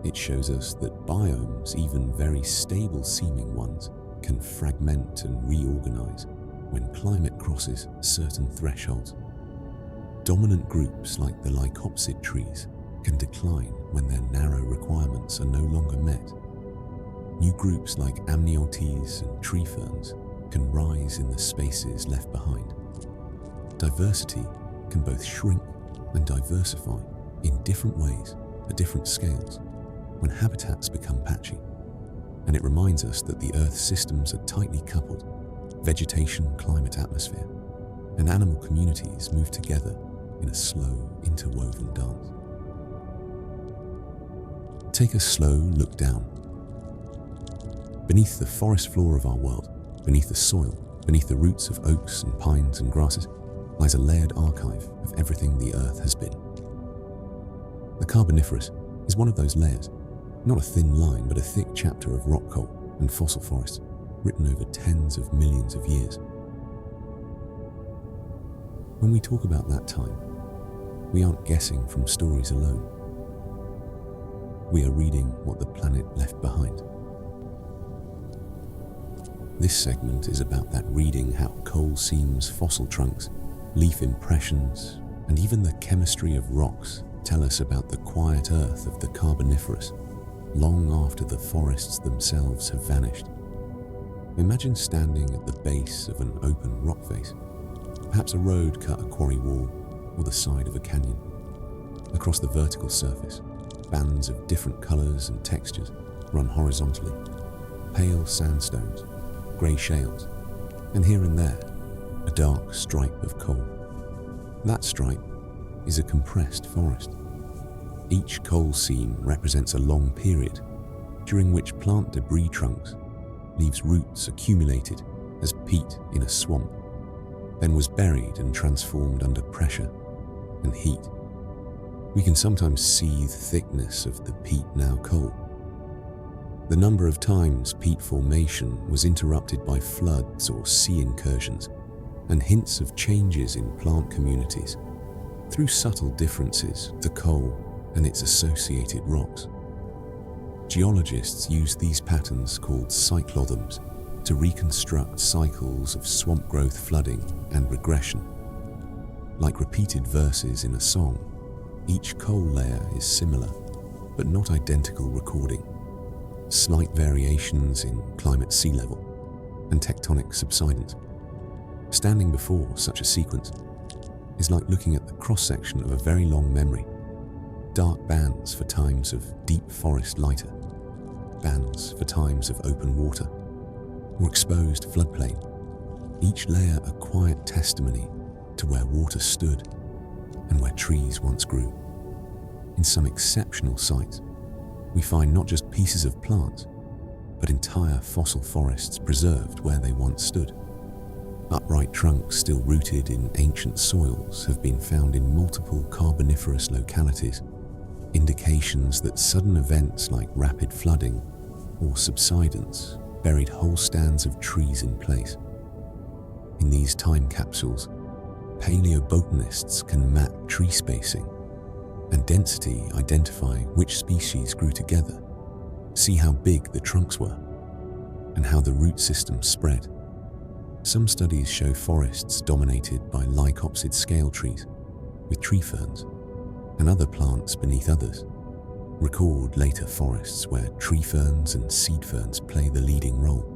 It shows us that biomes, even very stable-seeming ones, can fragment and reorganize when climate crosses certain thresholds. Dominant groups like the lycopsid trees can decline when their narrow requirements are no longer met. New groups like amniotes and tree ferns can rise in the spaces left behind. Diversity can both shrink and diversify in different ways at different scales when habitats become patchy. And it reminds us that the Earth's systems are tightly coupled: vegetation, climate, atmosphere, and animal communities move together in a slow, interwoven dance. Take a slow look down. Beneath the forest floor of our world, beneath the soil, beneath the roots of oaks and pines and grasses, lies a layered archive of everything the Earth has been. The Carboniferous is one of those layers, not a thin line, but a thick chapter of rock coal and fossil forests, written over tens of millions of years. When we talk about that time, we aren't guessing from stories alone. We are reading what the planet left behind. This segment is about that reading, how coal seams, fossil trunks, leaf impressions, and even the chemistry of rocks tell us about the quiet earth of the Carboniferous, long after the forests themselves have vanished. Imagine standing at the base of an open rock face. Perhaps a road cut a quarry wall or the side of a canyon. Across the vertical surface, bands of different colors and textures run horizontally. Pale sandstones, gray shales, and here and there, a dark stripe of coal. That stripe is a compressed forest. Each coal seam represents a long period during which plant debris trunks leaves roots accumulated as peat in a swamp, then was buried and transformed under pressure and heat. We can sometimes see the thickness of the peat, now coal. The number of times peat formation was interrupted by floods or sea incursions, and hints of changes in plant communities through subtle differences, the coal and its associated rocks. Geologists use these patterns called cyclothems to reconstruct cycles of swamp growth, flooding, and regression. Like repeated verses in a song, each coal layer is similar, but not identical recording. Slight variations in climate, sea level, and tectonic subsidence. Standing before such a sequence is like looking at the cross-section of a very long memory. Dark bands for times of deep forest, lighter bands for times of open water or exposed floodplain, each layer a quiet testimony to where water stood and where trees once grew. In some exceptional sites, we find not just pieces of plants, but entire fossil forests preserved where they once stood. Upright trunks still rooted in ancient soils have been found in multiple Carboniferous localities, indications that sudden events like rapid flooding or subsidence buried whole stands of trees in place. In these time capsules, paleobotanists can map tree spacing and density, identify which species grew together, see how big the trunks were, and how the root system spread. Some studies show forests dominated by lycopsid scale trees with tree ferns and other plants beneath others. Record later forests where tree ferns and seed ferns play the leading role.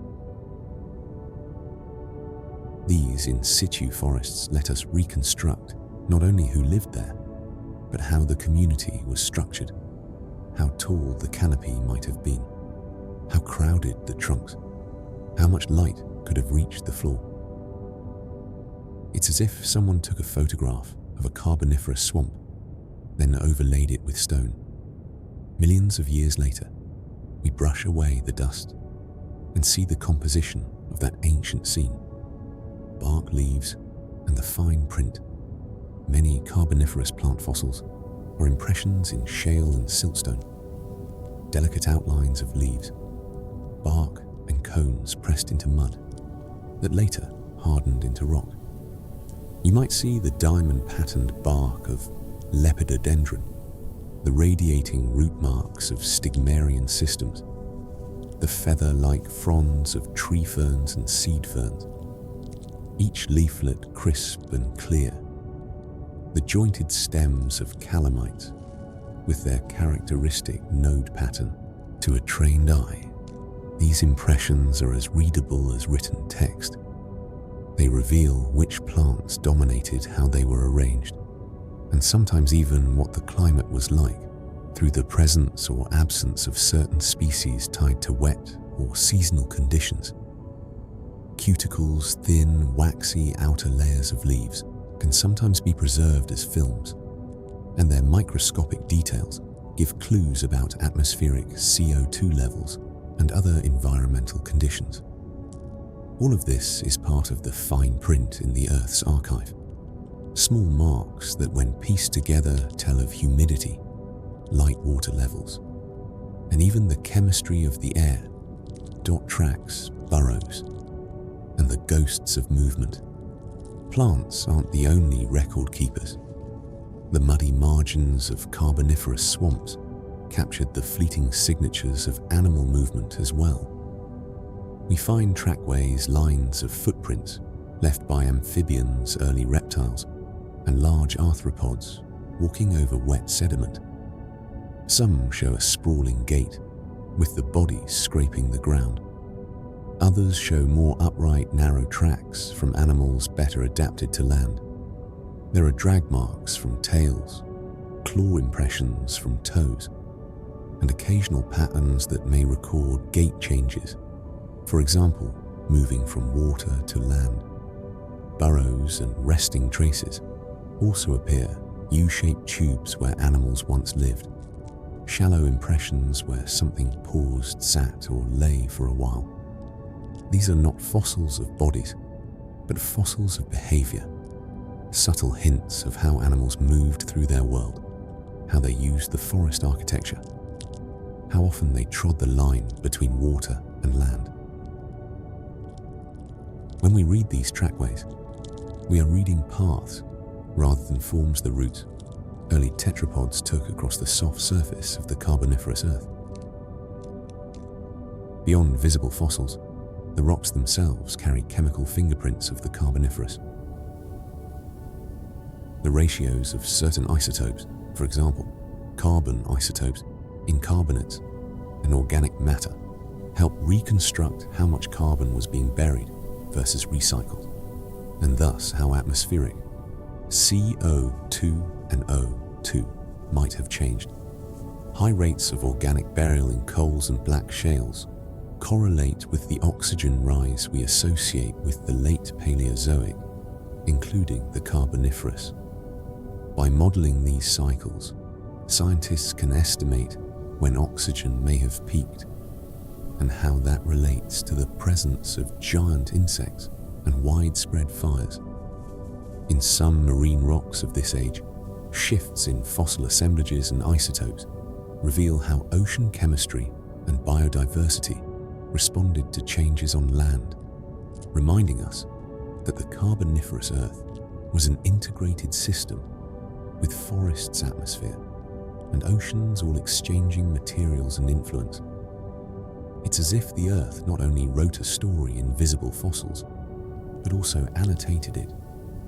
These in situ forests let us reconstruct not only who lived there, but how the community was structured, how tall the canopy might have been, how crowded the trunks, how much light could have reached the floor. It's as if someone took a photograph of a Carboniferous swamp, then overlaid it with stone. Millions of years later, we brush away the dust and see the composition of that ancient scene. Bark, leaves, and the fine print. Many Carboniferous plant fossils are impressions in shale and siltstone, delicate outlines of leaves, bark and cones pressed into mud that later hardened into rock. You might see the diamond-patterned bark of lepidodendron, the radiating root marks of stigmarian systems, the feather-like fronds of tree ferns and seed ferns, each leaflet crisp and clear, the jointed stems of calamites with their characteristic node pattern. To a trained eye, these impressions are as readable as written text. They reveal which plants dominated how they were arranged, and sometimes even what the climate was like, through the presence or absence of certain species tied to wet or seasonal conditions. Cuticles, thin, waxy outer layers of leaves can sometimes be preserved as films, and their microscopic details give clues about atmospheric CO2 levels and other environmental conditions. All of this is part of the fine print in the Earth's archive. Small marks that, when pieced together, tell of humidity, light water levels, and even the chemistry of the air, dot tracks, burrows, and the ghosts of movement. Plants aren't the only record keepers. The muddy margins of Carboniferous swamps captured the fleeting signatures of animal movement as well. We find trackways, lines of footprints left by amphibians, early reptiles, and large arthropods walking over wet sediment. Some show a sprawling gait, with the bodies scraping the ground. Others show more upright, narrow tracks from animals better adapted to land. There are drag marks from tails, claw impressions from toes, and occasional patterns that may record gait changes. For example, moving from water to land. Burrows and resting traces also appear, U-shaped tubes where animals once lived, shallow impressions where something paused, sat, or lay for a while. These are not fossils of bodies, but fossils of behavior, subtle hints of how animals moved through their world, how they used the forest architecture, how often they trod the line between water and land. When we read these trackways, we are reading paths rather than forms the routes early tetrapods took across the soft surface of the Carboniferous Earth. Beyond visible fossils, the rocks themselves carry chemical fingerprints of the Carboniferous. The ratios of certain isotopes, for example, carbon isotopes in carbonates and organic matter, help reconstruct how much carbon was being buried versus recycled, and thus how atmospheric CO2 and O2 might have changed. High rates of organic burial in coals and black shales correlate with the oxygen rise we associate with the late Paleozoic, including the Carboniferous. By modeling these cycles, scientists can estimate when oxygen may have peaked and how that relates to the presence of giant insects and widespread fires. In some marine rocks of this age, shifts in fossil assemblages and isotopes reveal how ocean chemistry and biodiversity responded to changes on land, reminding us that the Carboniferous Earth was an integrated system with forests' atmosphere and oceans all exchanging materials and influence. It's as if the Earth not only wrote a story in visible fossils, but also annotated it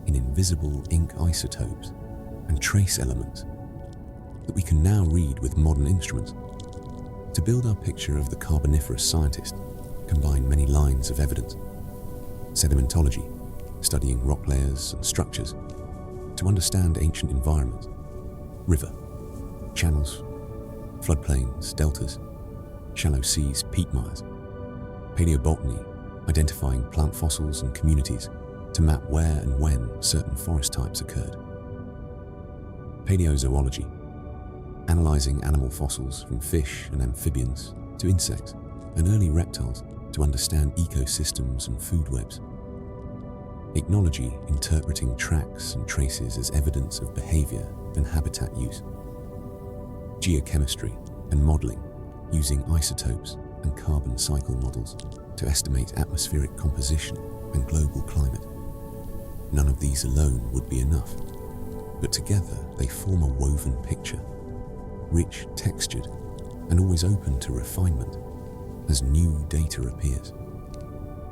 in invisible ink isotopes and trace elements that we can now read with modern instruments. To build our picture of the Carboniferous scientist, combine many lines of evidence. Sedimentology, studying rock layers and structures to understand ancient environments. River, channels, floodplains, deltas, shallow seas, peat mires. Paleobotany, identifying plant fossils and communities to map where and when certain forest types occurred. Paleozoology, analyzing animal fossils from fish and amphibians to insects and early reptiles to understand ecosystems and food webs. Ichnology, interpreting tracks and traces as evidence of behavior and habitat use. Geochemistry and modeling, using isotopes and carbon cycle models to estimate atmospheric composition and global climate. None of these alone would be enough, but together they form a woven picture, rich, textured, and always open to refinement as new data appears.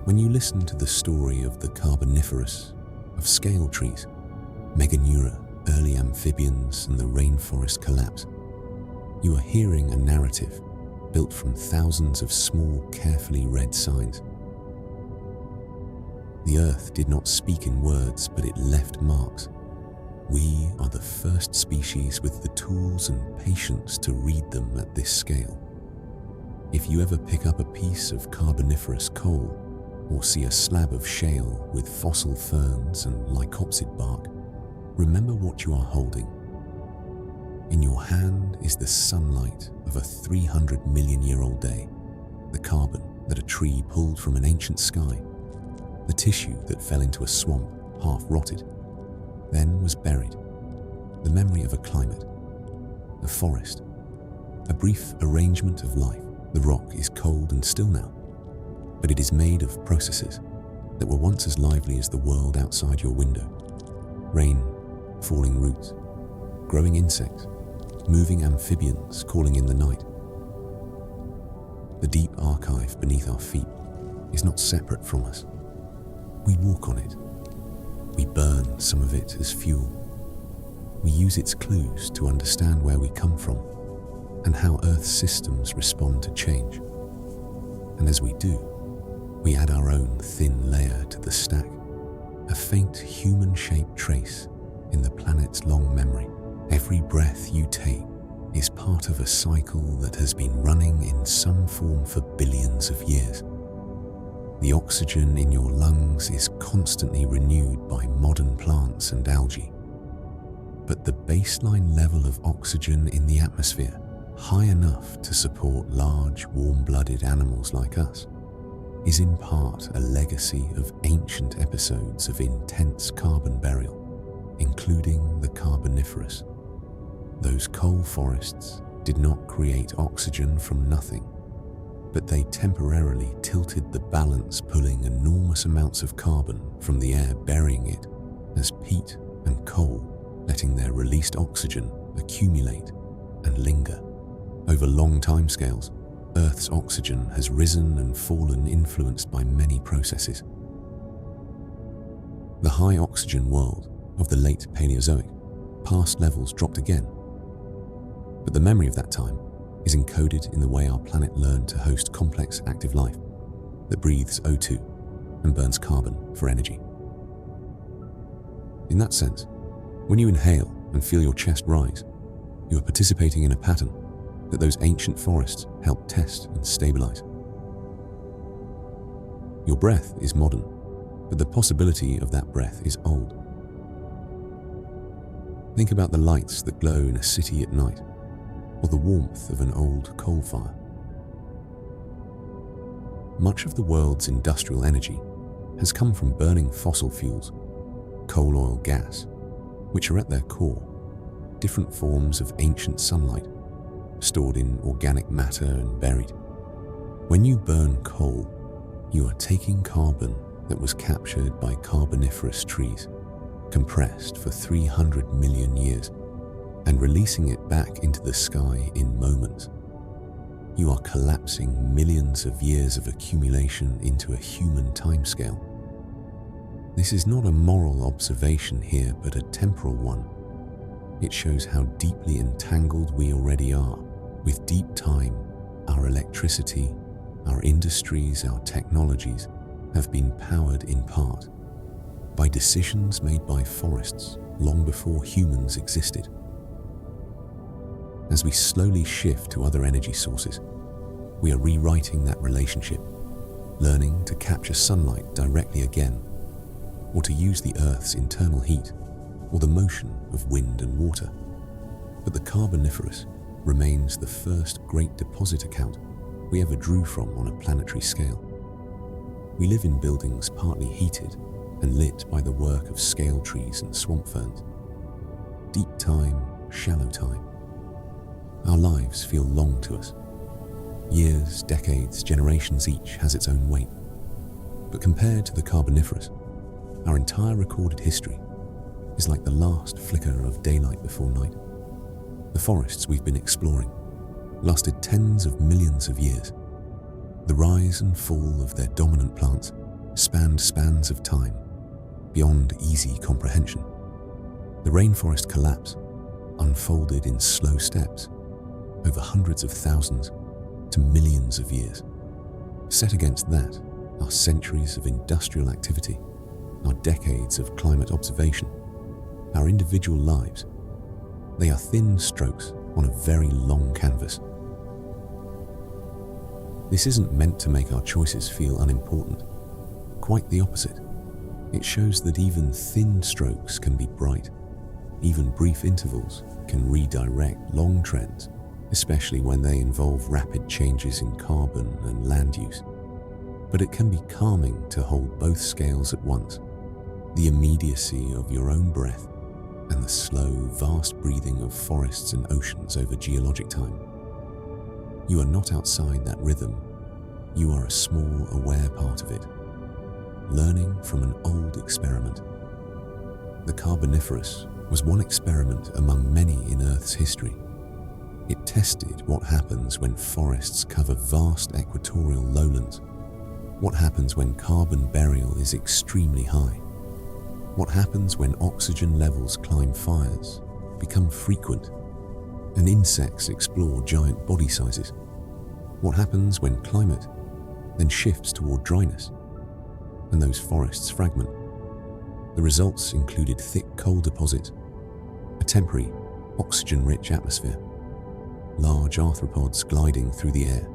When you listen to the story of the Carboniferous, of scale trees, Meganeura, early amphibians, and the rainforest collapse, you are hearing a narrative built from thousands of small, carefully read signs. The Earth did not speak in words, but it left marks. We are the first species with the tools and patience to read them at this scale. If you ever pick up a piece of Carboniferous coal or see a slab of shale with fossil ferns and lycopsid bark, remember what you are holding. In your hand is the sunlight of a 300 million year old day, the carbon that a tree pulled from an ancient sky, the tissue that fell into a swamp half rotted, then was buried, the memory of a climate, a forest, a brief arrangement of life. The rock is cold and still now, but it is made of processes that were once as lively as the world outside your window. Rain, falling roots, growing insects, moving amphibians calling in the night. The deep archive beneath our feet is not separate from us. We walk on it. We burn some of it as fuel. We use its clues to understand where we come from and how Earth's systems respond to change. And as we do, we add our own thin layer to the stack, a faint human-shaped trace in the planet's long memory. Every breath you take is part of a cycle that has been running in some form for billions of years. The oxygen in your lungs is constantly renewed by modern plants and algae. But the baseline level of oxygen in the atmosphere, high enough to support large, warm-blooded animals like us, is in part a legacy of ancient episodes of intense carbon burial, including the Carboniferous. Those coal forests did not create oxygen from nothing, but they temporarily tilted the balance, pulling enormous amounts of carbon from the air, burying it as peat and coal, letting their released oxygen accumulate and linger. Over long timescales, Earth's oxygen has risen and fallen, influenced by many processes. The high oxygen world of the late Paleozoic, past levels dropped again. But the memory of that time is encoded in the way our planet learned to host complex active life that breathes O2 and burns carbon for energy. In that sense, when you inhale and feel your chest rise, you are participating in a pattern that those ancient forests helped test and stabilize. Your breath is modern, but the possibility of that breath is old. Think about the lights that glow in a city at night, or the warmth of an old coal fire. Much of the world's industrial energy has come from burning fossil fuels, coal, oil, gas, which are at their core different forms of ancient sunlight, stored in organic matter and buried. When you burn coal, you are taking carbon that was captured by Carboniferous trees, compressed for 300 million years, and releasing it back into the sky in moments. You are collapsing millions of years of accumulation into a human timescale. This is not a moral observation here, but a temporal one. It shows how deeply entangled we already are with deep time. Our electricity, our industries, our technologies have been powered in part by decisions made by forests long before humans existed. As we slowly shift to other energy sources, we are rewriting that relationship, learning to capture sunlight directly again, or to use the Earth's internal heat or the motion of wind and water. But the Carboniferous remains the first great deposit account we ever drew from on a planetary scale. We live in buildings partly heated and lit by the work of scale trees and swamp ferns. Deep time, shallow time. Our lives feel long to us. Years, decades, generations each has its own weight. But compared to the Carboniferous, our entire recorded history is like the last flicker of daylight before night. The forests we've been exploring lasted tens of millions of years. The rise and fall of their dominant plants spanned spans of time beyond easy comprehension. The rainforest collapse unfolded in slow steps over hundreds of thousands to millions of years. Set against that are centuries of industrial activity, our decades of climate observation, our individual lives. They are thin strokes on a very long canvas. This isn't meant to make our choices feel unimportant. Quite the opposite. It shows that even thin strokes can be bright. Even brief intervals can redirect long trends, especially when they involve rapid changes in carbon and land use. But it can be calming to hold both scales at once, the immediacy of your own breath and the slow, vast breathing of forests and oceans over geologic time. You are not outside that rhythm. you are a small, aware part of it, learning from an old experiment. The Carboniferous was one experiment among many in Earth's history. It tested what happens when forests cover vast equatorial lowlands, what happens when carbon burial is extremely high, what happens when oxygen levels climb fires, become frequent, and insects explore giant body sizes, what happens when climate then shifts toward dryness, and those forests fragment. The results included thick coal deposits, a temporary, oxygen-rich atmosphere, large arthropods gliding through the air,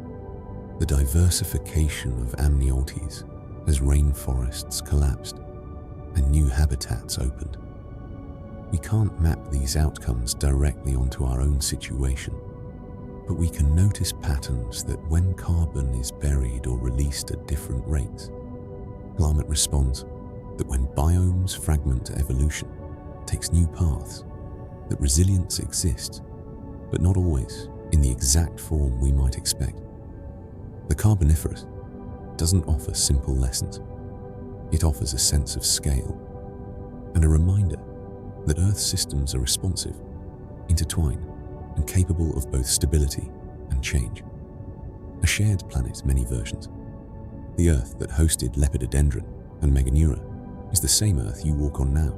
the diversification of amniotes as rainforests collapsed and new habitats opened. We can't map these outcomes directly onto our own situation, but we can notice patterns that when carbon is buried or released at different rates, climate responds, that when biomes fragment, evolution takes new paths, that resilience exists, but not always in the exact form we might expect. The Carboniferous doesn't offer simple lessons. It offers a sense of scale and a reminder that Earth's systems are responsive, intertwined, and capable of both stability and change. A shared planet, many versions. The Earth that hosted Lepidodendron and Meganeura is the same Earth you walk on now.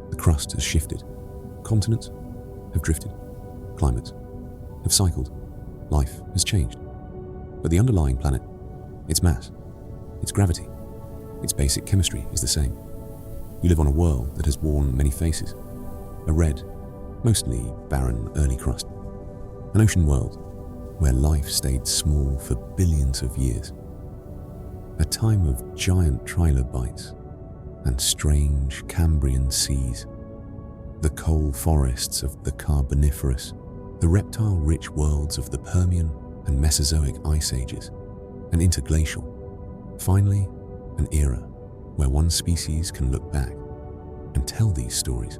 The crust has shifted. Continents have drifted. Climates have cycled. Life has changed. But the underlying planet, its mass, its gravity, its basic chemistry is the same. You live on a world that has worn many faces. A red, mostly barren early crust. An ocean world where life stayed small for billions of years. A time of giant trilobites and strange Cambrian seas. The coal forests of the Carboniferous, the reptile-rich worlds of the Permian and Mesozoic ice ages, and interglacial. Finally, an era where one species can look back and tell these stories.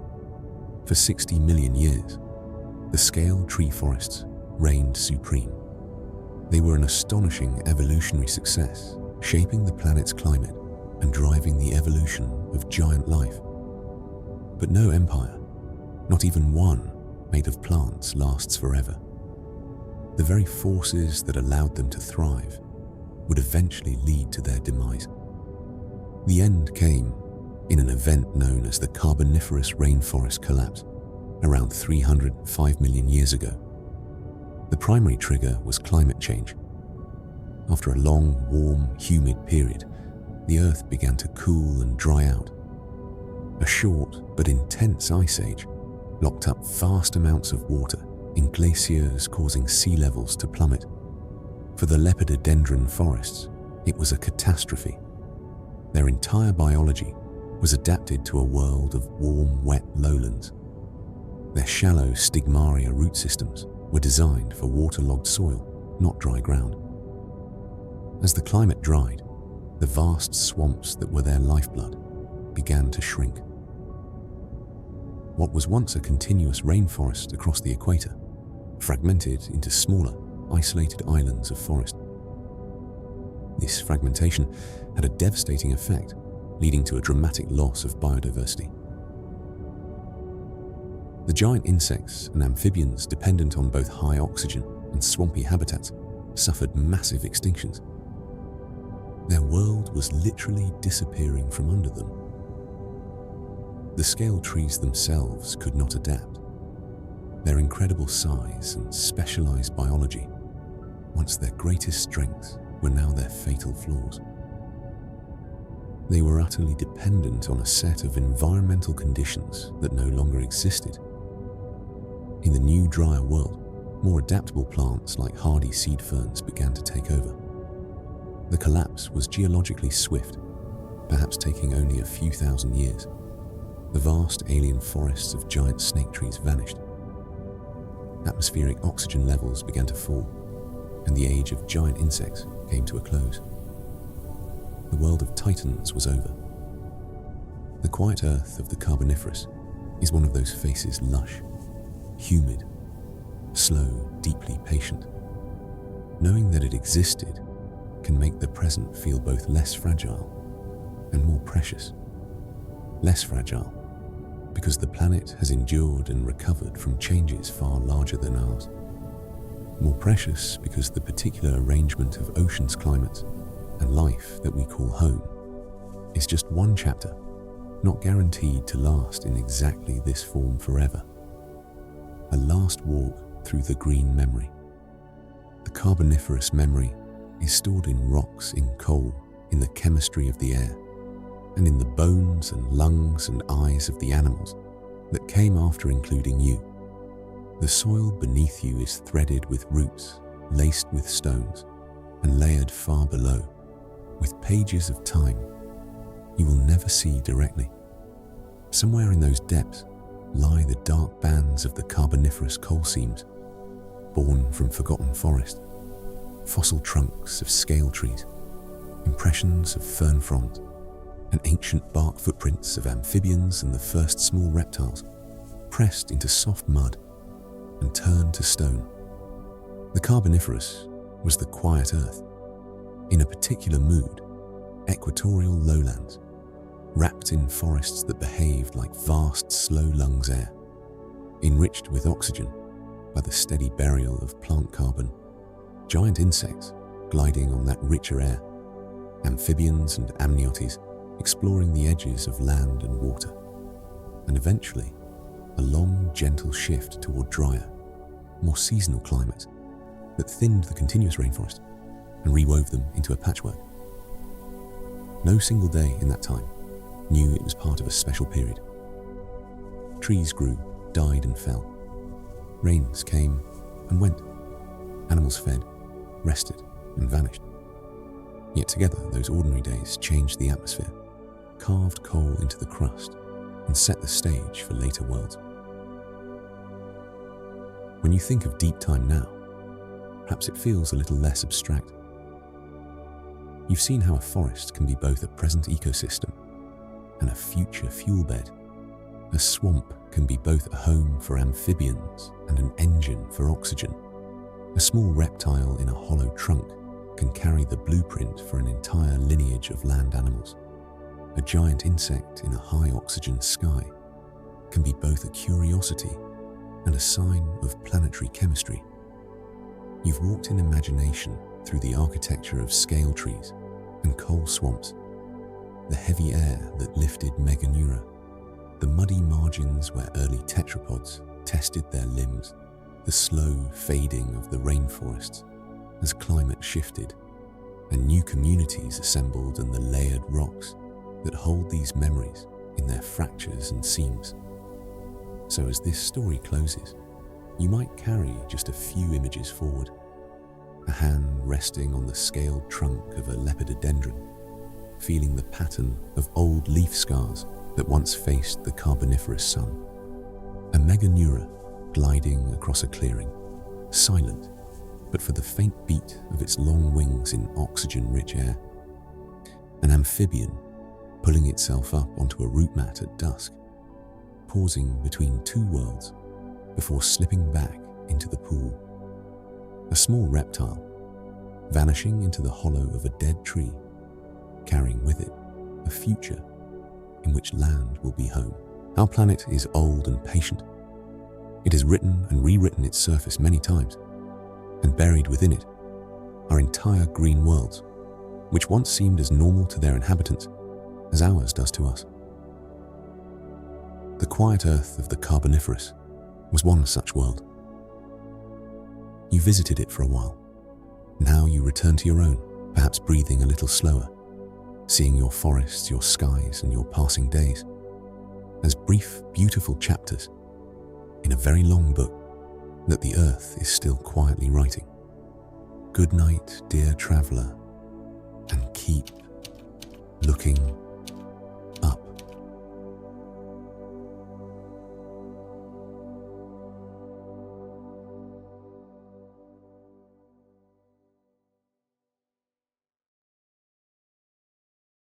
For 60 million years, the scaled tree forests reigned supreme. They were an astonishing evolutionary success, shaping the planet's climate and driving the evolution of giant life. But no empire, not even one made of plants, lasts forever. The very forces that allowed them to thrive would eventually lead to their demise. The end came in an event known as the Carboniferous rainforest collapse, around 305 million years ago. The primary trigger was climate change. After a long, warm, humid period, the Earth began to cool and dry out. A short but intense ice age locked up vast amounts of water in glaciers, causing sea levels to plummet. For the Lepidodendron forests, it was a catastrophe. Their entire biology was adapted to a world of warm, wet lowlands. Their shallow stigmaria root systems were designed for waterlogged soil, not dry ground. As the climate dried, the vast swamps that were their lifeblood began to shrink. What was once a continuous rainforest across the equator fragmented into smaller, isolated islands of forest. This fragmentation had a devastating effect, leading to a dramatic loss of biodiversity. The giant insects and amphibians dependent on both high oxygen and swampy habitats suffered massive extinctions. Their world was literally disappearing from under them. The scale trees themselves could not adapt. Their incredible size and specialized biology, once their greatest strengths, were now their fatal flaws. They were utterly dependent on a set of environmental conditions that no longer existed. In the new, drier world, more adaptable plants like hardy seed ferns began to take over. The collapse was geologically swift, perhaps taking only a few thousand years. The vast alien forests of giant snake trees vanished. Atmospheric oxygen levels began to fall, and the age of giant insects came to a close. The world of titans was over. The quiet earth of the Carboniferous is one of those faces, lush, humid, slow, deeply patient. Knowing that it existed can make the present feel both less fragile and more precious. Less fragile because the planet has endured and recovered from changes far larger than ours. More precious because the particular arrangement of oceans, climates, and life that we call home is just one chapter, not guaranteed to last in exactly this form forever. A last walk through the green memory. The Carboniferous memory is stored in rocks, in coal, in the chemistry of the air, and in the bones and lungs and eyes of the animals that came after, including you. The soil beneath you is threaded with roots, laced with stones, and layered far below, with pages of time you will never see directly. Somewhere in those depths lie the dark bands of the Carboniferous coal seams, born from forgotten forest, fossil trunks of scale trees, impressions of fern fronds, and ancient bark footprints of amphibians and the first small reptiles, pressed into soft mud and turned to stone. The Carboniferous was the quiet earth, in a particular mood, equatorial lowlands, wrapped in forests that behaved like vast, slow-lungs air, enriched with oxygen by the steady burial of plant carbon, giant insects gliding on that richer air, amphibians and amniotes exploring the edges of land and water, and eventually a long, gentle shift toward drier, more seasonal climates that thinned the continuous rainforest and rewove them into a patchwork. No single day in that time knew it was part of a special period. Trees grew, died and fell. Rains came and went. Animals fed, rested and vanished. Yet together those ordinary days changed the atmosphere, carved coal into the crust, and set the stage for later worlds. When you think of deep time now, perhaps it feels a little less abstract. You've seen how a forest can be both a present ecosystem and a future fuel bed. A swamp can be both a home for amphibians and an engine for oxygen. A small reptile in a hollow trunk can carry the blueprint for an entire lineage of land animals. A giant insect in a high oxygen sky can be both a curiosity and a sign of planetary chemistry. You've walked in imagination through the architecture of scale trees and coal swamps, the heavy air that lifted Meganeura, the muddy margins where early tetrapods tested their limbs, the slow fading of the rainforests as climate shifted and new communities assembled in the layered rocks that hold these memories in their fractures and seams. So as this story closes, you might carry just a few images forward. A hand resting on the scaled trunk of a lepidodendron, feeling the pattern of old leaf scars that once faced the Carboniferous sun. A Meganeura gliding across a clearing, silent, but for the faint beat of its long wings in oxygen-rich air. An amphibian pulling itself up onto a root mat at dusk, pausing between two worlds before slipping back into the pool. A small reptile vanishing into the hollow of a dead tree, carrying with it a future in which land will be home. Our planet is old and patient. It has written and rewritten its surface many times, and buried within it are entire green worlds, which once seemed as normal to their inhabitants as ours does to us. The quiet earth of the Carboniferous was one such world. You visited it for a while. Now you return to your own, perhaps breathing a little slower, seeing your forests, your skies, and your passing days as brief, beautiful chapters in a very long book that the earth is still quietly writing. Good night, dear traveler, and keep looking